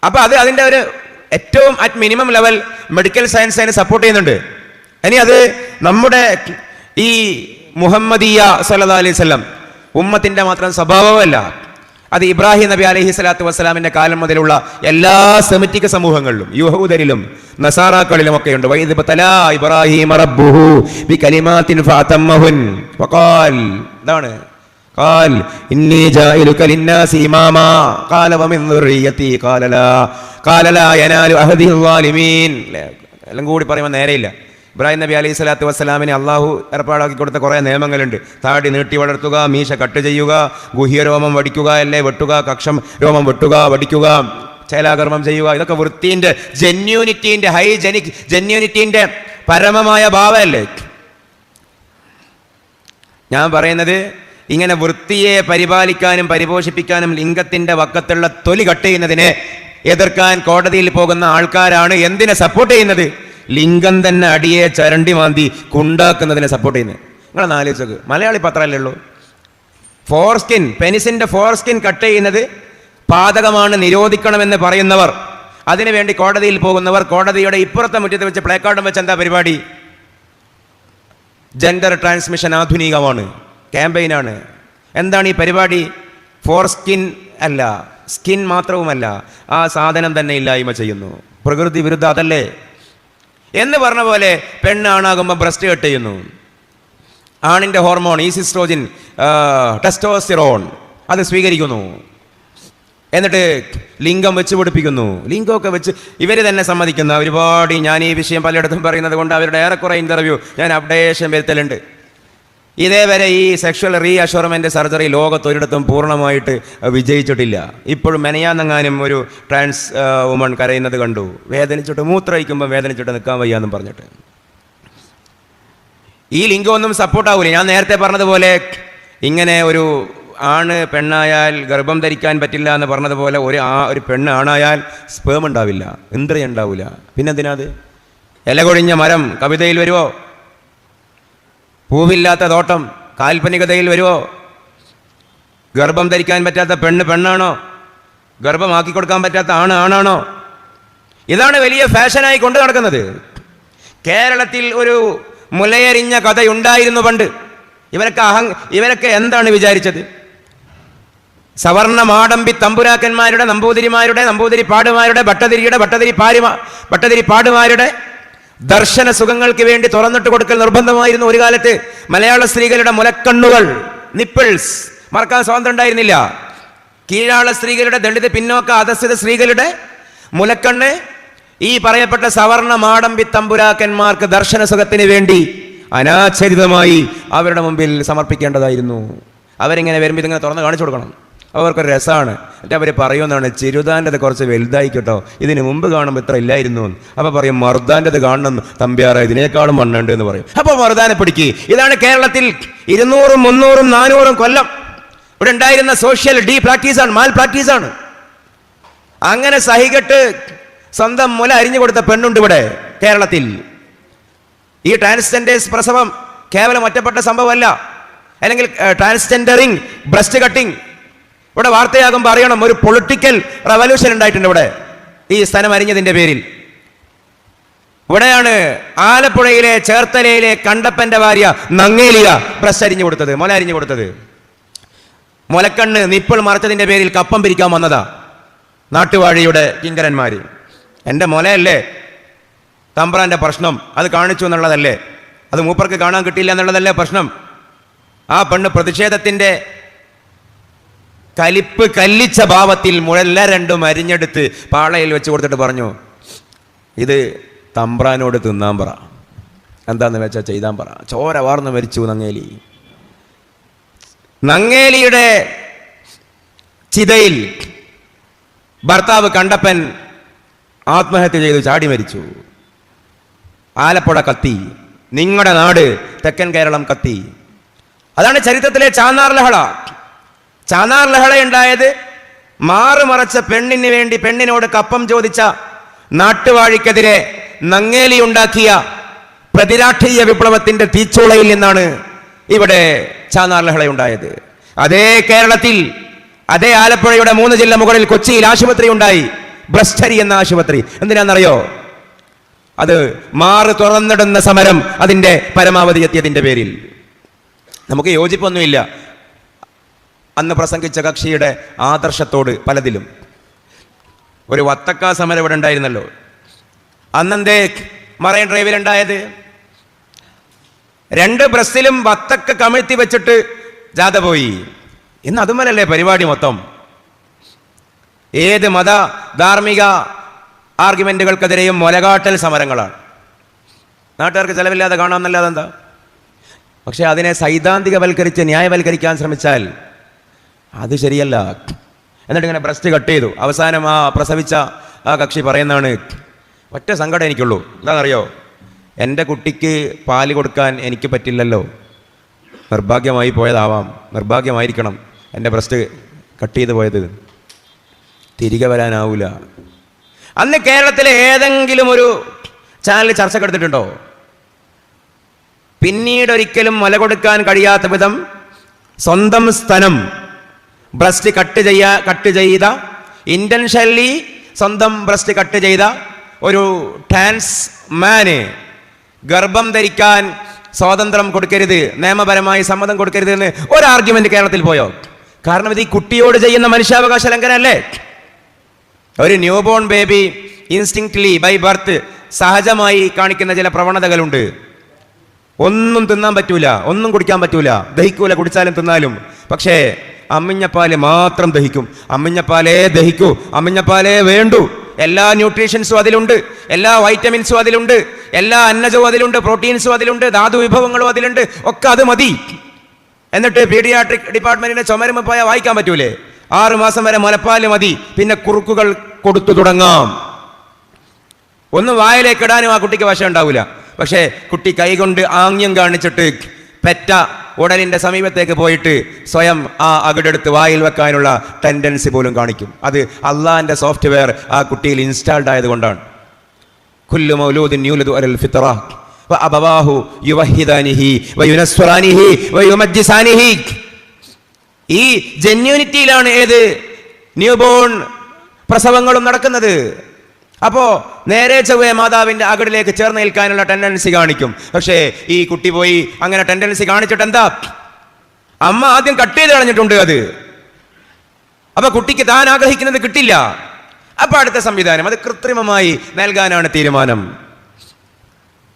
S1: അപ്പോൾ അത് അതിൻ്റെ ഒരു ഏറ്റവും at minimum level medical science അതിനെ സപ്പോർട്ട് ചെയ്യുന്നുണ്ട്. ഇനി അത് നമ്മുടെ ഈ മുഹമ്മദീയ സല്ലല്ലാഹു അലൈഹി വസല്ലം ഉമ്മത്തിൻ്റെ മാത്രം സ്വഭാവമല്ല, അത് ഇബ്രാഹിം നബി അലൈഹി സ്വലാത്തു വസ്സലാമിൻ്റെ കാലം മുതലുള്ള എല്ലാ സെമിറ്റിക് സമൂഹങ്ങളിലും യഹൂദരിലും നസാറാക്കളിലും ഒക്കെ ഉണ്ട്. വഇദ് ബതലാ ഇബ്രാഹിം റബ്ബുഹു ബികലിമാത്തിൻ ഫഅതമ്മഹുൻ വഖാൽ, ഇതാണ് ഖാൽ ഇന്നി ജാഇലുക ലിന്നാസി ഇമാമാ ഖാല വമിൻ ദുർരിയതി ഖാല ലാ യനാലു അഹദി الظالمീൻ. എല്ലാം കൂടി പറയുമ്പോൾ നേരെയില്ല. ഇബ്രാഹിം നബി അലൈഹി സ്വലാത്തു വസ്സലാമിന് അള്ളാഹു ഏർപ്പാടാക്കി കൊടുത്ത കുറേ നിയമങ്ങളുണ്ട്. താടി നീട്ടി വളർത്തുക, മീശ കട്ട് ചെയ്യുക, ഗുഹ്യരോമം വടിക്കുക, അല്ലേ വെട്ടുക, കക്ഷം രോമം വെട്ടുക, വടിക്കുക, ചേലാകർമ്മം ചെയ്യുക. ഇതൊക്കെ വൃത്തിൻ്റെ, ജെന്യൂനിറ്റീൻ്റെ, ഹൈജനിക് ജെന്യൂനിറ്റീൻ്റെ പരമമായ ഭാവമല്ലേ. ഞാൻ പറയുന്നത് ഇങ്ങനെ വൃത്തിയെ പരിപാലിക്കാനും പരിപോഷിപ്പിക്കാനും ലിംഗത്തിൻ്റെ വക്കത്തുള്ള തൊലി കട്ട് ചെയ്യുന്നതിനെ എതിർക്കാൻ കോടതിയിൽ പോകുന്ന ആൾക്കാരാണ് എന്തിനെ സപ്പോർട്ട് ചെയ്യുന്നത്? ലിംഗം തന്നെ അടിയെ ചരണ്ടി മാന്തി കുണ്ടാക്കുന്നതിനെ സപ്പോർട്ട് ചെയ്യുന്നത്. നിങ്ങളൊന്ന് ആലോചിച്ചത്, മലയാളി പത്രമല്ലേ ഉള്ളൂ. ഫോർസ്കിൻ, പെനിസിൻ്റെ ഫോർസ്കിൻ കട്ട് ചെയ്യുന്നത് പാതകമാണ്, നിരോധിക്കണമെന്ന് പറയുന്നവർ, അതിനുവേണ്ടി കോടതിയിൽ പോകുന്നവർ, കോടതിയുടെ ഇപ്പുറത്തെ മുറ്റത്ത് വെച്ച് പ്ലേക്കാർഡും വെച്ച് എന്താ പരിപാടി? ജെൻഡർ ട്രാൻസ്മിഷൻ ആധുനികമാണ്, ക്യാമ്പയിനാണ്. എന്താണ് ഈ പരിപാടി? ഫോർസ്കിൻ അല്ല, സ്കിൻ മാത്രവുമല്ല, ആ സാധനം തന്നെ ഇല്ലായ്മ ചെയ്യുന്നു. പ്രകൃതി വിരുദ്ധ അതല്ലേ എന്ന് പറഞ്ഞ പോലെ പെണ്ണാണാകുമ്പോൾ ബ്രസ്റ്റ് കട്ട് ചെയ്യുന്നു. ആണിൻ്റെ ഹോർമോൺ ഈസിസ്ട്രോജിൻ, ടെസ്റ്റോസ്റ്റിറോൺ അത് സ്വീകരിക്കുന്നു. എന്നിട്ട് ലിംഗം വെച്ച് പിടിപ്പിക്കുന്നു. ലിംഗമൊക്കെ വെച്ച് ഇവർ തന്നെ സമ്മതിക്കുന്ന ഒരുപാട്, ഞാൻ ഈ വിഷയം പലയിടത്തും പറയുന്നത് കൊണ്ട് അവരുടെ ഏറെക്കുറെ ഇൻ്റർവ്യൂ ഞാൻ അപ്ഡേഷൻ വരുത്തലുണ്ട്. ഇതേവരെ ഈ സെക്ഷൽ റീ അഷുർമെൻ്റ് സർജറി ലോകത്തൊരിടത്തും പൂർണ്ണമായിട്ട് വിജയിച്ചിട്ടില്ല. ഇപ്പോഴും മെനയാന്നെങ്ങാനും ഒരു ട്രാൻസ് വുമൺ കരയുന്നത് കണ്ടു, വേദനിച്ചിട്ട്, മൂത്രയിക്കുമ്പോൾ വേദനിച്ചിട്ട് നിൽക്കാൻ വയ്യാന്നും പറഞ്ഞിട്ട്. ഈ ലിംഗമൊന്നും സപ്പോർട്ടാവൂല. ഞാൻ നേരത്തെ പറഞ്ഞതുപോലെ ഇങ്ങനെ ഒരു ആണ് പെണ്ണായാൽ ഗർഭം ധരിക്കാൻ പറ്റില്ല എന്ന് പറഞ്ഞതുപോലെ ഒരു പെണ്ണ് ആണായാൽ സ്പേം ഉണ്ടാവില്ല, ഇന്ദ്രിയം ഉണ്ടാവില്ല. പിന്നെന്തിനാത്? ഇല കൊഴിഞ്ഞ മരം കവിതയിൽ വരുമോ? പൂവില്ലാത്ത തോട്ടം കാൽപ്പനികതയിൽ വരുമോ? ഗർഭം ധരിക്കാൻ പറ്റാത്ത പെണ്ണ് പെണ്ണാണോ? ഗർഭമാക്കി കൊടുക്കാൻ പറ്റാത്ത ആണ് ആണാണോ? ഇതാണ് വലിയ ഫാഷനായി കൊണ്ടു നടക്കുന്നത്. കേരളത്തിൽ ഒരു മുലയരിഞ്ഞ കഥയുണ്ടായിരുന്നു പണ്ട്. ഇവരൊക്കെ എന്താണ് വിചാരിച്ചത്? സവർണ മാടമ്പി തമ്പുരാക്കന്മാരുടെ, നമ്പൂതിരിമാരുടെ, നമ്പൂതിരിപ്പാടുമാരുടെ, ഭട്ടതിരിപ്പാടുമാരുടെ ദർശന സുഖങ്ങൾക്ക് വേണ്ടി തുറന്നിട്ട് കൊടുക്കൽ നിർബന്ധമായിരുന്നു ഒരു കാലത്ത്. മലയാള സ്ത്രീകളുടെ മുലക്കണ്ണുകൾ, നിപ്പിൾസ് മറക്കാൻ സ്വാതന്ത്ര്യം ഉണ്ടായിരുന്നില്ല. കീഴാള സ്ത്രീകളുടെ, ദളിത് പിന്നോക്ക അധസ്ഥിത സ്ത്രീകളുടെ മുലക്കണ്ണ് ഈ പറയപ്പെട്ട സവർണ മാടമ്പി തമ്പുരാക്കന്മാർക്ക് ദർശന സുഖത്തിന് വേണ്ടി അനാച്ഛരിതമായി അവരുടെ മുമ്പിൽ സമർപ്പിക്കേണ്ടതായിരുന്നു. അവരിങ്ങനെ വരുമ്പോൾ ഇതിങ്ങനെ തുറന്ന് കാണിച്ചു കൊടുക്കണം. അവർക്കൊരു രസമാണ്. എന്നിട്ട് അവർ പറയുമെന്നാണ്, ചെറുതാൻ്റെത് കുറച്ച് വലുതായിക്കോട്ടോ, ഇതിന് മുമ്പ് കാണുമ്പോൾ ഇത്ര ഇല്ലായിരുന്നു. അപ്പോൾ പറയും മറുതാൻ്റെത് കാണണം തമ്പ്യാറ, ഇതിനേക്കാളും മണ്ണുണ്ട് എന്ന് പറയും. അപ്പോൾ മറുതാനെ പിടിക്കുക. ഇതാണ് കേരളത്തിൽ 200, 300, 400 കൊല്ലം ഇവിടെ ഉണ്ടായിരുന്ന സോഷ്യൽ പ്രാക്ടീസാണ്, മാൽ പ്രാക്ടീസാണ്. അങ്ങനെ സഹികെട്ട് സ്വന്തം മുല അരിഞ്ഞു കൊടുത്ത പെണ്ണുണ്ട് ഇവിടെ കേരളത്തിൽ. ഈ ട്രാൻസ്ജെൻഡേഴ്സ് പ്രസവം കേവലം ഒറ്റപ്പെട്ട സംഭവമല്ല. അല്ലെങ്കിൽ ട്രാൻസ്ജെൻഡറിങ്, ബ്രസ്റ്റ് കട്ടിങ് ഇവിടെ വാർത്തയാകുമ്പോൾ അറിയണം, ഒരു പൊളിറ്റിക്കൽ റവല്യൂഷൻ ഉണ്ടായിട്ടുണ്ട് ഇവിടെ ഈ സ്ഥലം അരിഞ്ഞതിന്റെ പേരിൽ. ഇവിടെയാണ് ആലപ്പുഴയിലെ ചേർത്തലയിലെ കണ്ടപ്പന്റെ ഭാര്യ നങ്ങേലിയ ബ്രസ്റ്റ് അരിഞ്ഞു കൊടുത്തത്, മുല അരിഞ്ഞു കൊടുത്തത്. മുലക്കണ്ണ് നിപ്പിൾ മറച്ചതിന്റെ പേരിൽ കപ്പം പിരിക്കാൻ വന്നതാ നാട്ടുവാഴിയുടെ കിങ്കരന്മാര്. എൻ്റെ മുലയല്ലേ തമ്പ്രാന്റെ പ്രശ്നം, അത് കാണിച്ചു എന്നുള്ളതല്ലേ, അത് മൂപ്പർക്ക് കാണാൻ കിട്ടിയില്ല എന്നുള്ളതല്ലേ പ്രശ്നം. ആ പെണ്ണ് പ്രതിഷേധത്തിന്റെ കല്ലിച്ച ഭാവത്തിൽ മുഴല്ല രണ്ടും അരിഞ്ഞെടുത്ത് പാളയിൽ വെച്ച് കൊടുത്തിട്ട് പറഞ്ഞു, ഇത് തമ്പ്രാനോട് തിന്നാൻ പറ, എന്താന്ന് വെച്ചാൽ ചെയ്താൻ പറ. ചോര വാർന്ന് മരിച്ചു നങ്ങേലി. നങ്ങേലിയുടെ ചിതയിൽ ഭർത്താവ് കണ്ടപ്പൻ ആത്മഹത്യ ചെയ്തു, ചാടി മരിച്ചു. ആലപ്പുഴ കത്തി, നിങ്ങളുടെ നാട് തെക്കൻ കേരളം കത്തി. അതാണ് ചരിത്രത്തിലെ ചാന്നാർ ലഹള. ചാന്നാർ ലഹള ഉണ്ടായത് മാറുമറച്ച പെണ്ണിന് വേണ്ടി പെണ്ണിനോട് കപ്പം ചോദിച്ച നാട്ടുവാഴിക്കെതിരെ നങ്ങേലി ഉണ്ടാക്കിയ പ്രതിരാഷ്ട്രീയ വിപ്ലവത്തിന്റെ തീച്ചൂളയിൽ നിന്നാണ് ഇവിടെ ചാന്നാർ ലഹള ഉണ്ടായത്. അതേ കേരളത്തിൽ, അതേ ആലപ്പുഴയുടെ 3 ജില്ല മുകളിൽ കൊച്ചിയിൽ ആശുപത്രി ഉണ്ടായി, ബ്രസ്റ്റരി എന്ന ആശുപത്രി. എന്തിനാണെന്നറിയോ? അത് മാറ് തുറന്നിടുന്ന സമരം അതിന്റെ പരമാവധി എത്തിയതിന്റെ പേരിൽ. നമുക്ക് യോജിപ്പൊന്നുമില്ല അന്ന് പ്രസംഗിച്ച കക്ഷിയുടെ ആദർശത്തോട് പലതിലും. ഒരു വത്തക്ക സമരം ഇവിടെ ഉണ്ടായിരുന്നല്ലോ, അന്നെന്തേ മറൈൻ ഡ്രൈവിലുണ്ടായത്? 2 ബ്രസ്സിലും വത്തക്ക കമിഴ്ത്തി വെച്ചിട്ട് ജാഥ പോയി. ഇന്ന് അതുമല്ലേ പരിപാടി മൊത്തം. ഏത് മത ധാർമ്മിക ആർഗ്യുമെന്റുകൾക്കെതിരെയും മുലകാട്ടൽ സമരങ്ങളാണ്. നാട്ടുകാർക്ക് ചെലവില്ലാതെ കാണാമെന്നല്ലാതെ എന്താ? പക്ഷെ അതിനെ സൈദ്ധാന്തികവൽക്കരിച്ച് ന്യായവൽക്കരിക്കാൻ ശ്രമിച്ചാൽ അത് ശരിയല്ല. എന്നിട്ട് ഇങ്ങനെ ബ്രസ്റ്റ് കട്ട് ചെയ്തു. അവസാനം ആ പ്രസവിച്ച ആ കക്ഷി പറയുന്നതാണ്, ഒറ്റ സങ്കടം എനിക്കുള്ളൂ, എന്താണെന്നറിയോ? എൻ്റെ കുട്ടിക്ക് പാല് കൊടുക്കാൻ എനിക്ക് പറ്റില്ലല്ലോ, നിർഭാഗ്യമായി പോയതാവാം, നിർഭാഗ്യമായിരിക്കണം എൻ്റെ ബ്രസ്റ്റ് കട്ട് ചെയ്ത് പോയത്, തിരികെ വരാനാവൂല. അന്ന് കേരളത്തിലെ ഏതെങ്കിലും ഒരു ചാനൽ ചർച്ചക്കെടുത്തിട്ടുണ്ടോ? പിന്നീട് ഒരിക്കലും മുല കൊടുക്കാൻ കഴിയാത്ത വിധം സ്വന്തം സ്തനം ബ്രസ്റ്റ് കട്ട് ചെയ്ത ഇന്റൻഷനലി സ്വന്തം ബ്രസ്റ്റ് കട്ട് ചെയ്ത ഒരു ട്രാൻസ് മാന് ഗർഭം ധരിക്കാൻ സ്വാതന്ത്ര്യം കൊടുക്കരുത്, നിയമപരമായി സമ്മതം കൊടുക്കരുത് എന്ന് ഒരു ആർഗ്യുമെന്റ് കേരളത്തിൽ പോയോ? കാരണം ഇത് ഈ കുട്ടിയോട് ചെയ്യുന്ന മനുഷ്യാവകാശ ലംഘനമല്ലേ? ഒരു newborn baby instinctively by birth സഹജമായി കാണിക്കുന്ന ചില പ്രവണതകളുണ്ട്. ഒന്നും തിന്നാൻ പറ്റൂല, ഒന്നും കുടിക്കാൻ പറ്റൂല, ദഹിക്കൂല, കുടിച്ചാലും തിന്നാലും. പക്ഷേ അമ്മിഞ്ഞപ്പാല് മാത്രം ദഹിക്കും. അമ്മിഞ്ഞപ്പാലേ ദഹിക്കൂ, അമ്മിഞ്ഞപ്പാലേ വേണ്ടൂ. എല്ലാ ന്യൂട്രീഷൻസും അതിലുണ്ട്, എല്ലാ വൈറ്റമിൻസും അതിലുണ്ട്, എല്ലാ അന്നജവും അതിലുണ്ട്, പ്രോട്ടീൻസും അതിലുണ്ട്, ധാതു വിഭവങ്ങളും അതിലുണ്ട്. ഒക്കെ അത് മതി. എന്നിട്ട് പീഡിയാട്രിക് ഡിപ്പാർട്ട്മെന്റിന്റെ ചുമരുമ പോയാൽ വായിക്കാൻ പറ്റൂലേ, 6 മാസം വരെ മുലപ്പാല് മതി, പിന്നെ കുറുക്കുകൾ കൊടുത്തു തുടങ്ങാം. ഒന്നും വായിലേക്ക് ഇടാനും ആ കുട്ടിക്ക് വശം ഉണ്ടാവില്ല. പക്ഷേ കുട്ടി കൈകൊണ്ട് ആംഗ്യം കാണിച്ചിട്ട് പെറ്റ ഉടലിന്റെ സമീപത്തേക്ക് പോയിട്ട് സ്വയം ആ അകിടെടുത്ത് വായിൽ വെക്കാനുള്ള ടെൻഡൻസി പോലും കാണിക്കും. അത് അള്ളാന്റെ സോഫ്റ്റ്വെയർ ആ കുട്ടിയിൽ ഇൻസ്റ്റാൾഡ് ആയതുകൊണ്ടാണ്. കുല്ലു മൗലൂദിൻ യൂലദു അലൽ ഫിത്ര വഅബവാഹു യുവഹിദാനിഹി വയുനസ്വറാനിഹി വയുമജ്ജിസാനിഹി. ഈ ജെന്യൂനിറ്റിയിലാണ് ഏത് ന്യൂബോൺ പ്രസവങ്ങളും നടക്കുന്നത്. അപ്പോ നേരെ ചൊവ്വേ മാതാവിന്റെ അകടിലേക്ക് ചേർന്ന് നിൽക്കാനുള്ള ടെൻഡൻസി കാണിക്കും. പക്ഷേ ഈ കുട്ടി പോയി അങ്ങനെ ടെൻഡൻസി കാണിച്ചിട്ട് എന്താ? അമ്മ ആദ്യം കട്ട് ചെയ്ത് കളഞ്ഞിട്ടുണ്ട് അത്. അപ്പൊ കുട്ടിക്ക് താൻ ആഗ്രഹിക്കുന്നത് കിട്ടില്ല. അപ്പൊ അടുത്ത സംവിധാനം അത് കൃത്രിമമായി നൽകാനാണ് തീരുമാനം.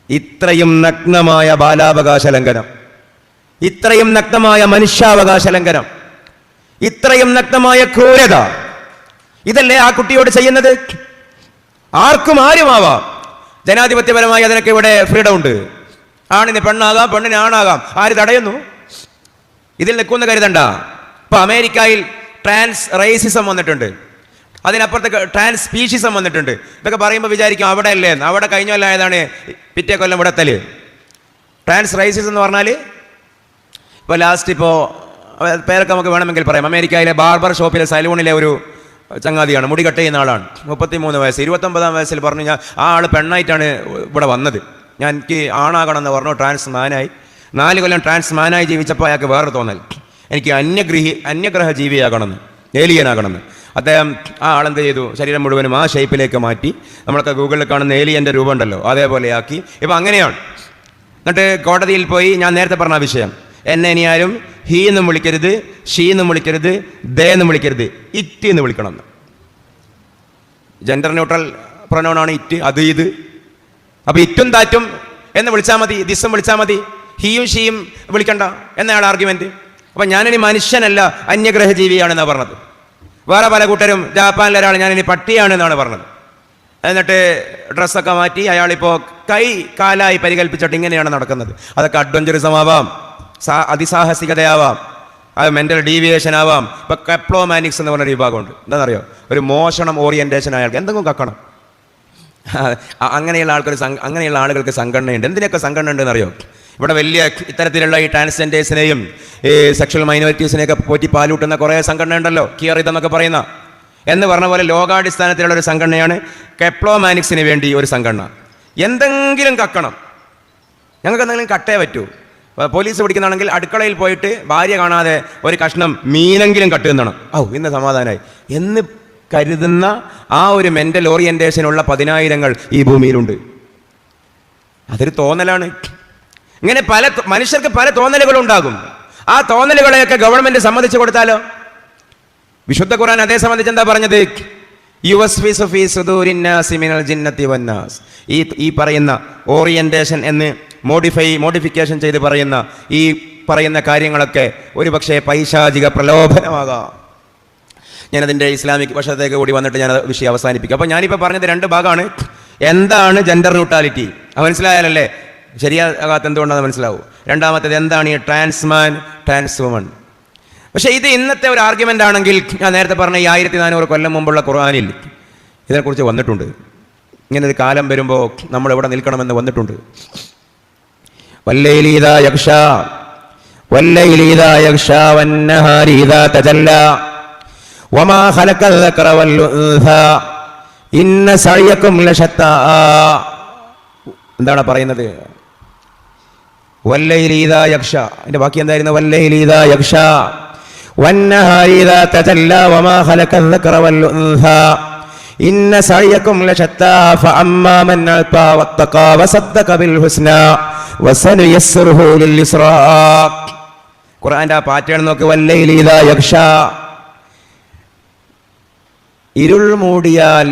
S1: ഇത്രയും നഗ്നമായ ബാലാവകാശ ലംഘനം, ഇത്രയും നഗ്നമായ മനുഷ്യാവകാശ ലംഘനം ഇത്രയും നഗ്നമായ ക്രൂരത ഇതല്ലേ ആ കുട്ടിയോട് ചെയ്യുന്നത്? ആർക്കും ആരുമാവാം. ജനാധിപത്യപരമായി അതിനൊക്കെ ഇവിടെ ഫ്രീഡം ഉണ്ട്. ആണിന് പെണ്ണാകാം, പെണ്ണിന് ആണാകാം. ആര് തടയുന്നു? ഇതിൽ നിൽക്കുന്ന കരുതണ്ട. ഇപ്പൊ അമേരിക്കയിൽ ട്രാൻസ് റേസിസം വന്നിട്ടുണ്ട്, അതിനപ്പുറത്ത് ട്രാൻസ് സ്പീഷീസം വന്നിട്ടുണ്ട്. ഇതൊക്കെ പറയുമ്പോൾ വിചാരിക്കും അവിടെ അല്ലേ, അവിടെ കഴിഞ്ഞ കൊല്ലം ആയതാണ് പിറ്റേ കൊല്ലം ഇവിടെത്തല്. ട്രാൻസ് റേസിസം എന്ന് പറഞ്ഞാൽ ഇപ്പോൾ ലാസ്റ്റ് ഇപ്പോൾ പേരൊക്കെ നമുക്ക് വേണമെങ്കിൽ പറയാം. അമേരിക്കയിലെ ബാർബർ ഷോപ്പിലെ സലൂണിലെ ഒരു ചങ്ങാതിയാണ്, മുടി കട്ട് ചെയ്യുന്ന ആളാണ്. 33 വയസ്സ്. 29-ാം വയസ്സിൽ പറഞ്ഞു ഞാൻ ആ ആൾ പെണ്ണായിട്ടാണ് ഇവിടെ വന്നത്, ഞാൻ എനിക്ക് ആണാകണം എന്ന് പറഞ്ഞു. ട്രാൻസ് മാനായി 4 കൊല്ലം ട്രാൻസ് മാനായി ജീവിച്ചപ്പോൾ അയാൾക്ക് വേറെ തോന്നൽ, എനിക്ക് അന്യഗ്രഹ ജീവിയാകണമെന്ന്, ഏലിയനാകണമെന്ന്. അദ്ദേഹം ആ ആളെന്ത് ചെയ്തു, ശരീരം മുഴുവനും ആ ഷേപ്പിലേക്ക് മാറ്റി. നമ്മളൊക്കെ ഗൂഗിളിൽ കാണുന്ന ഏലിയൻ്റെ രൂപം ഉണ്ടല്ലോ, അതേപോലെയാക്കി. ഇപ്പം അങ്ങനെയാണ്. എന്നിട്ട് കോടതിയിൽ പോയി ഞാൻ നേരത്തെ പറഞ്ഞ വിഷയം, എന്നെ ഇനി ആരും ഹീ എന്നും വിളിക്കരുത്, ഷീ എന്നും വിളിക്കരുത്, ദേ എന്നും വിളിക്കരുത്, ഇറ്റ് എന്ന് വിളിക്കണം എന്ന്. ജെൻഡർ ന്യൂട്രൽ പ്രൊനൗണാണ് ഇറ്റ്, അത് ഇത്. അപ്പോൾ ഇറ്റും താറ്റും എന്ന് വിളിച്ചാൽ മതി, ദിസ്സും വിളിച്ചാൽ മതി, ഹീയും ഷീയും വിളിക്കണ്ട എന്നയാണ് ആർഗ്യുമെന്റ്. അപ്പം ഞാനിനി മനുഷ്യനല്ല അന്യഗ്രഹ ജീവിയാണെന്നാണ് പറഞ്ഞത്. വേറെ പല കൂട്ടരും, ജാപ്പാനിലെ ഒരാൾ ഞാനിനി പട്ടിയാണെന്നാണ് പറഞ്ഞത്. എന്നിട്ട് ഡ്രസ്സൊക്കെ മാറ്റി അയാളിപ്പോൾ കാലായി പരികൽപ്പിച്ചിട്ട് ഇങ്ങനെയാണ് നടക്കുന്നത്. അതൊക്കെ അഡ്വഞ്ചറിസം ആവാം, അതിസാഹസികതയാവാം, അത് മെൻ്റൽ ഡീവിയേഷൻ ആവാം. ഇപ്പം കെപ്ലോമാനിക്സ് എന്ന് പറഞ്ഞൊരു വിഭാഗമുണ്ട്. എന്താണെന്നറിയോ? ഒരു മോഷണം ഓറിയൻറ്റേഷൻ അയാൾക്ക് എന്തെങ്കിലും കക്കണം. അങ്ങനെയുള്ള ആളുകൾക്ക് സംഘടനയുണ്ട്. എന്തിനൊക്കെ സംഘടന ഉണ്ടെന്നറിയോ? ഇവിടെ വലിയ ഇത്തരത്തിലുള്ള ഈ ട്രാൻസ്ജെൻഡേഴ്സിനെയും ഈ സെക്ഷൽ മൈനോറിറ്റീസിനെയൊക്കെ പോറ്റി പാലൂട്ടുന്ന കുറേ സംഘടന ഉണ്ടല്ലോ, കിയറിത് എന്നൊക്കെ പറയുന്ന. എന്ന് പറഞ്ഞ പോലെ ലോകാടിസ്ഥാനത്തിലുള്ള ഒരു സംഘടനയാണ് കെപ്ലോമാനിക്സിന് വേണ്ടി ഒരു സംഘടന. എന്തെങ്കിലും കക്കണം, ഞങ്ങൾക്ക് എന്തെങ്കിലും കട്ടേ പറ്റൂ. പോലീസ് പിടിക്കുന്നതാണെങ്കിൽ അടുക്കളയിൽ പോയിട്ട് ഭാര്യ കാണാതെ ഒരു കഷ്ണം മീനെങ്കിലും കട്ടുന്നതാണ്. ഇന്ന് സമാധാനമായി എന്ന് കരുതുന്ന ആ ഒരു മെൻ്റൽ ഓറിയൻറ്റേഷനുള്ള 10,000 ഈ ഭൂമിയിലുണ്ട്. അതൊരു തോന്നലാണ്. ഇങ്ങനെ മനുഷ്യർക്ക് പല തോന്നലുകളുണ്ടാകും. ആ തോന്നലുകളെയൊക്കെ ഗവൺമെന്റ് സമ്മതിച്ചു കൊടുത്താലോ? വിശുദ്ധ ഖുർആൻ അതേ സംബന്ധിച്ച് എന്താ പറഞ്ഞത്? ഈ പറയുന്ന ഓറിയന്റേഷൻ എന്ന് മോഡിഫിക്കേഷൻ ചെയ്ത് ഈ പറയുന്ന കാര്യങ്ങളൊക്കെ ഒരുപക്ഷെ പൈശാചിക പ്രലോഭനമാകാം. ഞാനതിൻ്റെ ഇസ്ലാമിക് വശത്തേക്ക് കൂടി വന്നിട്ട് ഞാൻ വിഷയം അവസാനിപ്പിക്കും. അപ്പോൾ ഞാനിപ്പോൾ പറഞ്ഞത് 2 ഭാഗമാണ്. എന്താണ് ജെൻഡർ ന്യൂട്രാലിറ്റി, മനസ്സിലായാലല്ലേ ശരിയാകാത്ത എന്തുകൊണ്ടാണെന്ന് മനസ്സിലാവും. രണ്ടാമത്തേത് എന്താണ് ഈ ട്രാൻസ്മാൻ, ട്രാൻസ് വുമൺ. പക്ഷേ ഇത് ഇന്നത്തെ ഒരു ആർഗ്യുമെൻ്റ് ആണെങ്കിൽ, ഞാൻ നേരത്തെ പറഞ്ഞ ഈ 1400 കൊല്ലം മുമ്പുള്ള ഖുർആനിൽ ഇതിനെക്കുറിച്ച് വന്നിട്ടുണ്ട്. ഇങ്ങനൊരു കാലം വരുമ്പോൾ നമ്മൾ എവിടെ നിൽക്കണമെന്ന് വന്നിട്ടുണ്ട്. വല്ലൈലി ഇദാ യഗ്ഷാ വന്നഹാരി ഇദാ തജല്ലാ വമാ ഖലഖൽ ദക്കറ വൽ ഉൻസാ ഇന്ന സഅയകും ലശത്താ. എന്താണ് പറയുന്നത്? വല്ലൈലി ഇദാ യഗ്ഷാ, അതിന്റെ ബാക്കി എന്തായിരുന്നു? വല്ലൈലി ഇദാ യഗ്ഷാ വന്നഹാരി ഇദാ തജല്ലാ വമാ ഖലഖൽ ദക്കറ വൽ ഉൻസാ ഇന്ന സഅയകും ലശത്താ ഫഅമ്മാ മൻ അഅതാ വത്തഖാ വസദ്ദഖ ബിൽ ഹുസ്നാ വസനുയസ്സിറുഹു ലിൽ യുസ്റാ. ഖുർആന്റെ ആ പാറ്റേൺ നോക്ക്. വല്ലൈലി ഇദാ യഗ്ഷാ, ഇരുൾ മൂടിയാൽ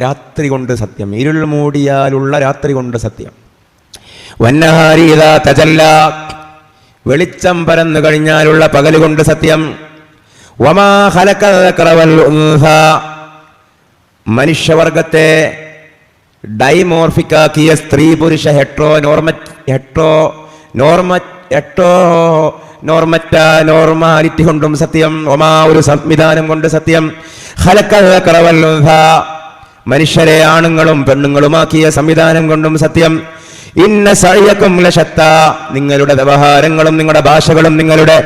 S1: രാത്രി കൊണ്ട് സത്യം, ഇരുൾ മൂടിയാലുള്ള രാത്രി കൊണ്ട് സത്യം. വന്നഹാരി ഇദാ തജല്ലാ, വെളിച്ചം പരന്നു കഴിഞ്ഞാലുള്ള പകല് കൊണ്ട് സത്യം. വമാ ഖലഖൽ ദക്കറ വൽ ഉൻസാ, മനുഷ്യവർഗത്തെ ഡൈമോർഫിക്കാക്കിയ സ്ത്രീ പുരുഷ നോർമാലിറ്റി കൊണ്ടും സത്യം. ഒമാ, ഒരു സംവിധാനം കൊണ്ട് സത്യം. ഖലഖൽ ദക്കറ വൽ ഉൻസാ, മനുഷ്യരെ ആണുങ്ങളും പെണ്ണുങ്ങളുമാക്കിയ സംവിധാനം കൊണ്ടും സത്യം. ഇന്ന സഅയകും ലശത്താ, നിങ്ങളുടെ വ്യവഹാരങ്ങളും നിങ്ങളുടെ ഭാഷകളും നിങ്ങളുടെ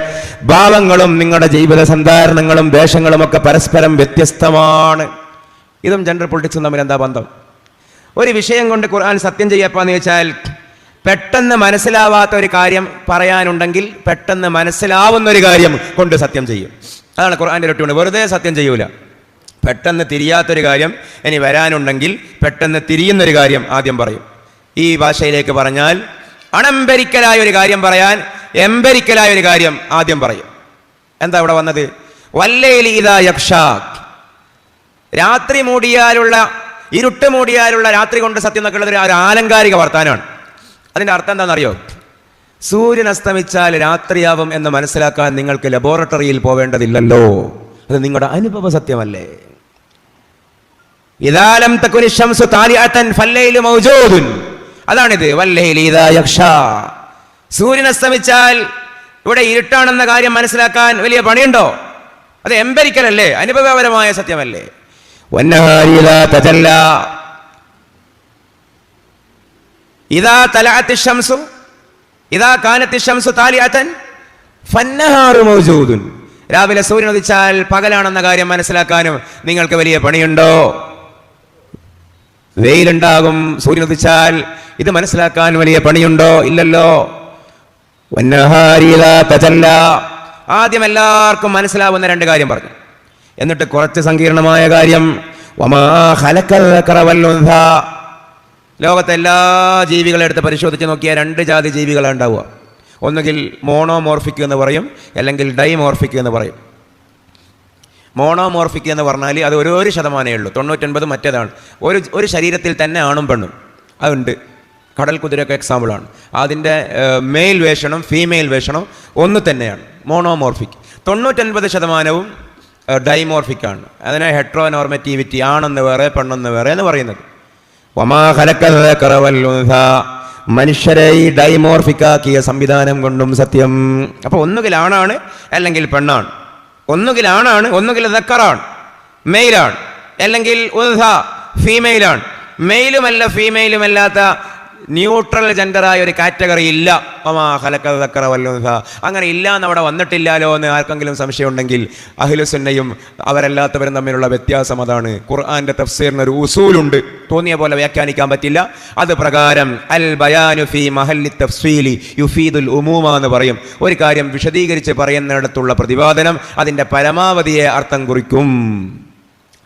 S1: ഭാവങ്ങളും നിങ്ങളുടെ ജീവിത സന്ധാരണങ്ങളും വേഷങ്ങളും ഒക്കെ പരസ്പരം വ്യത്യസ്തമാണ്. ഇതും ജെൻഡർ പൊളിറ്റിക്സും തമ്മിൽ എന്താ ബന്ധം? ഒരു വിഷയം കൊണ്ട് ഖുർആൻ സത്യം ചെയ്യപ്പാന്ന് ചോദിച്ചാൽ, പെട്ടെന്ന് മനസ്സിലാവാത്ത ഒരു കാര്യം പറയാനുണ്ടെങ്കിൽ പെട്ടെന്ന് മനസ്സിലാവുന്ന ഒരു കാര്യം കൊണ്ട് സത്യം ചെയ്യും. അതാണ് ഖുർആന്റെ ഒരു ട്യൂണ്. വെറുതെ സത്യം ചെയ്യൂല. പെട്ടെന്ന് തിരിയാത്തൊരു കാര്യം ഇനി വരാനുണ്ടെങ്കിൽ പെട്ടെന്ന് തിരിയുന്നൊരു കാര്യം ആദ്യം പറയും. ഈ ഭാഷയിലേക്ക് പറഞ്ഞാൽ അണംബരിക്കലായ ഒരു കാര്യം പറയാൻ എംബരിക്കലായ ഒരു കാര്യം ആദ്യം പറയും. എന്താ ഇവിടെ വന്നത്? വല്ലൈലി ഇദാ യഗ്ഷാ, രാത്രി മൂടിയാലുള്ള, ഇരുട്ട് മൂടിയാലുള്ള രാത്രി കൊണ്ട് സത്യം എന്നൊക്കെ ഉള്ളത് ഒരു ആലങ്കാരിക വർത്താനമാണ്. അതിൻ്റെ അർത്ഥം എന്താണെന്നറിയോ? സൂര്യൻ അസ്തമിച്ചാൽ രാത്രിയാവും എന്ന് മനസ്സിലാക്കാൻ നിങ്ങൾക്ക് ലബോറട്ടറിയിൽ പോവേണ്ടതില്ലല്ലോ. അത് നിങ്ങളുടെ അനുഭവ സത്യമല്ലേ? ഇദാ ലം തകുനി ശംസു താലിഅതൻ ഫല്ലൈലു മൗജൂദുൻ. അതാണിത്. വല്ലൈലി ഇദാ യഗ്ഷാ. സൂര്യൻ അസ്തമിച്ചാൽ ഇവിടെ ഇരുട്ടാണെന്ന കാര്യം മനസ്സിലാക്കാൻ വലിയ പണിയുണ്ടോ? അത് എംപെരിക്കലല്ലേ, അനുഭവപരമായ സത്യമല്ലേ? വന്നഹാരി ഇദാ തജല്ലാ ഇദാ തലഅത്തി ശംസു ഇദാ കാനത്തി ശംസു താലിഅതൻ ഫന്നഹാറു മൗജൂദുൻ. രാവിലെ സൂര്യൻ ഉദിച്ചാൽ പകലാണെന്ന കാര്യം മനസ്സിലാക്കാനും നിങ്ങൾക്ക് വലിയ പണിയുണ്ടോ? വെയിലുണ്ടാകും സൂര്യൻ ഉദിച്ചാൽ, ഇത് മനസ്സിലാക്കാൻ വലിയ പണിയുണ്ടോ? ഇല്ലല്ലോ. വന്നഹാരി ഇദാ തജല്ലാ. ആദ്യം എല്ലാവർക്കും മനസ്സിലാവുന്ന രണ്ട് കാര്യം പറഞ്ഞു, എന്നിട്ട് കുറച്ച് സങ്കീർണമായ കാര്യം. വമാ ഖലഖൽ ദക്കറ വൽ ഉൻസാ. ലോകത്തെ എല്ലാ ജീവികളെ എടുത്ത് പരിശോധിച്ച് നോക്കിയാൽ രണ്ട് ജാതി ജീവികളാണ് ഉണ്ടാവുക. ഒന്നുകിൽ മോണോമോർഫിക് എന്ന് പറയും, അല്ലെങ്കിൽ ഡൈമോർഫിക് എന്ന് പറയും. മോണോമോർഫിക് എന്ന് പറഞ്ഞാൽ അത് ഒരു ശതമാനമേ ഉള്ളൂ, 99 മറ്റേതാണ്. ഒരു ശരീരത്തിൽ തന്നെ ആണും പെണ്ണും അതുണ്ട്. കടൽ കുതിരയൊക്കെ എക്സാമ്പിളാണ്. അതിൻ്റെ മെയിൽ വേഷണം ഫീമെയിൽ വേഷണം ഒന്ന് തന്നെയാണ് മോണോമോർഫിക്. 99% ഡൈമോർഫിക്കാണ്. അതിനെ ഹെട്രോനോർമറ്റീവിറ്റി, ആണെന്ന് വേറെ പെണ്ണെന്ന് വേറെ എന്ന് പറയുന്നത്. വമാ ഖലഖൽ ദക്കറ വൽ ഉൻസാ. മനുഷ്യരെ ഈ ഡൈമോർഫിക്കാക്കിയ സംവിധാനം കൊണ്ടും സത്യം. അപ്പോൾ ഒന്നുകിൽ ആണാണ് അല്ലെങ്കിൽ പെണ്ണാണ്, ഒന്നുകിൽ ആണാണ്, ഒന്നുകിൽ ദക്കറാണ് മെയിലാണ്, അല്ലെങ്കിൽ ഉൻസ ഫീമെയിലാണ്. മെയിലുമല്ല ഫീമെയിലുമല്ലാത്ത ന്യൂട്രൽ ജെൻഡറായ ഒരു കാറ്റഗറി ഇല്ല. വമാ ഖലഖൽ ദക്കറ വൽ ഉൻസ. അങ്ങനെ ഇല്ല എന്ന് അവിടെ വന്നിട്ടില്ലാലോ എന്ന് ആർക്കെങ്കിലും സംശയം ഉണ്ടെങ്കിൽ അഹ്ലുസുന്നയും അവരല്ലാത്തവരും തമ്മിലുള്ള വ്യത്യാസം അതാണ്. ഖുർആന്റെ തഫ്സീറിന് ഒരു ഉസൂലുണ്ട്, തോന്നിയ പോലെ വ്യാഖ്യാനിക്കാൻ പറ്റില്ല. അത് പ്രകാരം അൽ ബയാനു ഫീ മഹല്ലി തഫ്സീലി യുഫീദുൽ ഉമൂമ എന്ന് പറയും. ഒരു കാര്യം വിശദീകരിച്ച് പറയുന്നിടത്തുള്ള പ്രതിപാദനം അതിൻ്റെ പരമാവധിയെ അർത്ഥം കുറിക്കും.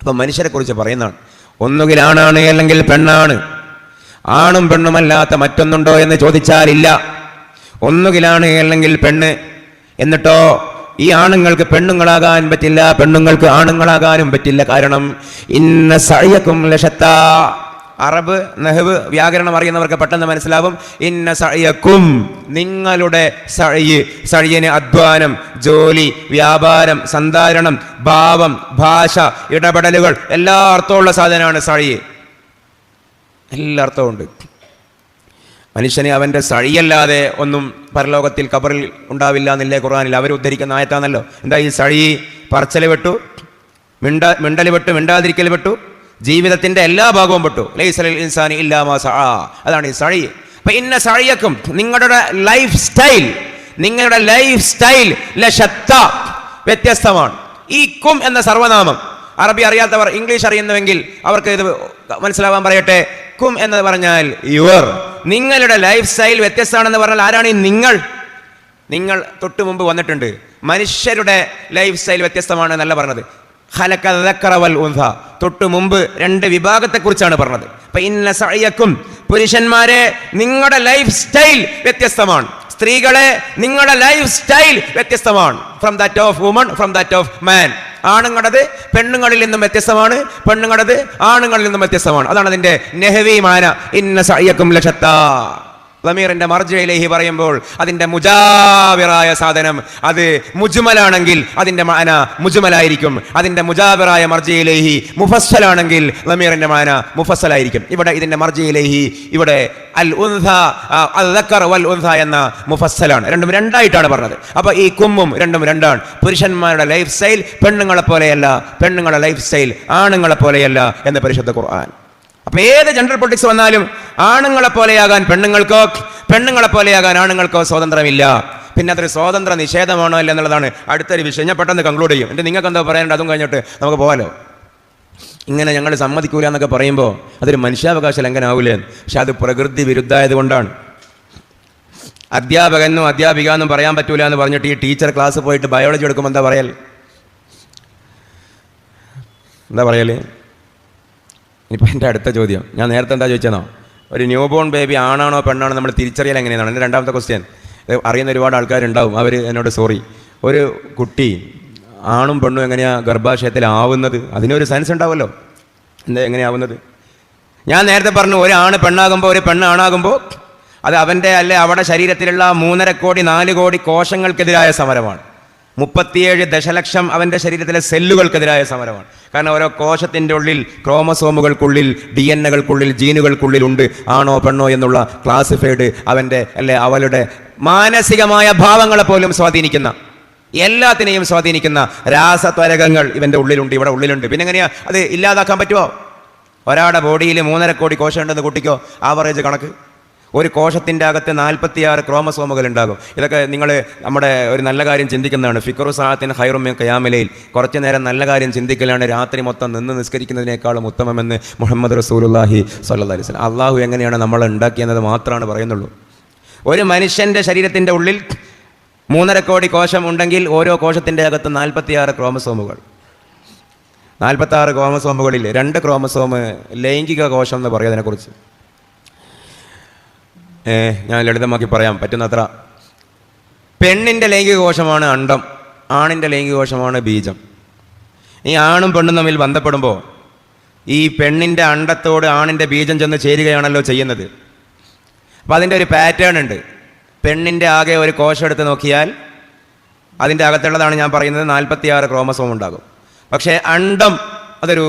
S1: അപ്പം മനുഷ്യരെ കുറിച്ച് പറയുന്നതാണ്. ഒന്നുകിൽ ആണാണ് അല്ലെങ്കിൽ പെണ്ണാണ്. ആണും പെണ്ണുമല്ലാത്ത മറ്റൊന്നുണ്ടോ എന്ന് ചോദിച്ചാലില്ല. ഒന്നുകിലാണ് അല്ലെങ്കിൽ പെണ്ണ്. എന്നിട്ടോ ഈ ആണുങ്ങൾക്ക് പെണ്ണുങ്ങളാകാൻ പറ്റില്ല, പെണ്ണുങ്ങൾക്ക് ആണുങ്ങളാകാനും പറ്റില്ല. കാരണം ഇന്ന സഅയകും ലശത്താ. അറബ് നഹ്വ് വ്യാകരണം അറിയുന്നവർക്ക് പെട്ടെന്ന് മനസ്സിലാവും. ഇന്ന സഅയകും, നിങ്ങളുടെ സഅയ്. സഅയിന് അധ്വാനം, ജോലി, വ്യാപാരം, സന്ധാരണം, ഭാവം, ഭാഷ, ഇടപെടലുകൾ, എല്ലാ അർത്ഥമുള്ള സാധനമാണ് സഅയ്. എല്ലാ അർത്ഥമുണ്ട്. മനുഷ്യന് അവൻ്റെ സഴിയല്ലാതെ ഒന്നും പരലോകത്തിൽ ഖബറിൽ ഉണ്ടാവില്ല എന്നില്ലേ ഖുർആനിൽ അവർ ഉദ്ധരിക്കുന്ന ആയത്താണല്ലോ. എന്താ ഈ സഴി? പറച്ചൽ പെട്ടു, മിണ്ടൽ പെട്ടു, മിണ്ടാതിരിക്കൽ പെട്ടു, ജീവിതത്തിൻ്റെ എല്ലാ ഭാഗവും പെട്ടു. ലൈസൽ ഇൻസാനി ഇല്ലാ മാ സഅ. അതാണ് ഈ സഴി. അപ്പൊ ഇന്ന സഅയക്കും, നിങ്ങളുടെ ലൈഫ് സ്റ്റൈൽ ലശത്ത, വ്യത്യസ്തമാണ്. ഈ കും എന്ന സർവനാമം അറബി അറിയാത്തവർ ഇംഗ്ലീഷ് അറിയുന്നുവെങ്കിൽ അവർക്ക് ഇത് മനസ്സിലാവാൻ പറയട്ടെ. കും എന്ന് പറഞ്ഞാൽ യുവർ, നിങ്ങളുടെ ലൈഫ് സ്റ്റൈൽ വ്യത്യസ്തമാണെന്ന് പറഞ്ഞാൽ ആരാണ് ഈ നിങ്ങൾ തൊട്ട് മുമ്പ് വന്നിട്ടുണ്ട്. മനുഷ്യരുടെ ലൈഫ് സ്റ്റൈൽ വ്യത്യസ്തമാണ് എന്നല്ല പറഞ്ഞത്. ഖലഖൽ ദക്കറ വൽ ഉൻസ, തൊട്ട് മുമ്പ് രണ്ട് വിഭാഗത്തെക്കുറിച്ചാണ് പറഞ്ഞത്. അപ്പൊ ഇന്ന സഅയക്കും, പുരുഷന്മാരെ നിങ്ങളുടെ ലൈഫ് സ്റ്റൈൽ വ്യത്യസ്തമാണ്. സ്ത്രീകളെ നിങ്ങളുടെ ലൈഫ് സ്റ്റൈൽ വ്യത്യസ്തമാണ്. From that of woman, from that of man. ആണുങ്ങളത് പെണ്ണുങ്ങളിൽ നിന്നും വ്യത്യസ്തമാണ്, പെണ്ണുങ്ങളത് ആണുങ്ങളിൽ നിന്നും വ്യത്യസ്തമാണ്. അതാണ് അതിന്റെ നെഹവി മാന. ഇന്ന സഅയകും ലശത്താ. ളമീറിന്റെ മർജിഇലൈഹി പറയുമ്പോൾ അതിന്റെ മുജാവിറായ സാധനം അത് മുജ്മലാണെങ്കിൽ അതിന്റെ മാന മുജ്മലായിരിക്കും. അതിന്റെ മുജാവിറായ മർജിഇലൈഹി മുഫസ്സലാണെങ്കിൽ ളമീറിന്റെ മാന മുഫസ്സലായിരിക്കും. ഇവിടെ ഇതിന്റെ മർജിഇലൈഹി ഇവിടെ അൽ ഉൻസ, അൽ ദക്കർ വൽ ഉൻസ എന്ന മുഫസ്സലാണ്. രണ്ടും രണ്ടായിട്ടാണ് പറഞ്ഞത്. അപ്പൊ ഈ കുമ്മും രണ്ടും രണ്ടാണ്. പുരുഷന്മാരുടെ ലൈഫ് സ്റ്റൈൽ പെണ്ണുങ്ങളെ പോലെയല്ല, പെണ്ണുങ്ങളുടെ ലൈഫ് സ്റ്റൈൽ ആണുങ്ങളെ പോലെയല്ല എന്ന് പരിശുദ്ധ ഖുർആൻ. അപ്പൊ ഏത് ജെൻഡർ പൊളിറ്റിക്സ് വന്നാലും ആണുങ്ങളെ പോലെയാകാൻ പെണ്ണുങ്ങൾക്കോ പെണ്ണുങ്ങളെ പോലെയാകാൻ ആണുങ്ങൾക്കോ സ്വാതന്ത്ര്യമില്ല. പിന്നെ അതൊരു സ്വാതന്ത്ര്യ നിഷേധമാണോ അല്ല എന്നുള്ളതാണ് അടുത്തൊരു വിഷയം. ഞാൻ പെട്ടെന്ന് കൺക്ലൂഡ് ചെയ്യും. എന്നിട്ട് നിങ്ങൾക്ക് എന്താ പറയാനുണ്ട് അതും കഴിഞ്ഞിട്ട് നമുക്ക് പോകാലോ. ഇങ്ങനെ ഞങ്ങൾ സമ്മതിക്കൂല എന്നൊക്കെ പറയുമ്പോൾ അതൊരു മനുഷ്യാവകാശ ലംഘനമാവില്ലേ? പക്ഷെ അത് പ്രകൃതി വിരുദ്ധമായത് കൊണ്ടാണ്. അധ്യാപകനും അധ്യാപിക എന്നും പറയാൻ പറ്റൂല എന്ന് പറഞ്ഞിട്ട് ഈ ടീച്ചർ ക്ലാസ് പോയിട്ട് ബയോളജി എടുക്കുമ്പോൾ എന്താ പറയൽ? ഇനിയിപ്പോൾ എൻ്റെ അടുത്ത ചോദ്യം ഞാൻ നേരത്തെ എന്താ ചോദിച്ചെന്നോ, ഒരു ന്യൂ ബോൺ ബേബി ആണാണോ പെണ്ണാണോ നമ്മൾ തിരിച്ചറിയാൻ എങ്ങനെയാണ്? എൻ്റെ രണ്ടാമത്തെ ക്വസ്റ്റ്യൻ. അറിയുന്ന ഒരുപാട് ആൾക്കാരുണ്ടാവും, അവർ എന്നോട് സോറി, ഒരു കുട്ടി ആണും പെണ്ണും എങ്ങനെയാണ് ഗർഭാശയത്തിലാവുന്നത്? അതിനൊരു സെൻസ് ഉണ്ടാവുമല്ലോ, എങ്ങനെയാവുന്നത്? ഞാൻ നേരത്തെ പറഞ്ഞു, ഒരു ആണ് പെണ്ണാകുമ്പോൾ ഒരു പെണ്ണ് ആണാകുമ്പോൾ അത് അവൻ്റെ അല്ലെ അവിടെ ശരീരത്തിലുള്ള 3.5 കോടി 4 കോടി കോശങ്ങൾക്കെതിരായ സമരമാണ്. 37 ദശലക്ഷം അവൻ്റെ ശരീരത്തിലെ സെല്ലുകൾക്കെതിരായ സമരമാണ്. കാരണം ഓരോ കോശത്തിൻ്റെ ഉള്ളിൽ ക്രോമസോമുകൾക്കുള്ളിൽ DNA-കൾക്കുള്ളിൽ ജീനുകൾക്കുള്ളിൽ ഉണ്ട് ആണോ പെണ്ണോ എന്നുള്ള ക്ലാസിഫൈഡ് അവൻ്റെ അവളുടെ മാനസികമായ ഭാവങ്ങളെ പോലും സ്വാധീനിക്കുന്ന, എല്ലാത്തിനെയും സ്വാധീനിക്കുന്ന രാസത്വരകങ്ങൾ ഇവൻ്റെ ഉള്ളിലുണ്ട്, ഇവിടെ ഉള്ളിലുണ്ട്. പിന്നെ എങ്ങനെയാ അത് ഇല്ലാതാക്കാൻ പറ്റുമോ? ഒരാളുടെ ബോഡിയിൽ 3.5 കോടി കോശം ഉണ്ടെന്ന് കൂട്ടിക്കോ, ആവറേജ് കണക്ക്. ഒരു കോശത്തിൻ്റെ അകത്ത് 46 ക്രോമസോമുകൾ ഉണ്ടാകും. ഇതൊക്കെ നിങ്ങൾ നമ്മുടെ ഒരു നല്ല കാര്യം ചിന്തിക്കുന്നതാണ്. ഫിക്റു സാഅത്തിൻ ഖൈറും മിൻ ഖിയാമിലൈൽ, കുറച്ച് നേരം നല്ല കാര്യം ചിന്തിക്കലാണ് രാത്രി മൊത്തം നിന്ന് നിസ്കരിക്കുന്നതിനേക്കാളും ഉത്തമമെന്ന് മുഹമ്മദ് റസൂലുള്ളാഹി സ്വല്ലല്ലാഹി അലൈഹി വസല്ലം. അള്ളാഹു എങ്ങനെയാണ് നമ്മൾ ഉണ്ടാക്കിയെന്നത് മാത്രമാണ് പറയുന്നുള്ളൂ. ഒരു മനുഷ്യൻ്റെ ശരീരത്തിൻ്റെ ഉള്ളിൽ 3.5 കോടി കോശം ഉണ്ടെങ്കിൽ ഓരോ കോശത്തിൻ്റെ അകത്ത് 46 ക്രോമസോമുകൾ. 46 ക്രോമസോമുകളിൽ 2 ക്രോമസോം ലൈംഗിക കോശം എന്ന് പറയും. അതിനെക്കുറിച്ച് ഞാൻ ലളിതമാക്കി പറയാൻ പറ്റുന്നത്ര. പെണ്ണിൻ്റെ ലൈംഗിക കോശമാണ് അണ്ഡം, ആണിൻ്റെ ലൈംഗിക കോശമാണ് ബീജം. ഈ ആണും പെണ്ണും തമ്മിൽ ബന്ധപ്പെടുമ്പോൾ ഈ പെണ്ണിൻ്റെ അണ്ഡത്തോട് ആണിൻ്റെ ബീജം ചെന്ന് ചേരുകയാണല്ലോ ചെയ്യുന്നത്. അപ്പോൾ അതിൻ്റെ ഒരു പാറ്റേൺ ഉണ്ട്. പെണ്ണിൻ്റെ ആകെ ഒരു കോശം എടുത്ത് നോക്കിയാൽ അതിൻ്റെ അകത്തുള്ളതാണ് ഞാൻ പറയുന്നത്, 46 ക്രോമസോം ഉണ്ടാകും. പക്ഷേ അണ്ഡം അതൊരു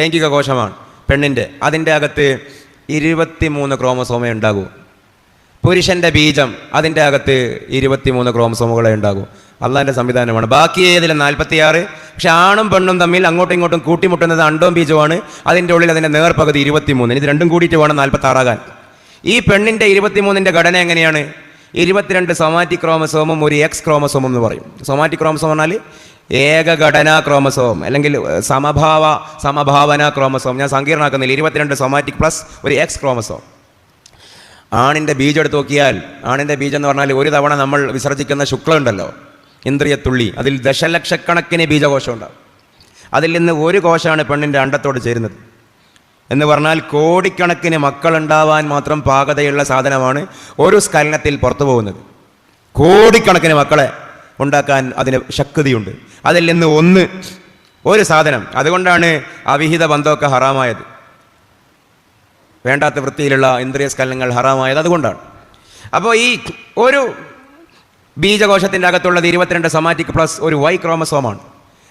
S1: ലൈംഗിക കോശമാണ് പെണ്ണിൻ്റെ, അതിൻ്റെ അകത്ത് 23 ക്രോമസോമേ ഉണ്ടാകൂ. പുരുഷൻ്റെ ബീജം അതിൻ്റെ അകത്ത് 23 ക്രോമസോമുകളെ ഉണ്ടാകൂ. അള്ളാഹിൻ്റെ സംവിധാനമാണ്. ബാക്കി ഏതിലും 46. പക്ഷെ ആണും പെണ്ണും തമ്മിൽ അങ്ങോട്ടും ഇങ്ങോട്ടും കൂട്ടിമുട്ടുന്നത് അണ്ഡവും ബീജവുമാണ്. അതിൻ്റെ ഉള്ളിൽ അതിൻ്റെ നേർപകുതി 23. ഇത് രണ്ടും കൂടിയിട്ട് വേണം 46 ആകാൻ. ഈ പെണ്ണിൻ്റെ 23ൻ്റെ ഘടന എങ്ങനെയാണ്? 22 സൊമാറ്റിക് ക്രോമസോമും ഒരു എക്സ് ക്രോമസോമും എന്ന് പറയും. സൊമാറ്റിക് ക്രോമസോം പറഞ്ഞാൽ ഏകഘടനാ ക്രോമസോം അല്ലെങ്കിൽ സമഭാവന ക്രോമസോം. ഞാൻ സങ്കീർണമാക്കുന്നില്ല. 22 സൊമാറ്റിക് പ്ലസ് ഒരു എക്സ് ക്രോമസോം. ആണിൻ്റെ ബീജം എടുത്ത് നോക്കിയാൽ, ആണിൻ്റെ ബീജം എന്ന് പറഞ്ഞാൽ ഒരു തവണ നമ്മൾ വിസർജിക്കുന്ന ശുക്ലം ഉണ്ടല്ലോ, ഇന്ദ്രിയത്തുള്ളി, അതിൽ ദശലക്ഷക്കണക്കിന് ബീജകോശം ഉണ്ടാവും. അതിൽ നിന്ന് ഒരു കോശമാണ് പെണ്ണിൻ്റെ അണ്ഡത്തോട് ചേരുന്നത്. എന്ന് പറഞ്ഞാൽ കോടിക്കണക്കിന് മക്കളുണ്ടാവാൻ മാത്രം പാകതയുള്ള സാധനമാണ് ഒരു സ്ഖലനത്തിൽ പുറത്തു പോകുന്നത്. കോടിക്കണക്കിന് മക്കളെ ഉണ്ടാക്കാൻ അതിന് ശക്തിയുണ്ട്. അതിൽ നിന്ന് ഒരു സാധനം. അതുകൊണ്ടാണ് അവിഹിത ബന്ധമൊക്കെ ഹറാമായത്, വേണ്ടാത്ത വൃത്തിയിലുള്ള ഇന്ദ്രിയ സ്ഖലനങ്ങൾ ഹറാമായത് അതുകൊണ്ടാണ്. അപ്പോൾ ഈ ഒരു ബീജകോശത്തിൻ്റെ അകത്തുള്ളത് 22 സൊമാറ്റിക് പ്ലസ് ഒരു വൈ ക്രോമസോമാണ്.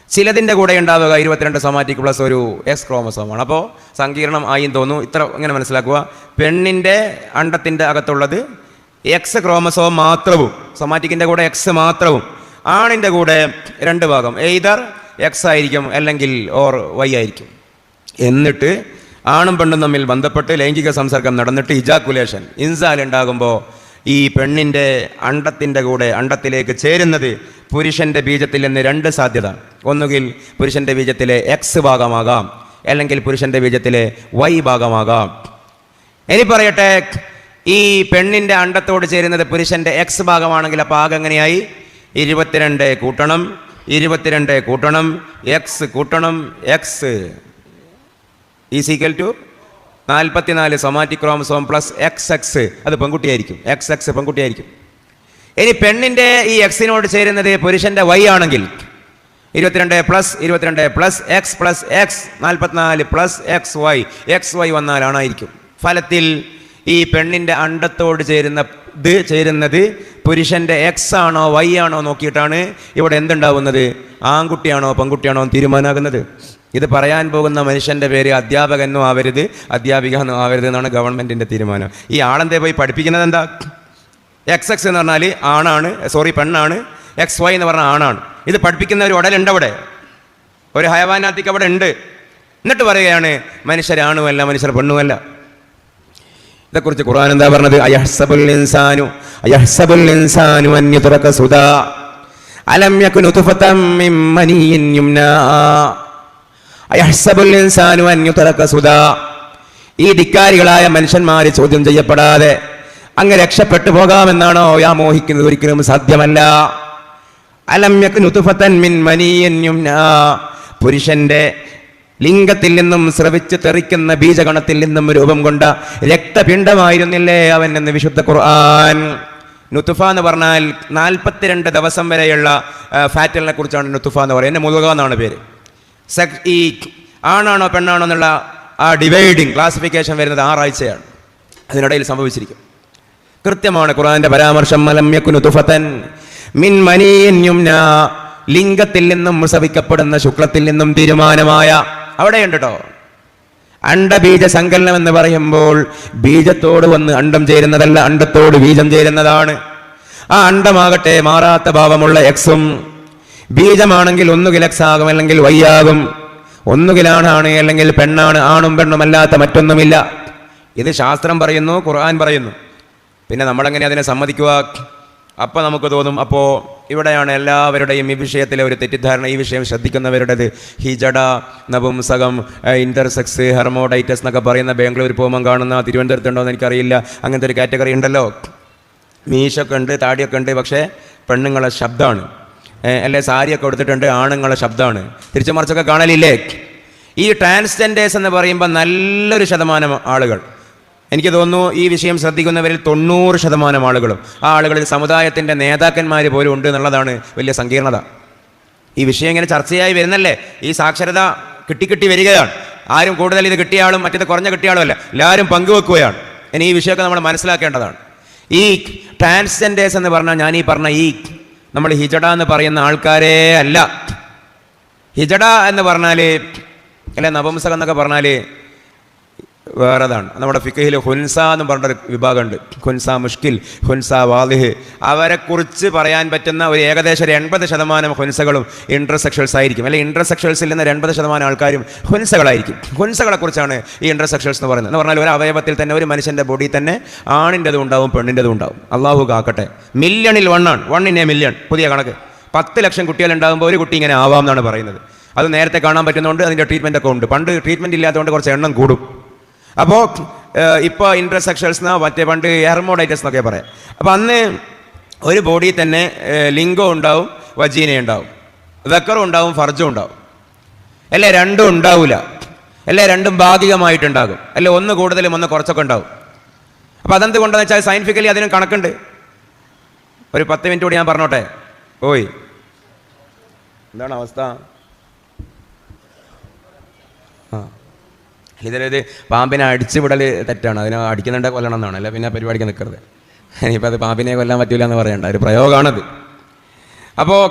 S1: ചിലതിൻ്റെ കൂടെ ഉണ്ടാവുക 22 സൊമാറ്റിക് പ്ലസ് ഒരു എക്സ് ക്രോമസോമാണ്. അപ്പോൾ സങ്കീർണം ആയും തോന്നുന്നു. ഇത്ര ഇങ്ങനെ മനസ്സിലാക്കുക. പെണ്ണിൻ്റെ അണ്ഡത്തിൻ്റെ അകത്തുള്ളത് എക്സ് ക്രോമസോം മാത്രവും, സൊമാറ്റിക്കിൻ്റെ കൂടെ എക്സ് മാത്രവും, ആണിൻ്റെ കൂടെ 2 ഭാഗം എയ്തർ എക്സ് ആയിരിക്കും അല്ലെങ്കിൽ ഓർ വൈ ആയിരിക്കും. എന്നിട്ട് ആണും പെണ്ണും തമ്മിൽ ബന്ധപ്പെട്ട് ലൈംഗിക സംസർഗം നടന്നിട്ട് ഇജാക്കുലേഷൻ, ഇൻസാൽ ഉണ്ടാകുമ്പോൾ ഈ പെണ്ണിൻ്റെ അണ്ഡത്തിൻ്റെ കൂടെ അണ്ഡത്തിലേക്ക് ചേരുന്നത് പുരുഷൻ്റെ ബീജത്തിൽ നിന്ന് 2 സാധ്യത. ഒന്നുകിൽ പുരുഷൻ്റെ ബീജത്തിലെ എക്സ് ഭാഗമാകാം, അല്ലെങ്കിൽ പുരുഷൻ്റെ ബീജത്തിലെ വൈ ഭാഗമാകാം. ഇനി പറയട്ടെ, ഈ പെണ്ണിൻ്റെ അണ്ഡത്തോട് ചേരുന്നത് പുരുഷൻ്റെ എക്സ് ഭാഗമാണെങ്കിൽ അപ്പോൾ ആകെ എങ്ങനെയായി? 22 കൂട്ടണം 22 കൂട്ടണം എക്സ് കൂട്ടണം X equal to 44 somatic chromosome plus X. അത് പെൺകുട്ടിയായിരിക്കും. എക്സ് പെൺകുട്ടിയായിരിക്കും. ഇനി പെണ്ണിൻ്റെ ഈ എക്സിനോട് ചേരുന്നത് പുരുഷൻ്റെ വൈ ആണെങ്കിൽ 22 plus X plus X 44 plus X Y വന്നാൽ ആണായിരിക്കും. ഫലത്തിൽ ഈ പെണ്ണിൻ്റെ അണ്ഡത്തോട് ചേരുന്നത് പുരുഷൻ്റെ എക്സ് ആണോ വൈ ആണോ നോക്കിയിട്ടാണ് ഇവിടെ എന്തുണ്ടാവുന്നത്, ആൺകുട്ടിയാണോ പെൺകുട്ടിയാണോ തീരുമാനമാകുന്നത്. ഇത് പറയാൻ പോകുന്ന മനുഷ്യൻ്റെ പേര് അധ്യാപകനോ ആവരുത്, അധ്യാപിക എന്നോ ആവരുത് എന്നാണ് ഗവൺമെൻറ്റിൻ്റെ തീരുമാനം. ഈ ആളെന്തേ പോയി പഠിപ്പിക്കുന്നത് എന്താ? എക്സ് എന്ന് പറഞ്ഞാൽ ആണാണ്, പെണ്ണാണ്. എക്സ് വൈ എന്ന് പറഞ്ഞാൽ ആണാണ്. ഇത് പഠിപ്പിക്കുന്ന ഒരു ഉടലുണ്ട് അവിടെ, ഒരു ഹയവാനാത്തിക്ക് അവിടെ ഉണ്ട്. എന്നിട്ട് പറയുകയാണ് മനുഷ്യരാണുമല്ല മനുഷ്യർ പെണ്ണുമല്ല. ഇതേക്കുറിച്ച് ഖുർആൻ എന്താ പറഞ്ഞത്? അയഹ്സബുൽ ഇൻസാനു അൻ യുത്രക സുദാ അലം യകുൻ നുത്ഫതൻ മിൻ മനിയ്യിൻ യുംനാ അയഹ്സബുൽ ഇൻസാനു അൻ യുത്രക സുദാ. ഈ ധിക്കാരികളായ മനുഷ്യന്മാർ ചോദ്യം ചെയ്യപ്പെടാതെ അങ്ങ് രക്ഷപ്പെട്ടു പോകാമെന്നാണോ മോഹിക്കുന്നത്? ഒരിക്കലും സാധ്യമല്ല. അലം യകുൻ നുത്ഫതൻ മിൻ മനിയ്യിൻ യുംനാ, പുരുഷന്റെ ലിംഗത്തിൽ നിന്നും സ്രവിച്ച് തെറിക്കുന്ന ബീജഗണത്തിൽ നിന്നും രൂപം കൊണ്ട രക്തപിണ്ഡമായിരുന്നില്ലേ അവൻ എന്ന് വിശുദ്ധ ഖുർആൻ. നുത്ഫ എന്ന് പറഞ്ഞാൽ 42 ദിവസം വരെയുള്ള ഫാറ്റലിനെ കുറിച്ചാണ് നുത്ഫ എന്ന് പറയുന്നത്. എന്നെ മുതുക എന്നാണ് പേര്. ഈ ആണാണോ പെണ്ണാണോ എന്നുള്ള ആ ഡിവൈഡിങ് ക്ലാസിഫിക്കേഷൻ വരുന്നത് 6 ആഴ്ചയാണ്. അതിനിടയിൽ സംഭവിച്ചിരിക്കും. കൃത്യമാണ് ഖുർആന്റെ പരാമർശം. അലം യകുനു തുഫതൻ മിൻ മനിയിൻ യുംന, ലിംഗത്തിൽ നിന്നും പ്രസവിക്കപ്പെടുന്ന ശുക്ലത്തിൽ നിന്നും തീരുമാനമായ, അവിടെയുണ്ട് കേട്ടോ. അണ്ടബീജ സങ്കലനം എന്ന് പറയുമ്പോൾ ബീജത്തോട് വന്ന് അണ്ടം ചേരുന്നതല്ല, അണ്ടത്തോട് ബീജം ചേരുന്നതാണ്. ആ അണ്ടമാകട്ടെ മാറാത്ത ഭാവമുള്ള എക്സും, ബീജമാണെങ്കിൽ ഒന്നുകിൽ എക്സ് ആകും അല്ലെങ്കിൽ വൈ ആകും, ഒന്നുകിലാണാണ് അല്ലെങ്കിൽ പെണ്ണാണ്, ആണും പെണ്ണും അല്ലാത്ത മറ്റൊന്നുമില്ല. ഇത് ശാസ്ത്രം പറയുന്നു, ഖുർആൻ പറയുന്നു. പിന്നെ നമ്മളെങ്ങനെ അതിനെ സമ്മതിക്കുക? അപ്പോൾ നമുക്ക് തോന്നും, അപ്പോൾ ഇവിടെയാണ് എല്ലാവരുടെയും ഈ വിഷയത്തിലെ ഒരു തെറ്റിദ്ധാരണ, ഈ വിഷയം ശ്രദ്ധിക്കുന്നവരുടേത്. ഹിജഡ, നപുംസകം, ഇന്റർസെക്സ്, ഹെർമോഡൈറ്റസ് എന്നൊക്കെ പറയുന്ന ബാംഗ്ലൂർ പോകുമ്പോൾ കാണുന്ന, തിരുവനന്തപുരത്തുണ്ടോയെന്ന് എനിക്കറിയില്ല, അങ്ങനത്തെ ഒരു കാറ്റഗറി ഉണ്ടല്ലോ. മീശൊക്കെ ഉണ്ട്, താടിയൊക്കെ ഉണ്ട്, പക്ഷേ പെണ്ണുങ്ങളെ ശബ്ദമാണ്. അല്ലെ സാരിയൊക്കെ കൊടുത്തിട്ടുണ്ട്, ആണുങ്ങളെ ശബ്ദമാണ്. തിരിച്ചു മറിച്ചൊക്കെ കാണലില്ലേ? ഈ ട്രാൻസ്ജെൻഡേഴ്സ് എന്ന് പറയുമ്പോൾ നല്ലൊരു ശതമാനം ആളുകൾ, എനിക്ക് തോന്നുന്നു ഈ വിഷയം ശ്രദ്ധിക്കുന്നവരിൽ 90% ആളുകളും, ആ ആളുകളിൽ സമുദായത്തിൻ്റെ നേതാക്കന്മാർ പോലും ഉണ്ട് എന്നുള്ളതാണ് വലിയ സങ്കീർണത. ഈ വിഷയം ഇങ്ങനെ ചർച്ചയായി വരുന്നല്ലേ, ഈ സാക്ഷരത കിട്ടി വരികയാണ്. ആരും കൂടുതൽ ഇത് കിട്ടിയ ആളും മറ്റേത് കുറഞ്ഞ കിട്ടിയ ആളും അല്ല, എല്ലാവരും പങ്കുവെക്കുകയാണ്. ഇനി ഈ വിഷയമൊക്കെ നമ്മൾ മനസ്സിലാക്കേണ്ടതാണ്. ഈ ട്രാൻസ്ജെൻഡേഴ്സ് എന്ന് പറഞ്ഞാൽ ഞാൻ ഈ പറഞ്ഞ ഈ നമ്മൾ ഹിജഡ എന്ന് പറയുന്ന ആൾക്കാരേ അല്ല. ഹിജഡ എന്ന് പറഞ്ഞാൽ അല്ലെ നപുംസകം എന്നൊക്കെ പറഞ്ഞാൽ വേറെതാണ്. നമ്മുടെ ഫിഖഹിൽ ഹുൻസ എന്ന് പറഞ്ഞൊരു വിഭാഗമുണ്ട്. ഹുൻസ മുഷ്കിൽ, ഹുൻസ വാലിഹ്. അവരെക്കുറിച്ച് പറയാൻ പറ്റുന്ന ഒരു ഏകദേശം 80% ഹുൻസകളും ഇൻ്റർസെക്ഷൽസ് ആയിരിക്കും. അല്ലെങ്കിൽ ഇൻ്റർസെക്ഷൽസിൽ നിന്ന് 80% ആൾക്കാരും ഹുൻസകളായിരിക്കും. ഹുൻസകളെക്കുറിച്ചാണ് ഈ ഇൻ്റർസെക്ഷൽസ് എന്ന് പറയുന്നത്. എന്ന് പറഞ്ഞാൽ ഒരു അവയവത്തിൽ തന്നെ, ഒരു മനുഷ്യൻ്റെ ബോഡി തന്നെ ആണിൻ്റെതും ഉണ്ടാവും പെണ്ണിൻ്റെതും ഉണ്ടാവും. അള്ളാഹു കാക്കട്ടെ. മില്യണിൽ 1 in a million പുതിയ കണക്ക്. 10 ലക്ഷം കുട്ടികളുണ്ടാകുമ്പോൾ ഒരു കുട്ടി ഇങ്ങനെ ആവാം എന്നാണ് പറയുന്നത്. അത് നേരത്തെ കാണാൻ പറ്റുന്നതുകൊണ്ട് അതിൻ്റെ ട്രീറ്റ്മെൻ്റ് ഒക്കെ ഉണ്ട്. പണ്ട് ട്രീറ്റ്മെൻറ്റ് ഇല്ലാത്തതുകൊണ്ട് കുറച്ച് എണ്ണം കൂടും. അപ്പോൾ ഇപ്പോൾ ഇൻ്റർസെക്ഷൽസ് എന്നോ മറ്റേ പണ്ട് ഹെർമോഡൈറ്റസ് എന്നൊക്കെ പറയാം. അപ്പോൾ അന്ന് ഒരു ബോഡി തന്നെ ലിംഗം ഉണ്ടാവും, വജീന ഉണ്ടാവും, ദക്കറും ഉണ്ടാവും, ഫർജും ഉണ്ടാവും. അല്ലേ രണ്ടും ഉണ്ടാവില്ല, അല്ലേ രണ്ടും ഭാഗികമായിട്ടുണ്ടാകും, അല്ലെ ഒന്ന് കൂടുതലും ഒന്ന് കുറച്ചൊക്കെ ഉണ്ടാവും. അപ്പോൾ അതെന്തുകൊണ്ടെന്ന് വെച്ചാൽ സയൻറ്റിഫിക്കലി അതിനും കണക്കുണ്ട്. ഒരു 10 മിനിറ്റ് കൂടി ഞാൻ പറഞ്ഞോട്ടെ. ഓയ് എന്താണ് അവസ്ഥ? ഇതിലൊരു പാമ്പിനെ അടിച്ചു വിടൽ തെറ്റാണ്. അതിനെ അടിക്കുന്നുണ്ടെ കൊല്ലണം എന്നാണ്, അല്ല പിന്നെ പരിപാടിക്ക് നിൽക്കരുത്. ഇനിയിപ്പോൾ അത് പാമ്പിനെ കൊല്ലാൻ പറ്റില്ല എന്ന് പറയണ്ട, ഒരു പ്രയോഗമാണത്. അപ്പോൾ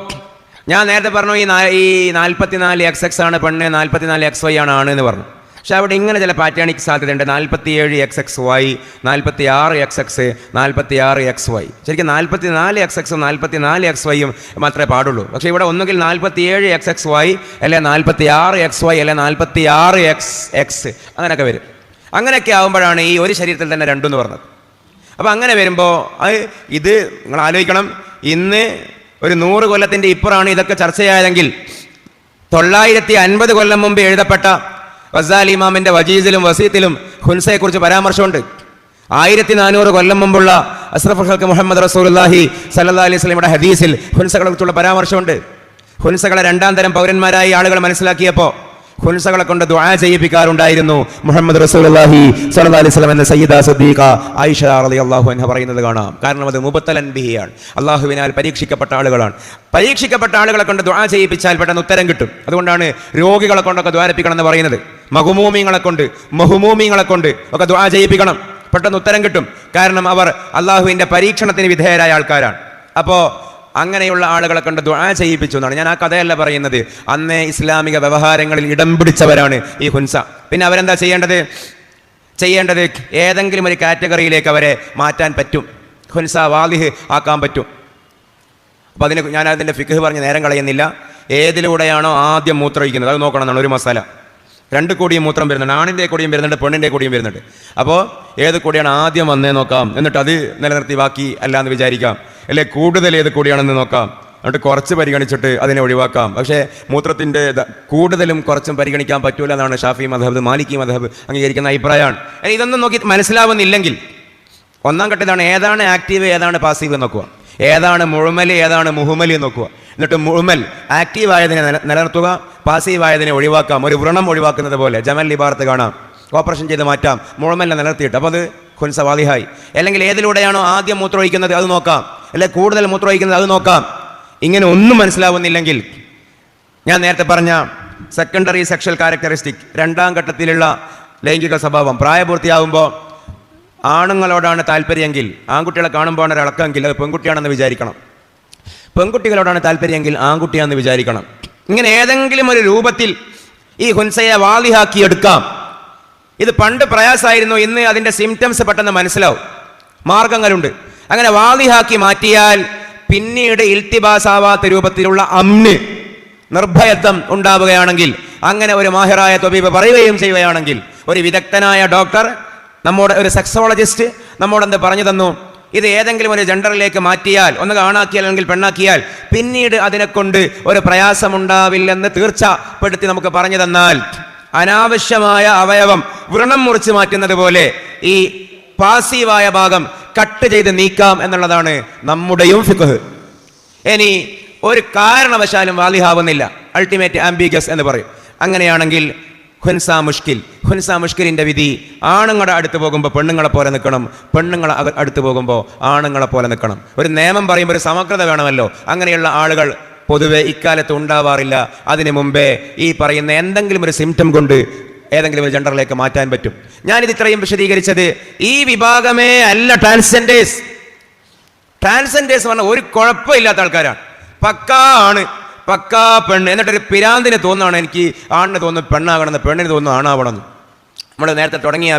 S1: ഞാൻ നേരത്തെ പറഞ്ഞു ഈ 44XX ആണ് പെണ്ണ്, 44XY ആണ് എന്ന് പറഞ്ഞു. പക്ഷെ അവിടെ ഇങ്ങനെ ചില പാറ്റേണിക്ക് സാധ്യതയുണ്ട്. 47XXY, 46XX, 46XY. ശരിക്കും 44XX-ഉം 44XY-യും മാത്രമേ പാടുള്ളൂ. പക്ഷേ ഇവിടെ ഒന്നുകിൽ 47XXY, അല്ലെ 46XY, അല്ലെ 46XX, അങ്ങനെയൊക്കെ വരും. അങ്ങനെയൊക്കെ ആകുമ്പോഴാണ് ഈ ഒരു ശരീരത്തിൽ തന്നെ രണ്ടെന്ന് പറഞ്ഞത്. അപ്പോൾ അങ്ങനെ വരുമ്പോൾ ഇത് നിങ്ങൾ ആലോചിക്കണം. ഇന്ന് ഒരു 100 കൊല്ലത്തിൻ്റെ ഇപ്പുറമാണ് ഇതൊക്കെ ചർച്ചയായതെങ്കിൽ 950 കൊല്ലം മുമ്പ് എഴുതപ്പെട്ട ഗസാലി ഇമാമിന്റെ വജീസിലും വസീത്തിലും ഹുൻസയെക്കുറിച്ച് പരാമർശമുണ്ട്. 1400 കൊല്ലം മുമ്പുള്ള അഷ്റഫുൽ ഖൽഖ് മുഹമ്മദ് റസൂലുള്ളാഹി സ്വല്ലല്ലാഹി അലൈഹി വസല്ലമയുടെ ഹദീസിൽ ഹുൻസകളെ കുറിച്ചുള്ള പരാമർശമുണ്ട്. ഹുൻസകളെ 2ാം തരം പൗരന്മാരായി ആളുകൾ മനസ്സിലാക്കിയപ്പോൾ ഹുൻസകളെ കൊണ്ട് ദുആ ചെയ്യിപ്പിക്കാറുണ്ടായിരുന്നു മുഹമ്മദ് റസൂലുള്ളാഹി സ്വല്ലല്ലാഹി അലൈഹി വസല്ലം എന്ന സയ്യിദ സദ്ദീഖ ആയിഷ റളിയല്ലാഹു അൻഹ പറയുന്നത് കാണാം. കാരണം അത് മുബത്തലൻ ബിഹിയാണ്, അള്ളാഹുവിനാൽ പരീക്ഷിക്കപ്പെട്ട ആളുകളാണ്. പരീക്ഷിക്കപ്പെട്ട ആളുകളെ കൊണ്ട് ദുആ ചെയ്യിപ്പിച്ചാൽ പെട്ടെന്ന് ഉത്തരം കിട്ടും. അതുകൊണ്ടാണ് രോഗികളെ കൊണ്ടൊക്കെ ദ്വാരപ്പിക്കണം എന്ന് പറയുന്നത്. മഹ്മൂമീങ്ങളെ കൊണ്ട് ഒക്കെ ദുആ ചെയ്യിപ്പിക്കണം, പെട്ടെന്ന് ഉത്തരം കിട്ടും. കാരണം അവർ അള്ളാഹുവിൻ്റെ പരീക്ഷണത്തിന് വിധേയരായ ആൾക്കാരാണ്. അപ്പോൾ അങ്ങനെയുള്ള ആളുകളെ കൊണ്ട് ദുആ ചെയ്യിപ്പിച്ചു എന്നാണ്. ഞാൻ ആ കഥയല്ല പറയുന്നത്. അന്നേ ഇസ്ലാമിക വ്യവഹാരങ്ങളിൽ ഇടം പിടിച്ചവരാണ് ഈ ഹുൻസ. പിന്നെ അവരെന്താ ചെയ്യേണ്ടത്? ഏതെങ്കിലും ഒരു കാറ്റഗറിയിലേക്ക് അവരെ മാറ്റാൻ പറ്റും. ഹുൻസ വാലിഹ് ആക്കാൻ പറ്റും. അപ്പോൾ ഞാൻ അതിൻ്റെ ഫിഖ് പറഞ്ഞ് നേരം കളയുന്നില്ല. ഏതിലൂടെയാണോ ആദ്യം മൂത്രമൊഴിക്കുന്നത് അത് നോക്കണം എന്നാണ് ഒരു മസാല. 2 കോടിയും മൂത്രം വരുന്നുണ്ട്, ആണിൻ്റെ കോടിയും വരുന്നുണ്ട്, പെണ്ണിൻ്റെ കോടിയും വരുന്നുണ്ട്. അപ്പോൾ ഏത് കോടിയാണ് ആദ്യം വന്നേ നോക്കാം, എന്നിട്ട് അത് നിലനിർത്തി ബാക്കി അല്ലാന്ന് വിചാരിക്കാം. അല്ലെ കൂടുതൽ ഏത് കോടിയാണെന്ന് നോക്കാം, എന്നിട്ട് കുറച്ച് പരിഗണിച്ചിട്ട് അതിനെ ഒഴിവാക്കാം. പക്ഷേ മൂത്രത്തിൻ്റെ കൂടുതലും കുറച്ചും പരിഗണിക്കാൻ പറ്റൂല എന്നാണ് ഷാഫി മദ്ഹബ്, മാലിക്കി മദ്ഹബ് അംഗീകരിക്കുന്ന അഭിപ്രായമാണ്. ഇതൊന്നും നോക്കി മനസ്സിലാവുന്നില്ലെങ്കിൽ 1ാം ഘട്ടത്തിലാണ് ഏതാണ് ആക്റ്റീവ് ഏതാണ് പാസീവ് നോക്കുക, ഏതാണ് മുഴുമൽ ഏതാണ് മുഹുമൽ നോക്കുക. എന്നിട്ട് മുഴുമൽ ആക്റ്റീവായതിനെ നിലനിർത്തുക, പാസീവായതിനെ ഒഴിവാക്കാം. ഒരു വ്രണം ഒഴിവാക്കുന്നത് പോലെ ജമൽ ഇബാറത്ത് കാണാം, ഓപ്പറേഷൻ ചെയ്ത് മാറ്റാം, മുഴുമലിനെ നിലനിർത്തിയിട്ട്. അപ്പോൾ അത് ഹുൻസ വാലിഹായി. അല്ലെങ്കിൽ ഏതിലൂടെയാണോ ആദ്യം മൂത്രമൊഴിക്കുന്നത് അത് നോക്കാം, അല്ലെങ്കിൽ കൂടുതൽ മൂത്രമൊഴിക്കുന്നത് അത് നോക്കാം. ഇങ്ങനെ ഒന്നും മനസ്സിലാവുന്നില്ലെങ്കിൽ ഞാൻ നേരത്തെ പറഞ്ഞ സെക്കൻഡറി സെക്ഷൽ ക്യാരക്ടറിസ്റ്റിക് 2ാം ഘട്ടത്തിലുള്ള ലൈംഗിക സ്വഭാവം പ്രായപൂർത്തിയാവുമ്പോൾ ആണുങ്ങളോടാണ് താല്പര്യമെങ്കിൽ, ആൺകുട്ടികളെ കാണുമ്പോൾ ഒരു ഇളക്കമെങ്കിൽ അത് പെൺകുട്ടിയാണെന്ന് വിചാരിക്കണം. പെൺകുട്ടികളോടാണ് താല്പര്യമെങ്കിൽ ആൺകുട്ടിയാണെന്ന് വിചാരിക്കണം. ഇങ്ങനെ ഏതെങ്കിലും ഒരു രൂപത്തിൽ ഈ ഹുൻസയെ വാളിഹാക്കിയെടുക്കാം. ഇത് പണ്ട് പ്രയാസമായിരുന്നു, ഇന്ന് അതിൻ്റെ സിംറ്റംസ് പെട്ടെന്ന് മനസ്സിലാവും. മാർഗങ്ങളുണ്ട്. അങ്ങനെ വാളിഹാക്കി മാറ്റിയാൽ പിന്നീട് ഇൽത്തിബാസാവാത്ത രൂപത്തിലുള്ള നിർഭയത്വം ഉണ്ടാവുകയാണെങ്കിൽ, അങ്ങനെ ഒരു മാഹിറായ ത്വബീബ് പറയുകയും ചെയ്യുകയാണെങ്കിൽ, ഒരു വിദഗ്ധനായ ഡോക്ടർ, നമ്മോട് ഒരു സെക്സോളജിസ്റ്റ് നമ്മോടെന്ത് പറഞ്ഞു തന്നു, ഇത് ഏതെങ്കിലും ഒരു ജെൻഡറിലേക്ക് മാറ്റിയാൽ, ഒന്ന് ആണാക്കിയാൽ അല്ലെങ്കിൽ പെണ്ണാക്കിയാൽ പിന്നീട് അതിനെക്കൊണ്ട് ഒരു പ്രയാസമുണ്ടാവില്ലെന്ന് തീർച്ചപ്പെടുത്തി നമുക്ക് പറഞ്ഞു തന്നാൽ, അനാവശ്യമായ അവയവം വ്രണം മുറിച്ച് മാറ്റുന്നത് പോലെ ഈ പാസീവായ ഭാഗം കട്ട് ചെയ്ത് നീക്കാം എന്നുള്ളതാണ് നമ്മുടെയും ഫിഖ്. ഇനി ഒരു കാരണവശാലും വാലിഹാവുന്നില്ല, അൾട്ടിമേറ്റ് ആംബിഗസ് എന്ന് പറയും. അങ്ങനെയാണെങ്കിൽ ഹുൻസ മുഷ്കിലിന്റെ വിധി, ആണുങ്ങളുടെ അടുത്ത് പോകുമ്പോൾ പെണ്ണുങ്ങളെ പോലെ നിൽക്കണം, പെണ്ണുങ്ങളെ അടുത്ത് പോകുമ്പോൾ ആണുങ്ങളെ പോലെ നിൽക്കണം. ഒരു നിയമം പറയുമ്പോൾ ഒരു സമഗ്രത വേണമല്ലോ. അങ്ങനെയുള്ള ആളുകൾ പൊതുവെ ഇക്കാലത്ത് ഉണ്ടാവാറില്ല. അതിനു മുമ്പേ ഈ പറയുന്ന എന്തെങ്കിലും ഒരു സിംറ്റം കൊണ്ട് ഏതെങ്കിലും ഒരു ജെൻഡറിലേക്ക് മാറ്റാൻ പറ്റും. ഞാനിത് ഇത്രയും വിശദീകരിച്ചത് ഈ വിഭാഗമേ അല്ല ട്രാൻസ്ജെൻഡേഴ്സ്. ട്രാൻസ്ജെൻഡേഴ്സ് പറഞ്ഞാൽ ഒരു കുഴപ്പമില്ലാത്ത ആൾക്കാരാണ്. പക്കാ ആണ്, പക്കാ പെണ്ണ്. എന്നിട്ടൊരു പിരാന്തിന് തോന്നുകയാണ് എനിക്ക് ആണിന് തോന്നുന്നു പെണ്ണാകണമെന്ന്, പെണ്ണിന് തോന്നുന്നു ആണാവണമെന്ന്. നമ്മൾ നേരത്തെ തുടങ്ങിയ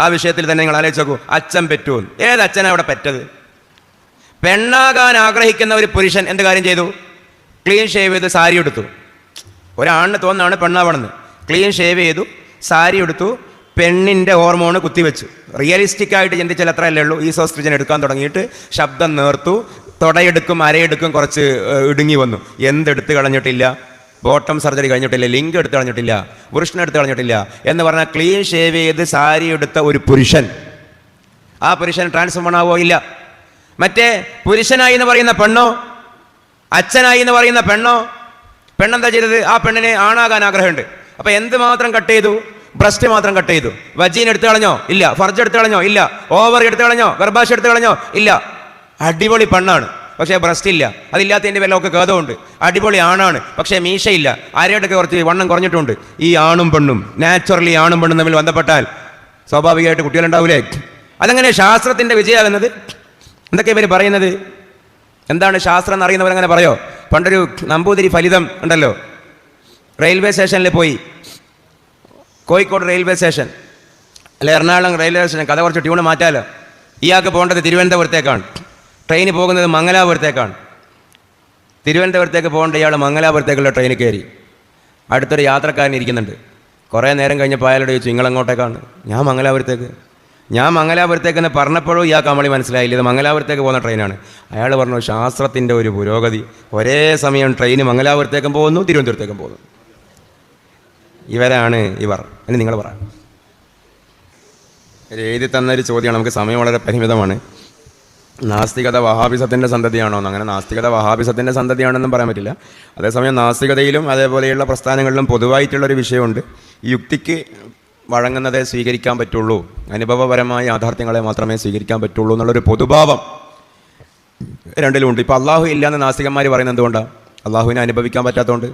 S1: ആ വിഷയത്തിൽ തന്നെ നിങ്ങൾ ആലോചിച്ച് നോക്കൂ, അച്ഛൻ പെറ്റുമെന്ന്. ഏത് അച്ഛനാണ് അവിടെ പെറ്റത്? പെണ്ണാകാൻ ആഗ്രഹിക്കുന്ന ഒരു പുരുഷൻ എന്ത് കാര്യം ചെയ്തു? ക്ലീൻ ഷേവ് ചെയ്ത് സാരി എടുത്തു. ഒരാണിന് തോന്നുന്നതാണ് പെണ്ണാവണമെന്ന്. ക്ലീൻ ഷേവ് ചെയ്തു, സാരി എടുത്തു, പെണ്ണിൻ്റെ ഹോർമോണ് കുത്തിവെച്ചു. റിയലിസ്റ്റിക്കായിട്ട് ചിന്തിച്ചാൽ അത്രയല്ലേ ഉള്ളൂ. ഈസോസ്ട്രിജൻ എടുക്കാൻ തുടങ്ങിയിട്ട് ശബ്ദം നേർത്തു, തൊടയെടുക്കും അരയെടുക്കും കുറച്ച് ഇടുങ്ങി വന്നു. എന്തെടുത്ത് കളഞ്ഞിട്ടില്ല? ബോട്ടം സർജറി കഴിഞ്ഞിട്ടില്ല, ലിംഗ് എടുത്ത് കളഞ്ഞിട്ടില്ല, പുരുഷനെ എടുത്ത് കളഞ്ഞിട്ടില്ല എന്ന് പറഞ്ഞാൽ ക്ലീൻ ഷേവ് ചെയ്ത് സാരി എടുത്ത ഒരു പുരുഷൻ, ആ പുരുഷൻ ട്രാൻസ്ഫോർമർ ആവോ? ഇല്ല. മറ്റേ പുരുഷനായി എന്ന് പറയുന്ന പെണ്ണോ, അച്ഛനായി എന്ന് പറയുന്ന പെണ്ണെന്താ ചെയ്തത്? ആ പെണ്ണിനെ ആണാകാൻ ആഗ്രഹമുണ്ട്. അപ്പൊ എന്ത് മാത്രം കട്ട് ചെയ്തു? ബ്രസ്റ്റ് മാത്രം കട്ട് ചെയ്തു. വജീൻ എടുത്തു കളഞ്ഞോ? ഇല്ല. ഫർജ് എടുത്തു കളഞ്ഞോ? ഇല്ല. ഓവർ എടുത്തു കളഞ്ഞോ? ഗർഭാശയം എടുത്തു കളഞ്ഞോ? ഇല്ല. അടിപൊളി പെണ്ണാണ്, പക്ഷേ ബ്രസ്റ്റ് ഇല്ല. അതില്ലാത്തതിൻ്റെ വല്ലതൊക്കെ ഖേദമുണ്ട്. അടിപൊളി ആണാണ്, പക്ഷേ മീശയില്ല. ആരെയൊക്കെ കുറച്ച് വണ്ണം കുറഞ്ഞിട്ടുണ്ട്. ഈ ആണും പെണ്ണും, നാച്ചുറലി ആണും പെണ്ണും തമ്മിൽ ബന്ധപ്പെട്ടാൽ സ്വാഭാവികമായിട്ട് കുട്ടികളുണ്ടാവില്ലേ? അതങ്ങനെ ശാസ്ത്രത്തിൻ്റെ വിജയമാകുന്നത്. എന്തൊക്കെ ഇവർ പറയുന്നത്? എന്താണ് ശാസ്ത്രം എന്നറിയുന്നവരങ്ങനെ പറയോ? പണ്ടൊരു നമ്പൂതിരി ഫലിതം ഉണ്ടല്ലോ, റെയിൽവേ സ്റ്റേഷനിൽ പോയി, കോഴിക്കോട് റെയിൽവേ സ്റ്റേഷൻ അല്ലെ എറണാകുളം റെയിൽവേ സ്റ്റേഷൻ, കഥ കുറച്ച് ട്യൂണ് മാറ്റാലോ. ഇയാൾക്ക് പോകേണ്ടത് തിരുവനന്തപുരത്തേക്കാണ്, ട്രെയിന് പോകുന്നത് മംഗലാപുരത്തേക്കാണ്. തിരുവനന്തപുരത്തേക്ക് പോകേണ്ട ഇയാൾ മംഗലാപുരത്തേക്കുള്ള ട്രെയിനിൽ കയറി. അടുത്തൊരു യാത്രക്കാരൻ ഇരിക്കുന്നുണ്ട്. കുറേ നേരം കഴിഞ്ഞപ്പോൾ അയാളോട് ചോദിച്ചു, നിങ്ങളെങ്ങോട്ടേക്കാണ്? ഞാൻ മംഗലാപുരത്തേക്ക് എന്ന് പറഞ്ഞപ്പോഴും ഇയാൾക്ക് അമളി മനസ്സിലായില്ല, ഇത് മംഗലാപുരത്തേക്ക് പോകുന്ന ട്രെയിനാണ്. അയാൾ പറഞ്ഞു, ശാസ്ത്രത്തിൻ്റെ ഒരു പുരോഗതി, ഒരേ സമയം ട്രെയിന് മംഗലാപുരത്തേക്കും പോകുന്നു, തിരുവനന്തപുരത്തേക്കും പോകുന്നു. ഇവരാണ് ഇവർ എന്ന് നിങ്ങൾ പറ. എഴുതി തന്നൊരു ചോദ്യമാണ്. നമുക്ക് സമയം വളരെ പരിമിതമാണ്. നാസ്തികത വഹാബിസത്തിൻ്റെ സന്തതിയാണോ എന്ന്? അങ്ങനെ നാസ്തികത വഹാബിസത്തിൻ്റെ സന്തതിയാണെന്നും പറയാൻ പറ്റില്ല. അതേസമയം നാസ്തികതയിലും അതേപോലെയുള്ള പ്രസ്ഥാനങ്ങളിലും പൊതുവായിട്ടുള്ളൊരു വിഷയമുണ്ട്. യുക്തിക്ക് വഴങ്ങുന്നതേ സ്വീകരിക്കാൻ പറ്റുള്ളൂ, അനുഭവപരമായ യാഥാർത്ഥ്യങ്ങളെ മാത്രമേ സ്വീകരിക്കാൻ പറ്റുള്ളൂ എന്നുള്ളൊരു പൊതുഭാവം രണ്ടിലുമുണ്ട്. ഇപ്പോൾ അള്ളാഹു ഇല്ലയെന്ന് നാസ്തികന്മാർ പറയുന്നത് എന്തുകൊണ്ടാണ്? അള്ളാഹുവിനെ അനുഭവിക്കാൻ പറ്റാത്തതുകൊണ്ട്.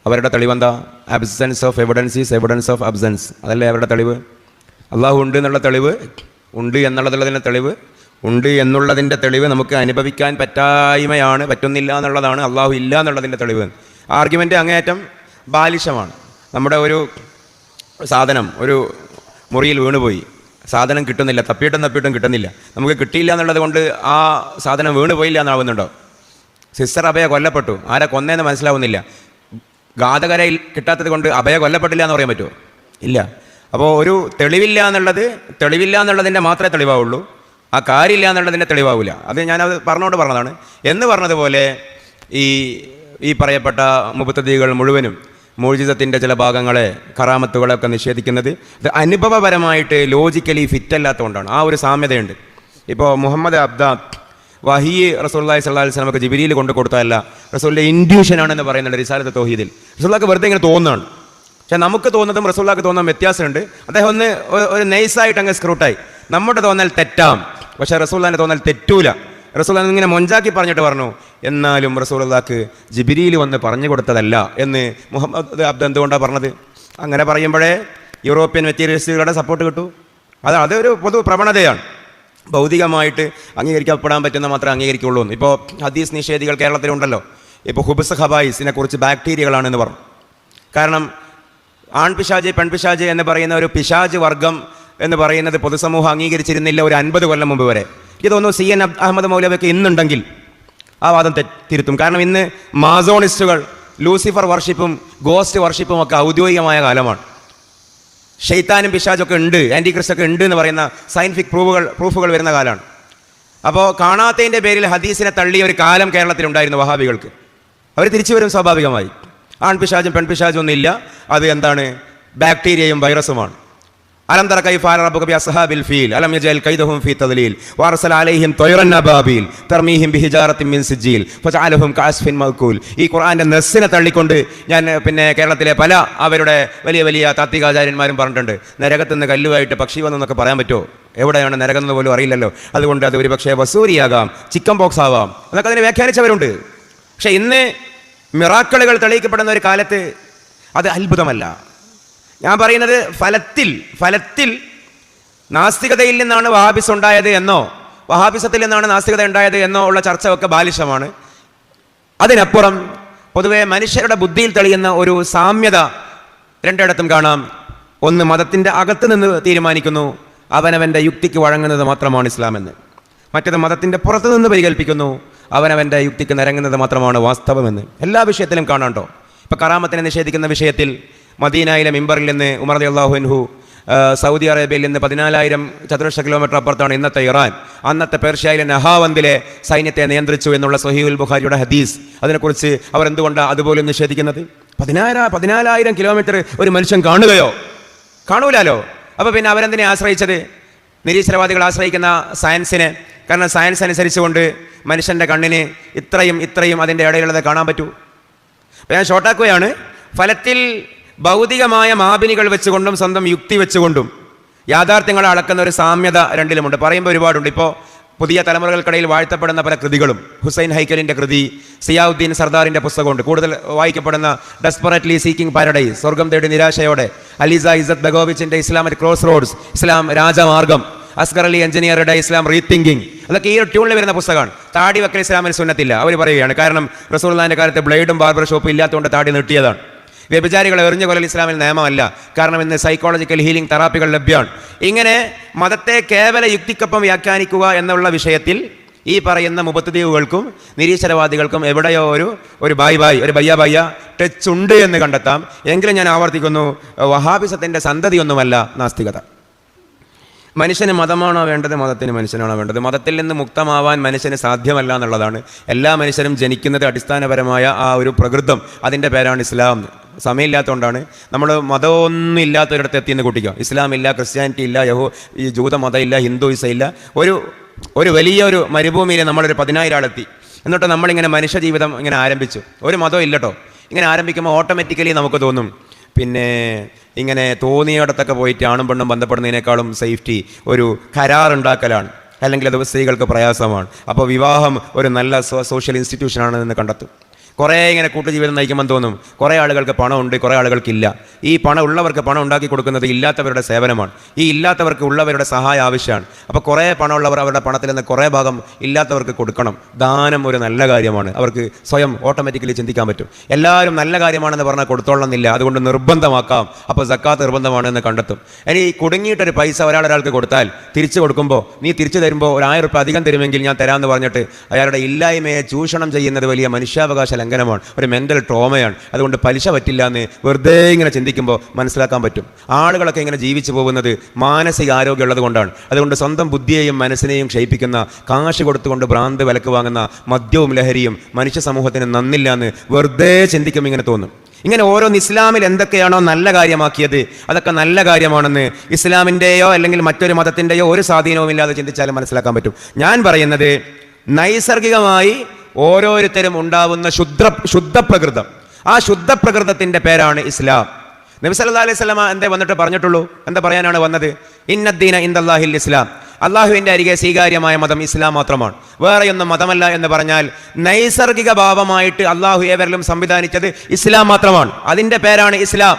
S1: അവരുടെ തെളിവെന്താ? Absence of evidence is evidence of absence. അതല്ലേ അവരുടെ തെളിവ്. അള്ളാഹു ഉണ്ട് എന്നുള്ള തെളിവ്, ഉണ്ട് എന്നുള്ളതിൻ്റെ തെളിവ്, ഉണ്ട് എന്നുള്ളതിൻ്റെ തെളിവ് നമുക്ക് അനുഭവിക്കാൻ പറ്റുന്നില്ല എന്നുള്ളതാണ് അള്ളാഹു ഇല്ല എന്നുള്ളതിൻ്റെ തെളിവ്. ആർഗ്യുമെൻ്റ് അങ്ങേയറ്റം ബാലിശമാണ്. നമ്മുടെ ഒരു സാധനം ഒരു മുറിയിൽ വീണുപോയി, സാധനം കിട്ടുന്നില്ല, തപ്പിയിട്ടും കിട്ടുന്നില്ല. നമുക്ക് കിട്ടിയില്ല എന്നുള്ളത് കൊണ്ട് ആ സാധനം വീണുപോയില്ല എന്നാവുന്നുണ്ടോ? സിസ്റ്റർ അഭയ കൊല്ലപ്പെട്ടു, ആരെ കൊന്നേന്ന് മനസ്സിലാവുന്നില്ല. ഘാതകരയിൽ കിട്ടാത്തത് കൊണ്ട് അഭയ കൊല്ലപ്പെട്ടില്ല എന്ന് പറയാൻ പറ്റുമോ? ഇല്ല. അപ്പോൾ ഒരു തെളിവില്ല എന്നുള്ളതിൻ്റെ മാത്രമേ തെളിവാവുള്ളൂ, ആ കാര്യമില്ല എന്നുള്ളതിൻ്റെ തെളിവാവില്ല. അത് ഞാനത് പറഞ്ഞതാണ്. എന്ന് പറഞ്ഞതുപോലെ ഈ പറയപ്പെട്ട മുബത്തദികൾ മുഴുവനും മുഅ്ജിസത്തിൻ്റെ ചില ഭാഗങ്ങളെ, കറാമത്തുകളൊക്കെ നിഷേധിക്കുന്നത് ഇത് അനുഭവപരമായിട്ട് ലോജിക്കലി ഫിറ്റല്ലാത്തതുകൊണ്ടാണ്. ആ ഒരു സാമ്യതയുണ്ട്. ഇപ്പോൾ മുഹമ്മദ് അബ്ദാദ് വഹീ റസൂലുള്ളാഹി സ്വല്ലല്ലാഹു അലൈഹി വസല്ലമക്ക് ജിബ്രീൽ കൊണ്ട് കൊടുത്തതല്ല, റസൂലിൻ്റെ ഇൻഡ്യൂഷനാണെന്ന് പറയുന്നുണ്ട് റിസാലത്ത് തൗഹീദിൽ. റസൂലുള്ളാഹിക്ക് വെറുതെ ഇങ്ങനെ തോന്നുകയാണ്. പക്ഷേ നമുക്ക് തോന്നുന്നതും റസൂലുള്ളാഹിക്ക് തോന്നുന്ന വ്യത്യാസമുണ്ട്. അദ്ദേഹം ഒരു നൈസായിട്ട് അങ്ങ് സ്ക്രൂട്ടായി. നമ്മുടെ തോന്നൽ തെറ്റാം, പക്ഷേ റസൂലുള്ളാഹിൻ്റെ തോന്നൽ തെറ്റൂല. റസൂലുള്ളാഹി ഇങ്ങനെ മൊഞ്ചാക്കി പറഞ്ഞിട്ട് പറഞ്ഞു, എന്നാലും റസൂലുള്ളാഹിക്ക് ജിബ്രീൽ വന്ന് പറഞ്ഞു കൊടുത്തതല്ല എന്ന് മുഹമ്മദ് അബ്ദ് എന്തുകൊണ്ടാണ് പറഞ്ഞത്? അങ്ങനെ പറയുമ്പോഴേ യൂറോപ്യൻ മെറ്റീരിയലിസ്റ്റുകളുടെ സപ്പോർട്ട് കിട്ടൂ. അതൊരു പൊതു പ്രവണതയാണ്. ഭൗതികമായിട്ട് അംഗീകരിക്കപ്പെടാൻ പറ്റുന്ന മാത്രമേ അംഗീകരിക്കുള്ളൂ. ഇപ്പോൾ ഹദീസ് നിഷേധികൾ കേരളത്തിലുണ്ടല്ലോ. ഇപ്പോൾ ഹുബ്സ് ഖബായിസിനെ കുറിച്ച് ബാക്ടീരിയകളാണെന്ന് പറഞ്ഞു. കാരണം ആൺപിശാജ് പെൺപിശാജ് എന്ന് പറയുന്ന ഒരു പിശാജ് വർഗം എന്ന് പറയുന്നത് പൊതുസമൂഹം അംഗീകരിച്ചിരുന്നില്ല ഒരു 50 കൊല്ലം മുമ്പ് വരെ. എനിക്ക് തോന്നുന്നു CN അഹമ്മദ് മൗലവിയൊക്കെ ഇന്നുണ്ടെങ്കിൽ ആ വാദം തിരുത്തും. കാരണം ഇന്ന് മാസോണിസ്റ്റുകൾ ലൂസിഫർ വർഷിപ്പും ഗോസ്റ്റ് വർഷിപ്പും ഒക്കെ ഔദ്യോഗികമായ കാലമാണ്. ഷെയ്ത്താനും പിശാചൊക്കെ ഉണ്ട്, ആൻറ്റി ക്രിസ്റ്റൊക്കെ ഉണ്ട് എന്ന് പറയുന്ന സയൻറ്റിഫിക് പ്രൂഫുകൾ വരുന്ന കാലമാണ്. അപ്പോൾ കാണാത്തതിൻ്റെ പേരിൽ ഹദീസിനെ തള്ളിയ ഒരു കാലം കേരളത്തിലുണ്ടായിരുന്നു വഹാബികൾക്ക്. അവർ തിരിച്ചു വരും സ്വാഭാവികമായി. ആൺപിശാചും പെൺപിശാചും ഒന്നുമില്ല, അത് എന്താണ്, ബാക്ടീരിയയും വൈറസുമാണ്. അലം തറ കൈഫ ഫഅല റബ്ബുക ബിഅസ്ഹാബിൽ ഫീൽ അലം യജഅൽ കൈദഹും ഫീ തദ്ലീൽ വഅർസല അലൈഹിം ത്വയ്റൻ അബാബീൽ തർമീഹിം ബിഹിജാറത്തിൻ മിൻ സിജീൽ ഫജഅലഹും കഅസ്ഫിൻ മഅകൂൽ. ഈ ഖുർആന്റെ നസ്സിനെ തള്ളിക്കൊണ്ട് ഞാൻ കേരളത്തിലെ പല അവരുടെ വലിയ വലിയ താത്വികാചാര്യന്മാരും പറഞ്ഞിട്ടുണ്ട്, നരകത്തു നിന്ന് കല്ലുമായിട്ട് പക്ഷി വന്നെന്നൊക്കെ പറയാൻ പറ്റുമോ? എവിടെയാണ് നരകം എന്ന് പോലും അറിയില്ലല്ലോ. അതുകൊണ്ട് അത് ഒരു പക്ഷേ വസൂരിയാകാം, ചിക്കൻ ബോക്സ് ആവാം എന്നൊക്കെ അതിനെ വ്യാഖ്യാനിച്ചവരുണ്ട്. പക്ഷെ ഇന്ന് മിറാക്കിളുകൾ തെളിയിക്കപ്പെടുന്ന ഒരു കാലത്ത് അത് അത്ഭുതമല്ല. ഞാൻ പറയുന്നത് ഫലത്തിൽ നാസ്തികതയിൽ നിന്നാണ് വഹാബിസം ഉണ്ടായത് എന്നോ വഹാബിസത്തിൽ നിന്നാണ് നാസ്തികത ഉണ്ടായത് എന്നോ ഉള്ള ചർച്ച ഒക്കെ ബാലിശമാണ്. അതിനപ്പുറം പൊതുവെ മനുഷ്യരുടെ ബുദ്ധിയിൽ തെളിയുന്ന ഒരു സാമ്യത രണ്ടിടത്തും കാണാം. ഒന്ന്, മതത്തിൻ്റെ അകത്ത് നിന്ന് തീരുമാനിക്കുന്നു അവനവൻ്റെ യുക്തിക്ക് വഴങ്ങുന്നത് മാത്രമാണ് ഇസ്ലാമെന്ന്. മറ്റേത് മതത്തിൻ്റെ പുറത്തു നിന്ന് പരികൽപ്പിക്കുന്നു അവനവൻ്റെ യുക്തിക്ക് നിരങ്ങുന്നത് മാത്രമാണ് വാസ്തവമെന്ന്. എല്ലാ വിഷയത്തിലും കാണാണ്ടോ. ഇപ്പം കറാമത്തിനെ നിഷേധിക്കുന്ന വിഷയത്തിൽ മദീനയിലെ മിമ്പറിൽ നിന്ന് ഉമർ റളിയല്ലാഹു അൻഹു സൗദി അറേബ്യയിൽ നിന്ന് 14,000 ചതുരശ്ര കിലോമീറ്റർ അപ്പുറത്താണ് ഇന്നത്തെ ഇറാൻ. അന്നത്തെ പേർഷ്യയിലെ നഹാവന്തിലെ സൈന്യത്തെ നിയന്ത്രിച്ചു എന്നുള്ള സ്വഹീഹുൽ ബുഖാരിയുടെ ഹദീസ്. അതിനെക്കുറിച്ച് അവർ എന്തുകൊണ്ടാണ് അതുപോലും നിഷേധിക്കുന്നത്? 14,000 കിലോമീറ്റർ ഒരു മനുഷ്യൻ കാണൂലാലോ. അപ്പോൾ പിന്നെ അവരെന്തിനെ ആശ്രയിച്ചത്? നിരീശ്വരവാദികൾ ആശ്രയിക്കുന്ന സയൻസിനെ. കാരണം സയൻസ് അനുസരിച്ചുകൊണ്ട് മനുഷ്യൻ്റെ കണ്ണിന് ഇത്രയും അതിൻ്റെ ഇടയിലുള്ളത് കാണാൻ പറ്റൂ. അപ്പോൾ ഞാൻ ഷോർട്ടാക്കുകയാണ്. ഫലത്തിൽ ഭൗതികമായ മാപിനികൾ വെച്ചുകൊണ്ടും സ്വന്തം യുക്തി വെച്ചുകൊണ്ടും യാഥാർത്ഥ്യങ്ങളെ അളക്കുന്ന ഒരു സാമ്യത രണ്ടിലുമുണ്ട്. പറയുമ്പോൾ ഒരുപാടുണ്ട്. ഇപ്പോൾ പുതിയ തലമുറകൾക്കിടയിൽ വാഴ്ത്തപ്പെടുന്ന പല കൃതികളും, ഹുസൈൻ ഹൈക്കലിൻ്റെ കൃതി, സിയാഉദ്ദീൻ സർദാറിൻ്റെ പുസ്തകമുണ്ട്. കൂടുതൽ വായിക്കപ്പെടുന്ന ഡെസ്പറേറ്റ്ലി സീക്കിംഗ് പാരഡൈസ്, സ്വർഗം തേടി നിരാശയോടെ, അലിസ ഇസത്ത് ബഗോവിച്ചിൻ്റെ Islam at crossroads, Islam രാജമാർഗം, അസ്ഗർ അലി എഞ്ചിനീയറുടെ ഇസ്ലാം റീതിങ്കിങ്, അതൊക്കെ ഈ ഒരു ട്യൂണിൽ വരുന്ന പുസ്തകമാണ്. താടി വെക്കൽ ഇസ്ലാമിൽ സുന്നത്തില്ല അവർ പറയുകയാണ്. കാരണം റസൂലുള്ളാഹിന്റെ കാലത്ത് ബ്ലേഡും ബാർബർ ഷോപ്പും ഇല്ലാത്തതുകൊണ്ട് താടി നീട്ടിയതാണ്. വ്യഭിചാരികളെ എറിഞ്ഞു കൊല്ലൽ ഇസ്ലാമിൽ നിയമമല്ല. കാരണം ഇന്ന് സൈക്കോളജിക്കൽ ഹീലിംഗ് തെറാപ്പികൾ ലഭ്യമാണ്. ഇങ്ങനെ മതത്തെ കേവല യുക്തിക്കൊപ്പം വ്യാഖ്യാനിക്കുക എന്നുള്ള വിഷയത്തിൽ ഈ പറയുന്ന മുബത്തദീവുകൾക്കും നിരീശ്വരവാദികൾക്കും എവിടെയോ ഒരു ബയ്യ ടച്ച് ഉണ്ട് എന്ന് കണ്ടെത്താം. എങ്കിലും ഞാൻ ആവർത്തിക്കുന്നു, വഹാബിസത്തിൻ്റെ സന്തതിയൊന്നുമല്ല നാസ്തികത. മനുഷ്യന് മതമാണോ വേണ്ടത്? മതത്തിന് മനുഷ്യനാണോ വേണ്ടത്? മതത്തിൽ നിന്ന് മുക്തമാവാൻ മനുഷ്യന് സാധ്യമല്ല എന്നുള്ളതാണ്. എല്ലാ മനുഷ്യരും ജനിക്കുന്നത് അടിസ്ഥാനപരമായ ആ ഒരു പ്രകൃതം, അതിൻ്റെ പേരാണ് ഇസ്ലാം. സമയമില്ലാത്തതുകൊണ്ടാണ് നമ്മൾ മതമൊന്നും ഇല്ലാത്തൊരിടത്ത് എത്തിയെന്ന് കൂട്ടിക്കുക. ഇസ്ലാം ഇല്ല, ക്രിസ്ത്യാനിറ്റി ഇല്ല, ഈ ജൂതമതം ഇല്ല, ഹിന്ദുയിസം ഇല്ല. ഒരു വലിയൊരു മരുഭൂമിയിൽ നമ്മളൊരു 10,000 ആളെത്തി. എന്നിട്ട് നമ്മളിങ്ങനെ മനുഷ്യജീവിതം ഇങ്ങനെ ആരംഭിച്ചു. ഒരു മതം ഇല്ലട്ടോ. ഇങ്ങനെ ആരംഭിക്കുമ്പോൾ ഓട്ടോമാറ്റിക്കലി നമുക്ക് തോന്നും പിന്നെ ഇങ്ങനെ തോന്നിയിടത്തൊക്കെ പോയിട്ട് ആണും പെണ്ണും ബന്ധപ്പെടുന്നതിനേക്കാളും സേഫ്റ്റി ഒരു കരാറുണ്ടാക്കലാണ്, അല്ലെങ്കിൽ അത് സ്ത്രീകൾക്ക് പ്രയാസമാണ്. അപ്പോൾ വിവാഹം ഒരു നല്ല സോഷ്യൽ ഇൻസ്റ്റിറ്റ്യൂഷനാണെന്ന് കണ്ടെത്തും. കുറേ ഇങ്ങനെ കൂട്ടുജീവിതം നയിക്കുമ്പോൾ തോന്നും കുറേ ആളുകൾക്ക് പണമുണ്ട്, കുറേ ആളുകൾക്കില്ല. ഈ പണം ഉള്ളവർക്ക് പണം ഉണ്ടാക്കി കൊടുക്കുന്നത് ഇല്ലാത്തവരുടെ സേവനമാണ്. ഈ ഇല്ലാത്തവർക്ക് ഉള്ളവരുടെ സഹായം ആവശ്യമാണ്. അപ്പോൾ കുറേ പണമുള്ളവർ അവരുടെ പണത്തിൽ നിന്ന് കുറേ ഭാഗം ഇല്ലാത്തവർക്ക് കൊടുക്കണം. ദാനം ഒരു നല്ല കാര്യമാണ്. അവർക്ക് സ്വയം ഓട്ടോമാറ്റിക്കലി ചിന്തിക്കാൻ പറ്റും. എല്ലാവരും നല്ല കാര്യമാണെന്ന് പറഞ്ഞാൽ കൊടുത്തോളണമെന്നില്ല. അതുകൊണ്ട് നിർബന്ധമാക്കാം. അപ്പോൾ സക്കാത്ത് നിർബന്ധമാണെന്ന് കണ്ടെത്തും. ഇനി കുടുങ്ങിയിട്ടൊരു പൈസ ഒരാൾക്ക് കൊടുത്താൽ തിരിച്ചു കൊടുക്കുമ്പോൾ നീ തിരിച്ചു തരുമ്പോൾ ഒരു 1000 രൂപ അധികം തരുമെങ്കിൽ ഞാൻ തരാമെന്ന് പറഞ്ഞിട്ട് അയാളുടെ ഇല്ലായ്മയെ ചൂഷണം ചെയ്യുന്നത് വലിയ മനുഷ്യാവകാശ ലംഘനമാണ്, ഒരു മെൻ്റൽ ട്രോമയാണ്. അതുകൊണ്ട് പലിശ പറ്റില്ല എന്ന് വെറുതെ ഇങ്ങനെ ചിന്തിക്കുമ്പോൾ മനസ്സിലാക്കാൻ പറ്റും. ആളുകളൊക്കെ ഇങ്ങനെ ജീവിച്ചു പോകുന്നത് മാനസിക ആരോഗ്യം ഉള്ളത് കൊണ്ടാണ്. അതുകൊണ്ട് സ്വന്തം ബുദ്ധിയെയും മനസ്സിനെയും ക്ഷയിപ്പിക്കുന്ന, കാശ് കൊടുത്തുകൊണ്ട് ഭ്രാന്ത് വിലക്ക് വാങ്ങുന്ന മദ്യവും ലഹരിയും മനുഷ്യ സമൂഹത്തിന് നന്നില്ല എന്ന് വെറുതെ ചിന്തിക്കുമ്പോൾ ഇങ്ങനെ തോന്നും. ഇങ്ങനെ ഓരോന്ന് ഇസ്ലാമിൽ എന്തൊക്കെയാണോ നല്ല കാര്യമാക്കിയത് അതൊക്കെ നല്ല കാര്യമാണെന്ന് ഇസ്ലാമിൻ്റെയോ അല്ലെങ്കിൽ മറ്റൊരു മതത്തിൻ്റെയോ ഒരു സ്വാധീനവും ഇല്ലാതെ ചിന്തിച്ചാലും മനസ്സിലാക്കാൻ പറ്റും. ഞാൻ പറയുന്നത് നൈസർഗികമായി ഓരോരുത്തരും ഉണ്ടാവുന്ന ശുദ്ധപ്രകൃതം, ആ ശുദ്ധപ്രകൃതത്തിൻ്റെ പേരാണ് ഇസ്ലാം. നബി സല്ലല്ലാഹു അലൈഹി വസല്ലമ എന്തേ വന്നിട്ട് പറഞ്ഞിട്ടുള്ളൂ? എന്താ പറയാനാണ് വന്നത്? ഇന്നദ്ദീന ഇൻദല്ലാഹിൽ ഇസ്ലാം, അള്ളാഹുവിൻ്റെ അരികെ സ്വീകാര്യമായ മതം ഇസ്ലാം മാത്രമാണ്, വേറെയൊന്നും മതമല്ല എന്ന് പറഞ്ഞാൽ നൈസർഗിക ഭാവമായിട്ട് അള്ളാഹു ഏവരിലും സംവിധാനിച്ചത് ഇസ്ലാം മാത്രമാണ്. അതിൻ്റെ പേരാണ് ഇസ്ലാം.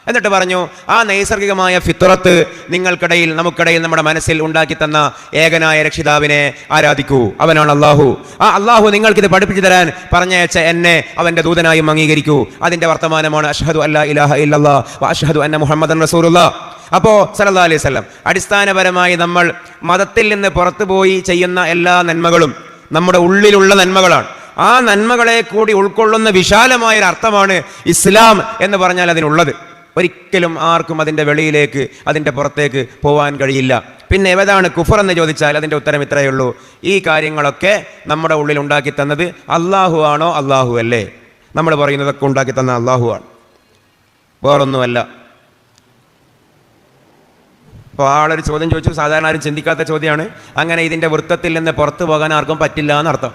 S1: എന്നിട്ട് പറഞ്ഞു, ആ നൈസർഗികമായ ഫിത്രത്ത് നിങ്ങൾക്കിടയിൽ, നമുക്കിടയിൽ, നമ്മുടെ മനസ്സിൽ ഉണ്ടാക്കി തന്ന ഏകനായ രക്ഷിതാവിനെ ആരാധിക്കൂ, അവനാണ് അള്ളാഹു. ആ അള്ളാഹു നിങ്ങൾക്കിത് പഠിപ്പിച്ചു തരാൻ പറഞ്ഞയച്ച എന്നെ അവന്റെ ദൂതനായും അംഗീകരിക്കൂ. അതിന്റെ വർത്തമാനമാണ് അഷ്ഹദു അല്ലാ ഇലാഹ ഇല്ലല്ലാഹ് വ അഷ്ഹദു അന്ന മുഹമ്മദൻ റസൂലുള്ളാഹ്. അപ്പോൾ സല്ലല്ലാഹു അലൈഹി വസല്ലം, അടിസ്ഥാനപരമായി നമ്മൾ മതത്തിൽ നിന്ന് പുറത്തുപോയി ചെയ്യുന്ന എല്ലാ നന്മകളും നമ്മുടെ ഉള്ളിലുള്ള നന്മകളാണ്. ആ നന്മകളെ കൂടി ഉൾക്കൊള്ളുന്ന വിശാലമായൊരു അർത്ഥമാണ് ഇസ്ലാം എന്ന് പറഞ്ഞാൽ അതിനുള്ളത്. ഒരിക്കലും ആർക്കും അതിൻ്റെ വെളിയിലേക്ക്, അതിൻ്റെ പുറത്തേക്ക് പോകാൻ കഴിയില്ല. പിന്നെ ഏതാണ് കുഫർ എന്ന് ചോദിച്ചാൽ അതിൻ്റെ ഉത്തരം ഇത്രയേ ഉള്ളൂ: ഈ കാര്യങ്ങളൊക്കെ നമ്മുടെ ഉള്ളിൽ ഉണ്ടാക്കി തന്നത് അള്ളാഹു ആണോ? അള്ളാഹു അല്ലേ. നമ്മൾ പറയുന്നതൊക്കെ ഉണ്ടാക്കി തന്ന അള്ളാഹു ആണ്, വേറൊന്നുമല്ല. അപ്പോൾ ആളൊരു ചോദ്യം ചോദിച്ചു, സാധാരണ ആരും ചിന്തിക്കാത്ത ചോദ്യമാണ്. അങ്ങനെ ഇതിൻ്റെ വൃത്തത്തിൽ നിന്ന് പുറത്തു പോകാൻ ആർക്കും പറ്റില്ല എന്നർത്ഥം.